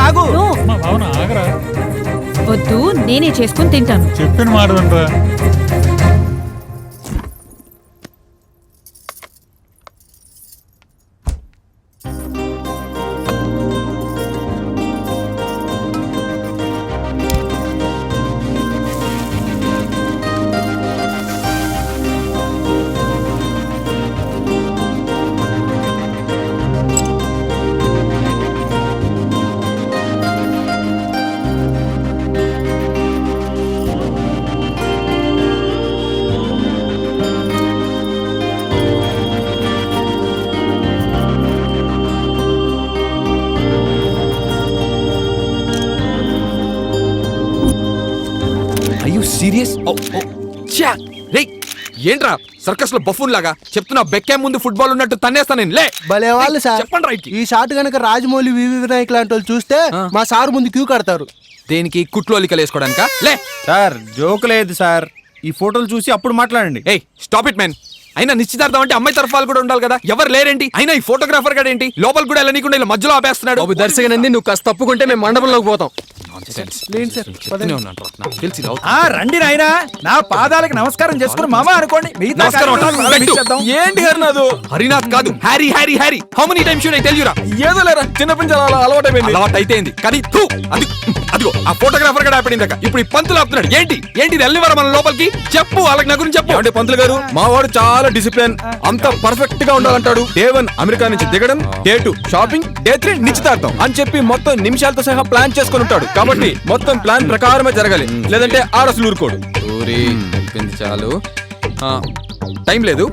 ఆగు. వద్దు, నేనే చేసుకుని తింటాను. చెప్పిన మాట వినరా. సీరియస్? ఏంట్రా సర్కస్ లో బఫూన్ లాగా చెప్తున్నా? బెక్కే ముందు ఫుట్బాల్ ఉన్నట్టు తన్నేస్తా నేను. లే భలే వాళ్ళు సార్. చెప్పండి రైట్. ఈ షాట్ గనక రాజమౌళి వివి వినాయక్ లాంటి వాళ్ళు చూస్తే మా సార్ ముందు క్యూ కడతారు. దేనికి? కుట్లోలికలు వేసుకోవడానికా? లే సార్ జోక్ లేదు సార్, ఈ ఫోటోలు చూసి అప్పుడు మాట్లాడండి. ఏయ్ స్టాప్ ఇట్ మ్యాన్. అయినా నిశ్చితార్థం అంటే అమ్మాయి తరఫాలు కూడా ఉండాలి కదా, ఎవరు లేరేంటి? అయినా ఈ ఫోటోగ్రాఫర్ గడ ఏంటి లోపల కూడా వెళ్ళనీకుండా ఇలా మధ్యలో ఆపేస్తున్నాడు. దర్శకనంది నువ్వు కాస్త తప్పుకుంటే మేము మండపంలోకి పోతాం. రండి నాయనా, నా పాదాలకు నమస్కారం చేసుకుని మామ అనుకోండి. ఏంటి హరినాథ్? హరినాథ్ కాదు, Harry Harry Harry. How many times should I tell you రా? ఏదో లేరా, చిన్నప్పటి నుంచి అలవాటైపోయింది. అలవాటైతేంది కానీ అదిగో ఆ ఫోటోగ్రాఫర్ గడ ఆపడిందాక ఇప్పుడు ఈ పంతులు ఆపుతున్నాడు. ఏంటి ఏంటి వెళ్ళివరా మన లోపలికి? చెప్పు వాళ్ళకి నా గురించి చెప్పు. అంటే పంతులు గారు మా వాడు చాలా డిసిప్లిన్, అంత పర్ఫెక్ట్ గా ఉండాలంటాడు. డే 1 అమెరికా నుంచి దిగడం, డే 2 షాపింగ్, డే 3 నిశ్చితార్థం అని చెప్పి మొత్తం నిమిషాలతో సహా ప్లాన్ చేసుకుని ఉంటాడు. కాబట్టి మొత్తం ప్లాన్ ప్రకారమే జరగాలి, లేదంటే ఆడసలు ఊరుకోడు. చాలు, టైం లేదు.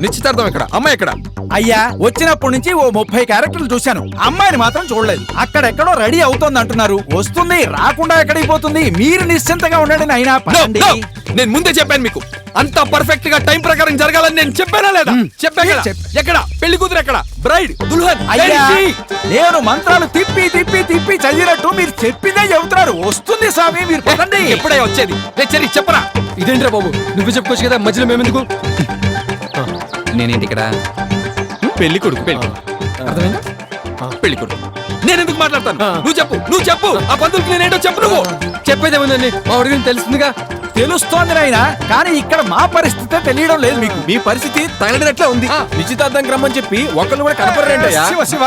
నిశ్చితార్థం ఎక్కడ? అమ్మాయి ఎక్కడ? అయ్యా వచ్చినప్పటి నుంచి ఓ 30 క్యారెక్టర్లు చూశాను, అమ్మాయిని మాత్రం చూడలేదు. అక్కడెక్కడో రెడీ అవుతోంది అంటున్నారు. వస్తుంది, రాకుండా ఎక్కడికి పోతుంది? మీరు నిశ్చింతగా ఉండండి నాయనా. నేను ముందే చెప్పాను మీకు, అంత పర్ఫెక్ట్ గా టైం ప్రకారం జరగాలని నేను చెప్పానా లేదా? చెప్పాను. ఎక్కడ పెళ్లి కూతురు? ఎక్కడ బ్రైడ్ దుల్హన్? అయ్యా నేను మంత్రాలు తిప్పి తిప్పి తిప్పి చదివినట్టు మీరు చెప్పిందే చెబుతున్నారు. వస్తుంది స్వామి, మీరు పదండి. ఎప్పుడే వచ్చేది? చెప్పరా. ఇదేంట్రా బాబు, నువ్వు చెప్పుకోవచ్చు కదా, మధ్యలో మేమెందుకు? నేనేంటి ఇక్కడ? పెళ్లి కొడుకు. అర్థమైందా? పెళ్లి కొడుకు. నేనెందుకు మాట్లాడతాను? నువ్వు చెప్పు ఆ పంతులకి నేనేంటో చెప్పు. నువ్వు చెప్పేదేముందండి, మా అడిగిన తెలుస్తుందిగా. తెలుస్తోంది నాయనా, కానీ ఇక్కడ మా పరిస్థితి తెలియడం లేదు మీకు. మీ పరిస్థితి తగలడినట్లే ఉంది. నిశ్చితార్థం రమ్మని చెప్పి ఒకళ్ళు కూడా కనపడరేంటయ్యా? శివ శివ,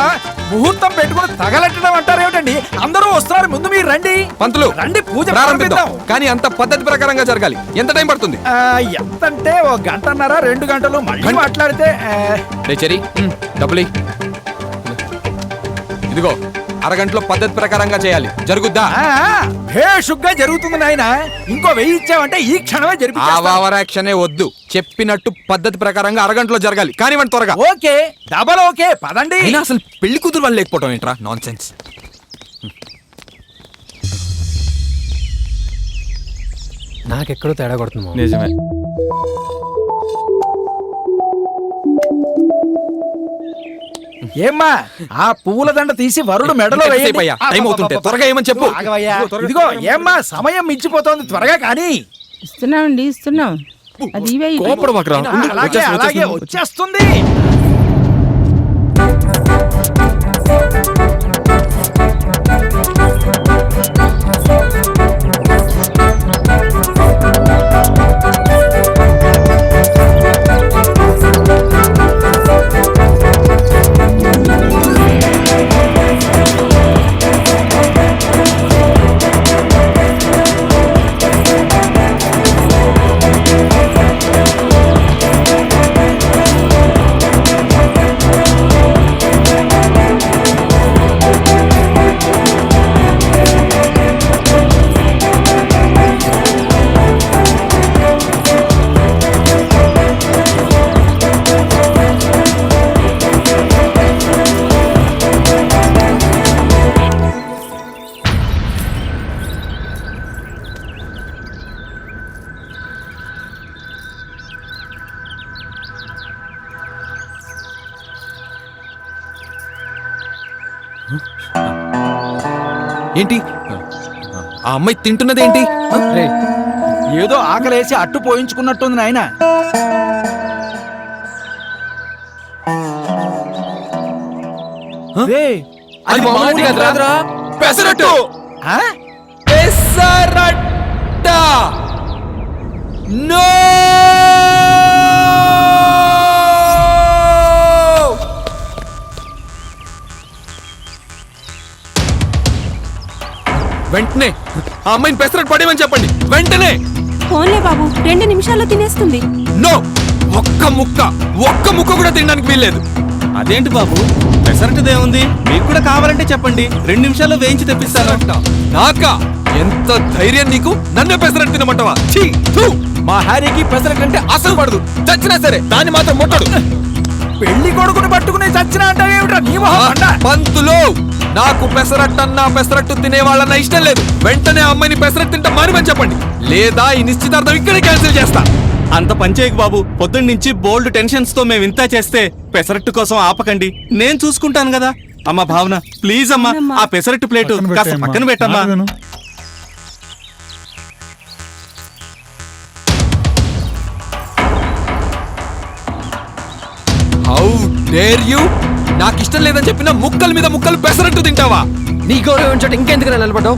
ముహూర్తం పెట్టుకుని తగలెట్టడం అంటారేమిటండి? అందరూ వస్తున్నారు, ముందు మీరు రండి. పంతులు రండి, పూజ ప్రారంభిద్దాం. కానీ అంత పద్ధతి ప్రకారంగా జరగాలి. ఎంత టైం పడుతుంది? ఎంతంటే 1 గంటన్నర 2 గంటలు. మళ్ళీ మాట్లాడితే చెరి డబ్బులి. ఇదిగో అరగంటలో పద్ధతి ప్రకారంగా చేయాలి. జరుగుద్దా? భేషుగ్గా జరుగుతుంది నాయన. ఇంకో 1000 ఇచ్చావంటే ఈ క్షణమే ఓవరాక్షనే వద్దు. చెప్పినట్టు పద్ధతి ప్రకారంగా అరగంటలో జరగాలి. కానివ్వండి త్వరగా. ఓకే, డబల్ ఓకే, పదండి. అసలు పెళ్లి కూతురు వాళ్ళు లేకపోవడం ఏంట్రా? Non sense. నాకెక్కడో తేడా కొడుతుంది. నిజమే. ఏమ్మా ఆ పువ్వుల దండ తీసి వరుడు మెడలో వేయండి. టైం అవుతుంటే త్వరగా ఏమని చెప్పు. ఇదిగో ఏమ్మా, సమయం మించిపోతోంది, త్వరగా కానీ. ఇస్తున్నామండి, ఇస్తున్నాం. అది అలాగే వచ్చేస్తుంది. ఏంటి ఆ అమ్మాయి తింటున్నదేంటి రేయ్, ఏదో ఆకలేసి అట్టు పోయించుకున్నట్టుంది నాయన. అది మామూలుగా కాదురా, పెసరట్టు. ఆ? పెసరట్ట. నో వెంటనే ఆ అమ్మాయిని పెసరట్టు పడేమని చెప్పండి వెంటనే. ఫోన్లే బాబు, 2 నిమిషాల్లో తినేస్తుంది. నో, ఒక్క ముక్క కూడా తినడానికి వీల్లేదు. అదేంటి బాబు, పెసరట్టుదేముంది? మీకు కూడా కావాలంటే చెప్పండి, 2 నిమిషాల్లో వేయించి తెప్పిస్తాను. నాకా? ఎంత ధైర్యం నీకు? నన్ను పెసరట్టు తినమంటావా? ఛీ, థూ. మా హ్యారీకి పెసరట్టు అంటే అసలు పడదు. చచ్చినా సరే దాన్ని మాత్రం ముట్టడు. పెళ్లి కొడుకుని పట్టుకుని చచ్చినా అంటావేమిట్రా నీ మొహం మండ? పంతులు, నాకు పెసరట్టన్నా పెసరట్టు తినే వాళ్ళన్నా ఇష్టం లేదు. వెంటనే అమ్మాయిని పెసరట్టు తింటా మానిమని చెప్పండి, లేదా ఈ నిశ్చితార్థం ఇక్కడే క్యాన్సిల్ చేస్తా. అంత పంచేయకు బాబు, పొద్దున్న నుంచి బోల్డ్ టెన్షన్స్ తో మేము ఇంత చేస్తే పెసరట్టు కోసం ఆపకండి, నేను చూసుకుంటాను కదా. అమ్మా భావన, ప్లీజ్ అమ్మా, ఆ పెసరట్టు ప్లేటు కాస్త పక్కన పెట్టమ్మా. How dare you! నాకు ఇష్టం లేదని చెప్పిన ముక్కల మీద ముక్కలు పెసరట్టు తింటావా? నీ గౌరవం చోట ఇంకెందుకు నిలబడ్డావు?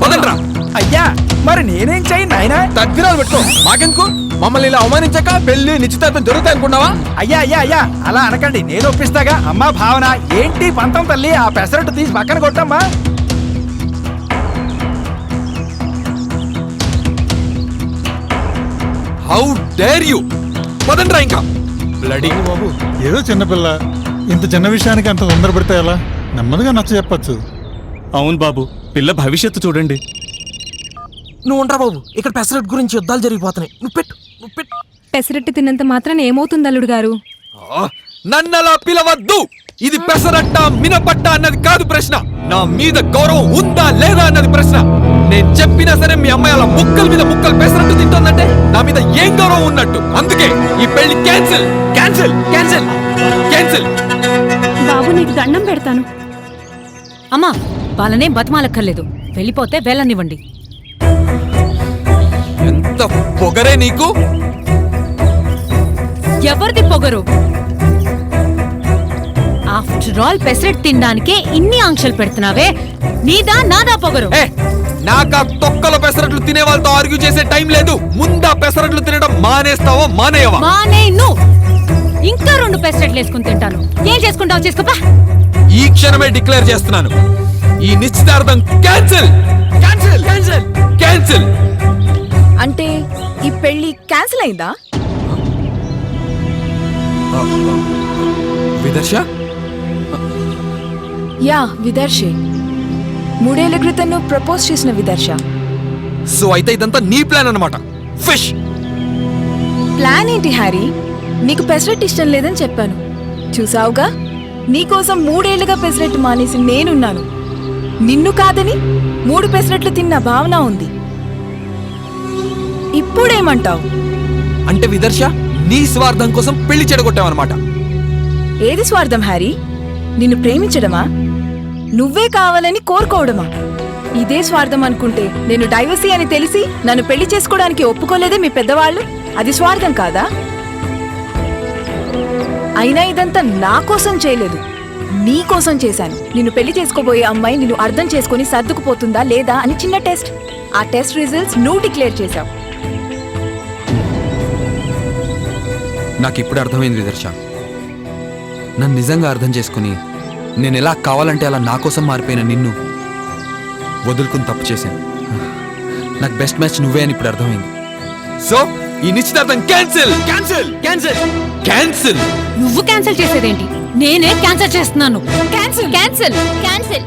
వదలరా. అయ్యా, మరి నేనేం చేయను నాయనా? తగ్గిరాలు పెట్టుకో. మాకెందుకు? మమ్మల్ని ఇలా అవమానించక పెళ్లి నిశ్చితార్థం జరుగుతాయి అనుకున్నావా? అయ్యా అయ్యా అయ్యా, అలా అనకండి, నేను ఒప్పిస్తాగా. అమ్మా భావన, ఏంటి పంతం తల్లి, ఆ పెసరట్టు తీసి పక్కన కొట్టమ్మా. How dare you! పదండ్రా ఇంకా. బ్లడీ బాబు, ఏదో చిన్నపిల్ల, ఇంత చిన్న విషయానికి అంత తొందరపడితే ఎలా? నెమ్మదిగా నచ్చ చెప్పచ్చు. అవును బాబు, పిల్ల భవిష్యత్తు చూడండి. నువ్వు ఉంటా బాబు, ఇక్కడ పెసరట్టు గురించి యుద్ధాలు జరిగిపోతున్నాయి. నువ్వు పెట్టు. పెసరట్టు తిన్నంత మాత్రాన ఏమవుతుంది అల్లుడు గారు? నన్నలా పిలవద్దు. ఇది పెసరట్ట మినపట్ట అన్నది కాదు ప్రశ్న, నా మీద గౌరవం ఉందా లేదా అన్నది ప్రశ్న. నేను చెప్పినా సరే మీ అమ్మాయి అలా ముక్కల మీద ముక్కలు పెసరట్టు తింటుందంటే నా మీద ఏం గౌరవం ఉన్నట్టు. అందుకే ఈ పెళ్లి క్యాన్సిల్ క్యాన్సిల్ క్యాన్సిల్ క్యాన్సిల్. బాబు, నీకు దండం పెడతాను. అమ్మా, వాళ్ళనే బతిమాలక్కర్లేదు, వెళ్ళిపోతే వెళ్ళనివ్వండి. ఎంత పొగరే నీకు! ఎవరిది పొగరు? ఆఫ్టర్ ఆల్ పెసరెట్ తినడానికే ఇన్ని ఆంక్షలు పెడుతున్నావే, నీదా నాదా పొగరు? నాకా తొక్కల పెసరట్లు తినే వాళ్ళతో ఆర్గ్యూ చేసే టైం లేదు. ముందా పెసరట్లు తినడం మానేస్తావా మానేయవా? మానేను. ఇంకా 2 పెసరెట్లు వేసుకుని తింటాను. ఏం చేసుకుంటావు చేసుకోపా. ఈ క్షణమే డిక్లేర్ చేస్తున్నాను, ఈ నిశ్చితార్థం క్యాన్సిల్ క్యాన్సిల్ క్యాన్సిల్ క్యాన్సిల్. అంటే ఈ పెళ్లి క్యాన్సిల్ అయిందా? విదర్శ? యా, విదర్శే. 3 ఏళ్ల క్రితం నువ్వు ప్రపోజ్ చేసిన విదర్శ. సో అయితే ఇదంతా నీ ప్లాన్ అన్నమాట. ఫిష్ ప్లాన్ ఏంటి హ్యారీ? నీకు పెసరట్టు ఇష్టం లేదని చెప్పాను, చూసావుగా. నీకోసం 3 ఏళ్లుగా పెసరట్టు మానేసి నేనున్నాను. నిన్ను కాదని 3 పెసరట్లు తిన్న భావన ఉంది. ఇప్పుడేమంటావు? అంటే విదర్శ, నీ స్వార్థం కోసం పెళ్లి చెడగొట్టావన్నమాట. ఏది స్వార్థం హ్యారీ? నిన్ను ప్రేమించడమా? నువ్వే కావాలని కోరుకోవడమా? ఇదే స్వార్థం అనుకుంటే నేను డైవర్సీ అని తెలిసి నన్ను పెళ్లి చేసుకోవడానికి ఒప్పుకోలేదే మీ పెద్దవాళ్ళు. అది స్వార్థం కాదా? అయినా ఇదంతా నా కోసం చేయలేదు, నీ కోసం చేశాను. నిన్ను పెళ్లి చేసుకోబోయే అమ్మాయి నిన్ను అర్థం చేసుకుని సర్దుకుపోతుందా లేదా అని చిన్న టెస్ట్. ఆ టెస్ట్ రిజల్ట్స్ నువ్వు డిక్లేర్ చేశావు. నాకు ఇప్పుడు అర్థమైంది విదర్శ. నన్ను నిజంగా అర్థం చేసుకుని నేను ఎలా కావాలంటే అలా నా కోసం మారిపోయిన నిన్ను వదులుకుని తప్పు చేశాను. నాకు బెస్ట్ మ్యాచ్ నువ్వే అని ఇప్పుడు అర్థమైంది. సో ఈ నిశ్చితార్థం క్యాన్సిల్ క్యాన్సిల్ క్యాన్సిల్ క్యాన్సిల్. నువ్వు క్యాన్సిల్ చేసేదేంటి? నేనే క్యాన్సిల్ చేస్తున్నాను. Cancel cancel cancel.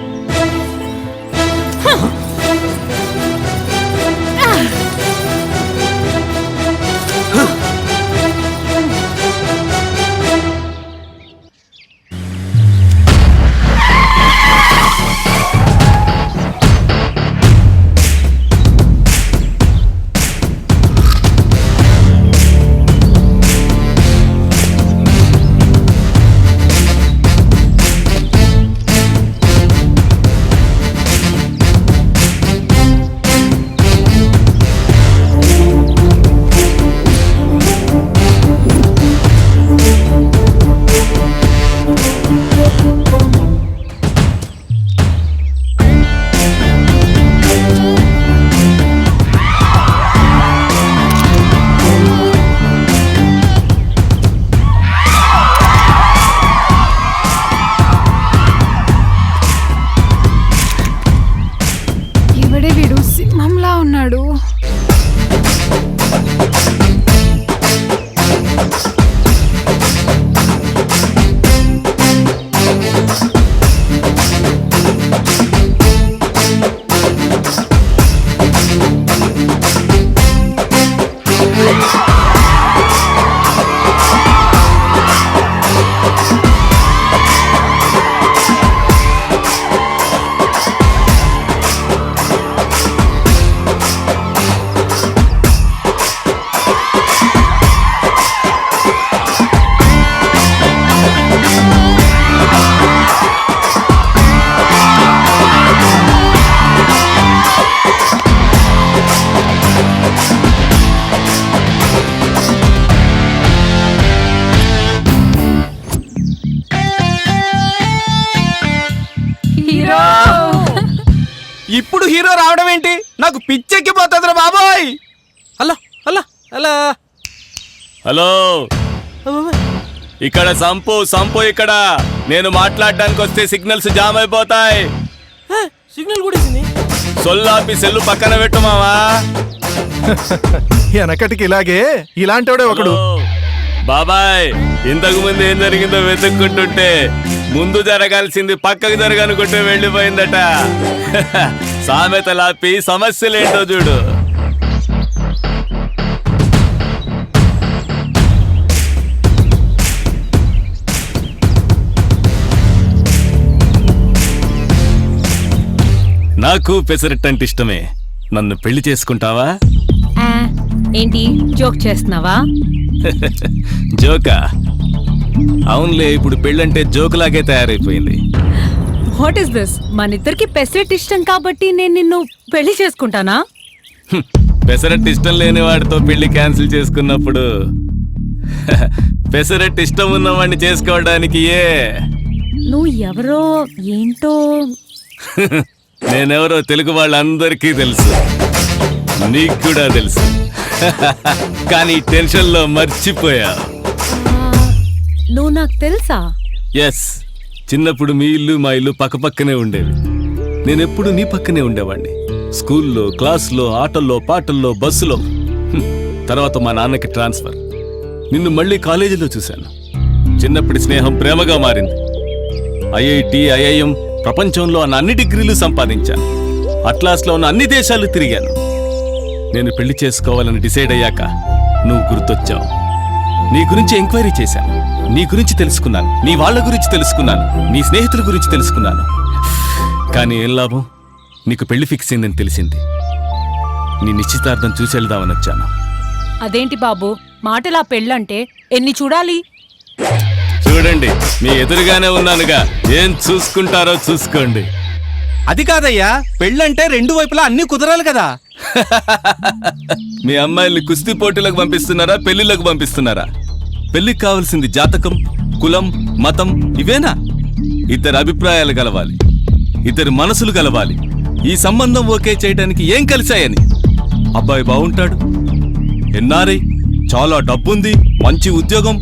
ఇప్పుడు హీరో రావడం ఏంటి? నాకు పిచ్చెక్కిపోతుందిరా బాబోయ్. హలో హలో హలో హలో, ఇక్కడ సంపు ఇక్కడ. నేను మాట్లాడడానికి వస్తే సిగ్నల్స్ జామ్ అయిపోతాయి. సిగ్నల్ కూడా ఇచ్చింది. సొల్లాపి సెల్లు పక్కన పెట్టు మావా. వెనకటికి ఇలాగే ఇలాంటోడే ఒకడు. బాబాయ్, ఇంతకు ముందు ఏం జరిగిందో వెతుక్కుంటుంటే ముందు జరగాల్సింది పక్కకు జరగనుకుంటే వెళ్ళిపోయిందట. సామెతలాపి సమస్యలేంటో చూడు. నాకు పెసరట్టంటే ఇష్టమే. నన్ను పెళ్లి చేసుకుంటావా? ఏంటి జోక్ చేస్తున్నావా? జోకా? అవునులే, ఇప్పుడు పెళ్ళంటే జోకులాగే తయారైపోయింది. What is this? మన ఇద్దరికి పెసరెట్ ఇష్టం కాబట్టి నేను నిన్ను పెళ్లి చేసుకుంటానా? పెసరట్టు ఇష్టం లేని వాడితో పెళ్లి క్యాన్సిల్ చేసుకున్నప్పుడు పెసరట్టు ఇష్టం ఉన్నవాడిని చేసుకోవడానికి నువ్వు ఎవరో ఏంటో. నేనెవరో తెలుగు వాళ్ళందరికీ తెలుసు, నీకు కూడా తెలుసు. కానీ టెన్షన్ లో మర్చిపోయా. నువ్వు నాకు తెలుసా? ఎస్, చిన్నప్పుడు మీ ఇల్లు మా ఇల్లు పక్కపక్కనే ఉండేవి. నేనెప్పుడు నీ పక్కనే ఉండేవాడిని. స్కూల్లో, క్లాసులో, ఆటల్లో, పాటల్లో, బస్సులో. తర్వాత మా నాన్నకి ట్రాన్స్ఫర్. నిన్ను మళ్ళీ కాలేజీలో చూశాను. చిన్నప్పటి స్నేహం ప్రేమగా మారింది. ఐఐటి, ఐఐఎం, ప్రపంచంలో ఉన్న అన్ని డిగ్రీలు సంపాదించాను. అట్లాస్లో ఉన్న అన్ని దేశాలు తిరిగాను. నేను పెళ్లి చేసుకోవాలని డిసైడ్ అయ్యాక నువ్వు గుర్తొచ్చావు. నీ గురించి ఎంక్వైరీ చేశాను, నీ గురించి తెలుసుకున్నాను, నీ వాళ్ళ గురించి తెలుసుకున్నాను, నీ స్నేహితుల గురించి తెలుసుకున్నాను. కానీ ఏం లాభం? నీకు పెళ్లి ఫిక్స్ అయిందని తెలిసింది. నీ నిశ్చితార్థం చూసి వెళ్దామని వచ్చాను. అదేంటి బాబు మాటలా పెళ్ళంటే ఎన్ని చూడాలి? చూడండి, మీ ఎదురుగానే ఉన్నానుగా. ఏం చూసుకుంటారో చూసుకోండి. అది కాదయ్యా, పెళ్ళంటే రెండు వైపులా అన్ని కుదరాలి కదా. మీ అమ్మాయిల్ని కుస్తీ పోటీలకు పంపిస్తున్నారా, పెళ్లిళ్ళకు పంపిస్తున్నారా? పెళ్లికి కావాల్సింది జాతకం, కులం, మతం ఇవేనా? ఇద్దరు అభిప్రాయాలు కలవాలి, ఇద్దరు మనసులు కలవాలి. ఈ సంబంధం ఓకే చేయడానికి ఏం కలిశాయని? అబ్బాయి బాగుంటాడు, ఎన్ఆర్ఐ, చాలా డబ్బుంది, మంచి ఉద్యోగం.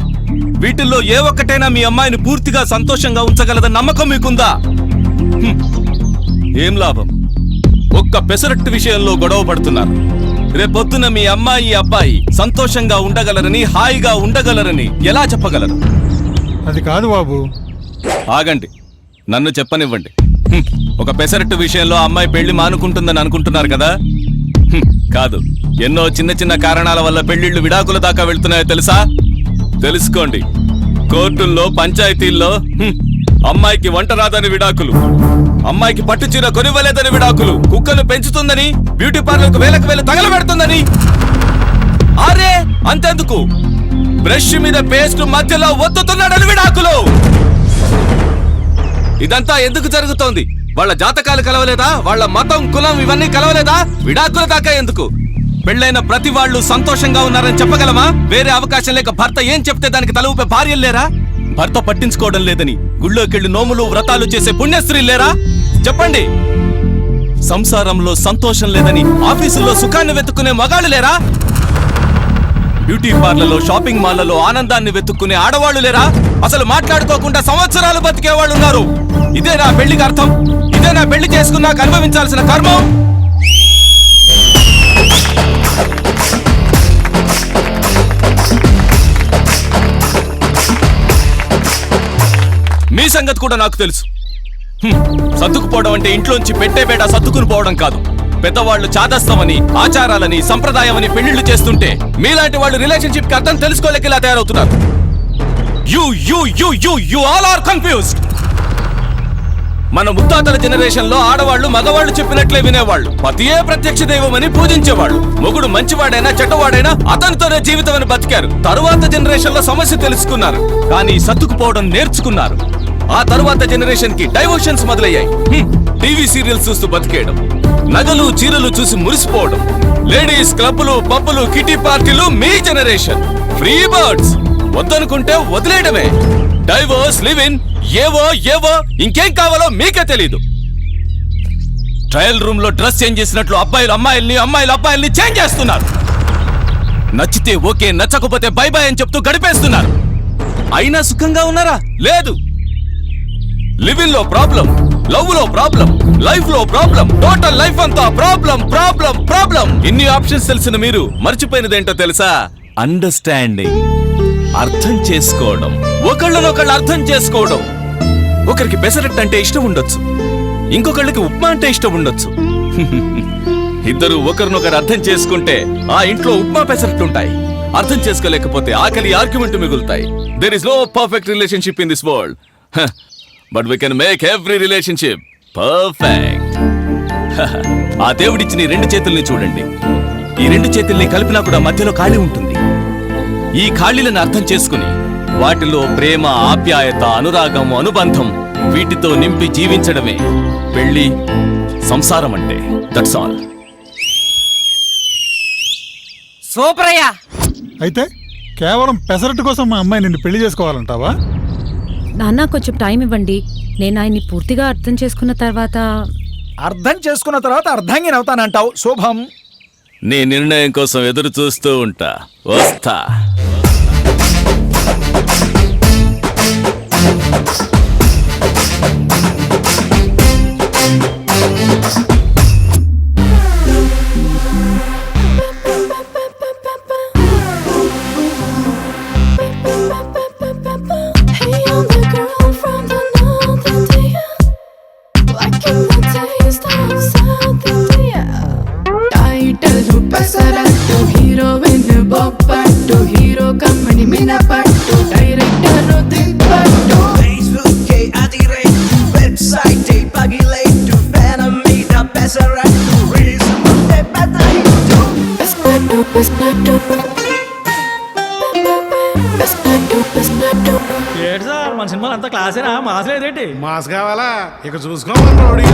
వీటిల్లో ఏ ఒక్కటైనా మీ అమ్మాయిని పూర్తిగా సంతోషంగా ఉంచగలదని నమ్మకం మీకుందా? ఏం లాభం? ఒక్క పెసరట్టు విషయంలో గొడవ పడుతున్నారు. రేపొద్దున మీ అమ్మాయి అబ్బాయి సంతోషంగా ఉండగలరని, హాయిగా ఉండగలరని ఎలా చెప్పగలరు? అది కాదు బాబు. ఆగండి, నన్ను చెప్పనివ్వండి. ఒక పెసరట్టు విషయంలో అమ్మాయి పెళ్లి మానుకుంటుందని అనుకుంటున్నారు కదా? కాదు, ఎన్నో చిన్న చిన్న కారణాల వల్ల పెళ్లిళ్లు విడాకుల దాకా వెళ్తున్నాయో తెలుసా? తెలుసుకోండి. కోర్టుల్లో, పంచాయతీల్లో అమ్మాయికి వంట రాదని విడాకులు, అమ్మాయికి పట్టుచీర కొనివ్వలేదని విడాకులు, కుక్కను పెంచుతుందని, బ్యూటీ పార్లర్కు వేలకు వేలు తగలబెడుతుందని. అరే అంతెందుకు, బ్రష్ మీద పేస్ట్ మధ్యలో ఒత్తుతున్నాడని విడాకులు. ఇదంతా ఎందుకు జరుగుతోంది? వాళ్ళ జాతకాలు కలవలేదా? వాళ్ళ మతం, కులం ఇవన్నీ కలవలేదా? విడాకుల దాకా ఎందుకు? పెళ్ళైన ప్రతి వాళ్ళు సంతోషంగా ఉన్నారని చెప్పగలమా? వేరే అవకాశం లేక భర్త ఏం చెప్తే దానికి తల ఊపే భార్యలు లేరా? భర్త పట్టించుకోవడం లేదని గుళ్ళోకెళ్ళి నోములు, వ్రతాలు చేసే పుణ్యస్త్రీలు లేరా? చెప్పండి. సంసారంలో సంతోషం లేదని ఆఫీసుల్లో సుఖాన్ని వెతుక్కునే మగాళ్ళు లేరా? బ్యూటీ పార్లర్లో, షాపింగ్ మాల్లలో ఆనందాన్ని వెతుక్కునే ఆడవాళ్లు లేరా? అసలు మాట్లాడుకోకుండా సంవత్సరాలు బతికే వాళ్ళు ఉన్నారు. ఇదే నా పెళ్లికి అర్థం? ఇదే నా పెళ్లి చేసుకున్నాక అనుభవించాల్సిన కర్మం? మీ సంగతి కూడా నాకు తెలుసు. సర్దుకుపోవడం అంటే ఇంట్లోంచి పెట్టే బేట సర్దుకుని పోవడం కాదు. పెద్దవాళ్లు చాదస్తమని, ఆచారాలని, సంప్రదాయమని పెళ్లిళ్లు చేస్తుంటే మీలాంటి వాళ్ళు రిలేషన్షిప్ కి అర్థం తెలుసుకోలేక ఇలా తయారవుతున్నారు. You all are confused. మన ముత్తాతల జనరేషన్ లో ఆడవాళ్లు మగవాళ్లు చెప్పినట్లే వినేవాళ్లు. పతియే ప్రత్యక్ష దైవమని పూజించేవాళ్లు. మొగుడు మంచివాడైనా చెడ్డవాడైనా అతనితోనే జీవితం అని బతికారు. తరువాత జనరేషన్ లో సమస్య తెలుసుకున్నారు, కానీ సర్దుకుపోవడం నేర్చుకున్నారు. ఆ తరువాత జనరేషన్ కి డైవర్షన్స్ మొదలయ్యాయి. టీవీ సీరియల్స్ చూస్తూ బతికేయడం, నగలు చీరలు చూసి మురిసిపోవడం, లేడీస్ క్లబ్లు, పబ్బులు, కిటీ పార్టీలు. మీ జనరేషన్ ఫ్రీ బర్డ్స్. వద్దనుకుంటే వదిలేయడమే. డైవోర్స్, లివ్ ఇన్, ఏవో ఇంకేం కావాలో మీకే తెలీదు. ట్రయల్ రూమ్ లో డ్రెస్ చేంజ్ చేసినట్లు అబ్బాయిలు అమ్మాయిల్ని అమ్మాయిలు అబ్బాయిల్ని చేంజ్ చేస్తున్నారు. నచ్చితే ఓకే, నచ్చకపోతే బై బై అని చెప్తూ గడిపేస్తున్నారు. అయినా సుఖంగా ఉన్నారా? లేదు. లివింగ్ లో ప్రాబ్లం, లవ్ లో ప్రాబ్లం, లైఫ్ లో ప్రాబ్లం, టోటల్ లైఫ్ అంతా ప్రాబ్లం ప్రాబ్లం ప్రాబ్లం. ఇన్ని ఆప్షన్స్ తెలిసిన మీరు మర్చిపోయినదేంటో తెలుసా? అండర్స్టాండింగ్, అర్థం చేసుకోవడం, ఒకళ్ళనొకళ్ళు అర్థం చేసుకోవడం. ఒకరికి పెసరట్టు అంటే ఇష్టం ఉండొచ్చు, ఇంకొకళ్ళకి ఉప్మా అంటే ఇష్టం ఉండొచ్చు. ఇద్దరు ఒకరినొకరు అర్థం చేసుకుంటే ఆ ఇంట్లో ఉప్మా పెసరట్టుంటాయి. అర్థం చేసుకోలేకపోతే ఆకలి ఆర్గ్యుమెంట్ మిగులుతాయి. There is no perfect relationship in this world, but we can make every relationship perfect. ఆ దేవుడిచ్చిన ఈ రెండు చేతుల్ని చూడండి. ఈ రెండు చేతుల్ని కలిపినా కూడా మధ్యలో ఖాళీ ఉంటుంది. ఈ ఖాళీలను అర్థం చేసుకుని వాటిలో ప్రేమ, ఆప్యాయత, అనురాగం, అనుబంధం వీటితో నింపి జీవించడమే పెళ్లి, సంసారం అంటే. That's all. సూపర్ అయ్యా. అయితే కేవలం పెసరట్టు కోసం మా అమ్మాయి నిన్ను పెళ్లి చేసుకోవాలంటావా? నాన్న కొంచెం టైం ఇవ్వండి. నేను ఆయన్ని పూర్తిగా అర్థం చేసుకున్న తర్వాత అర్ధాంగినవుతానంటావు. శుభం. నీ నిర్ణయం కోసం ఎదురు చూస్తూ ఉంటా. వస్తా. Hey, I'm the girl from the North India, liking the taste of South India. Title pesarattu, heroine బొప్పట్టు, హీరో కమ్మని మినపట్టు, డైరెక్టర్ దిప్పట్టు. Facebook అదిరేట్టు, వెబ్సైట్ పగిలేట్టు, ఫ్యాన్ మీద పెసరట్టు, రీల్స్ ఉంటే పెద్ద హిట్టు. పెసరట్టు పెసరట్టు ఏంటి సార్ మన సినిమాలు అంతా క్లాసేనా? మాస్ లేదేంటి? మాస్ కావాలా? ఇక చూసుకోమని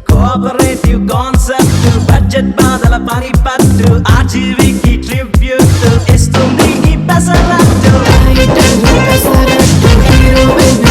కోఆపరేటివ్ కాన్సెప్ట్, బడ్జెట్ బాధల పని పట్టు, ఆర్జీవీకి ట్రిబ్యూట్ ఇస్తుంది ఈ పెసరట్టు. హీరోయిన్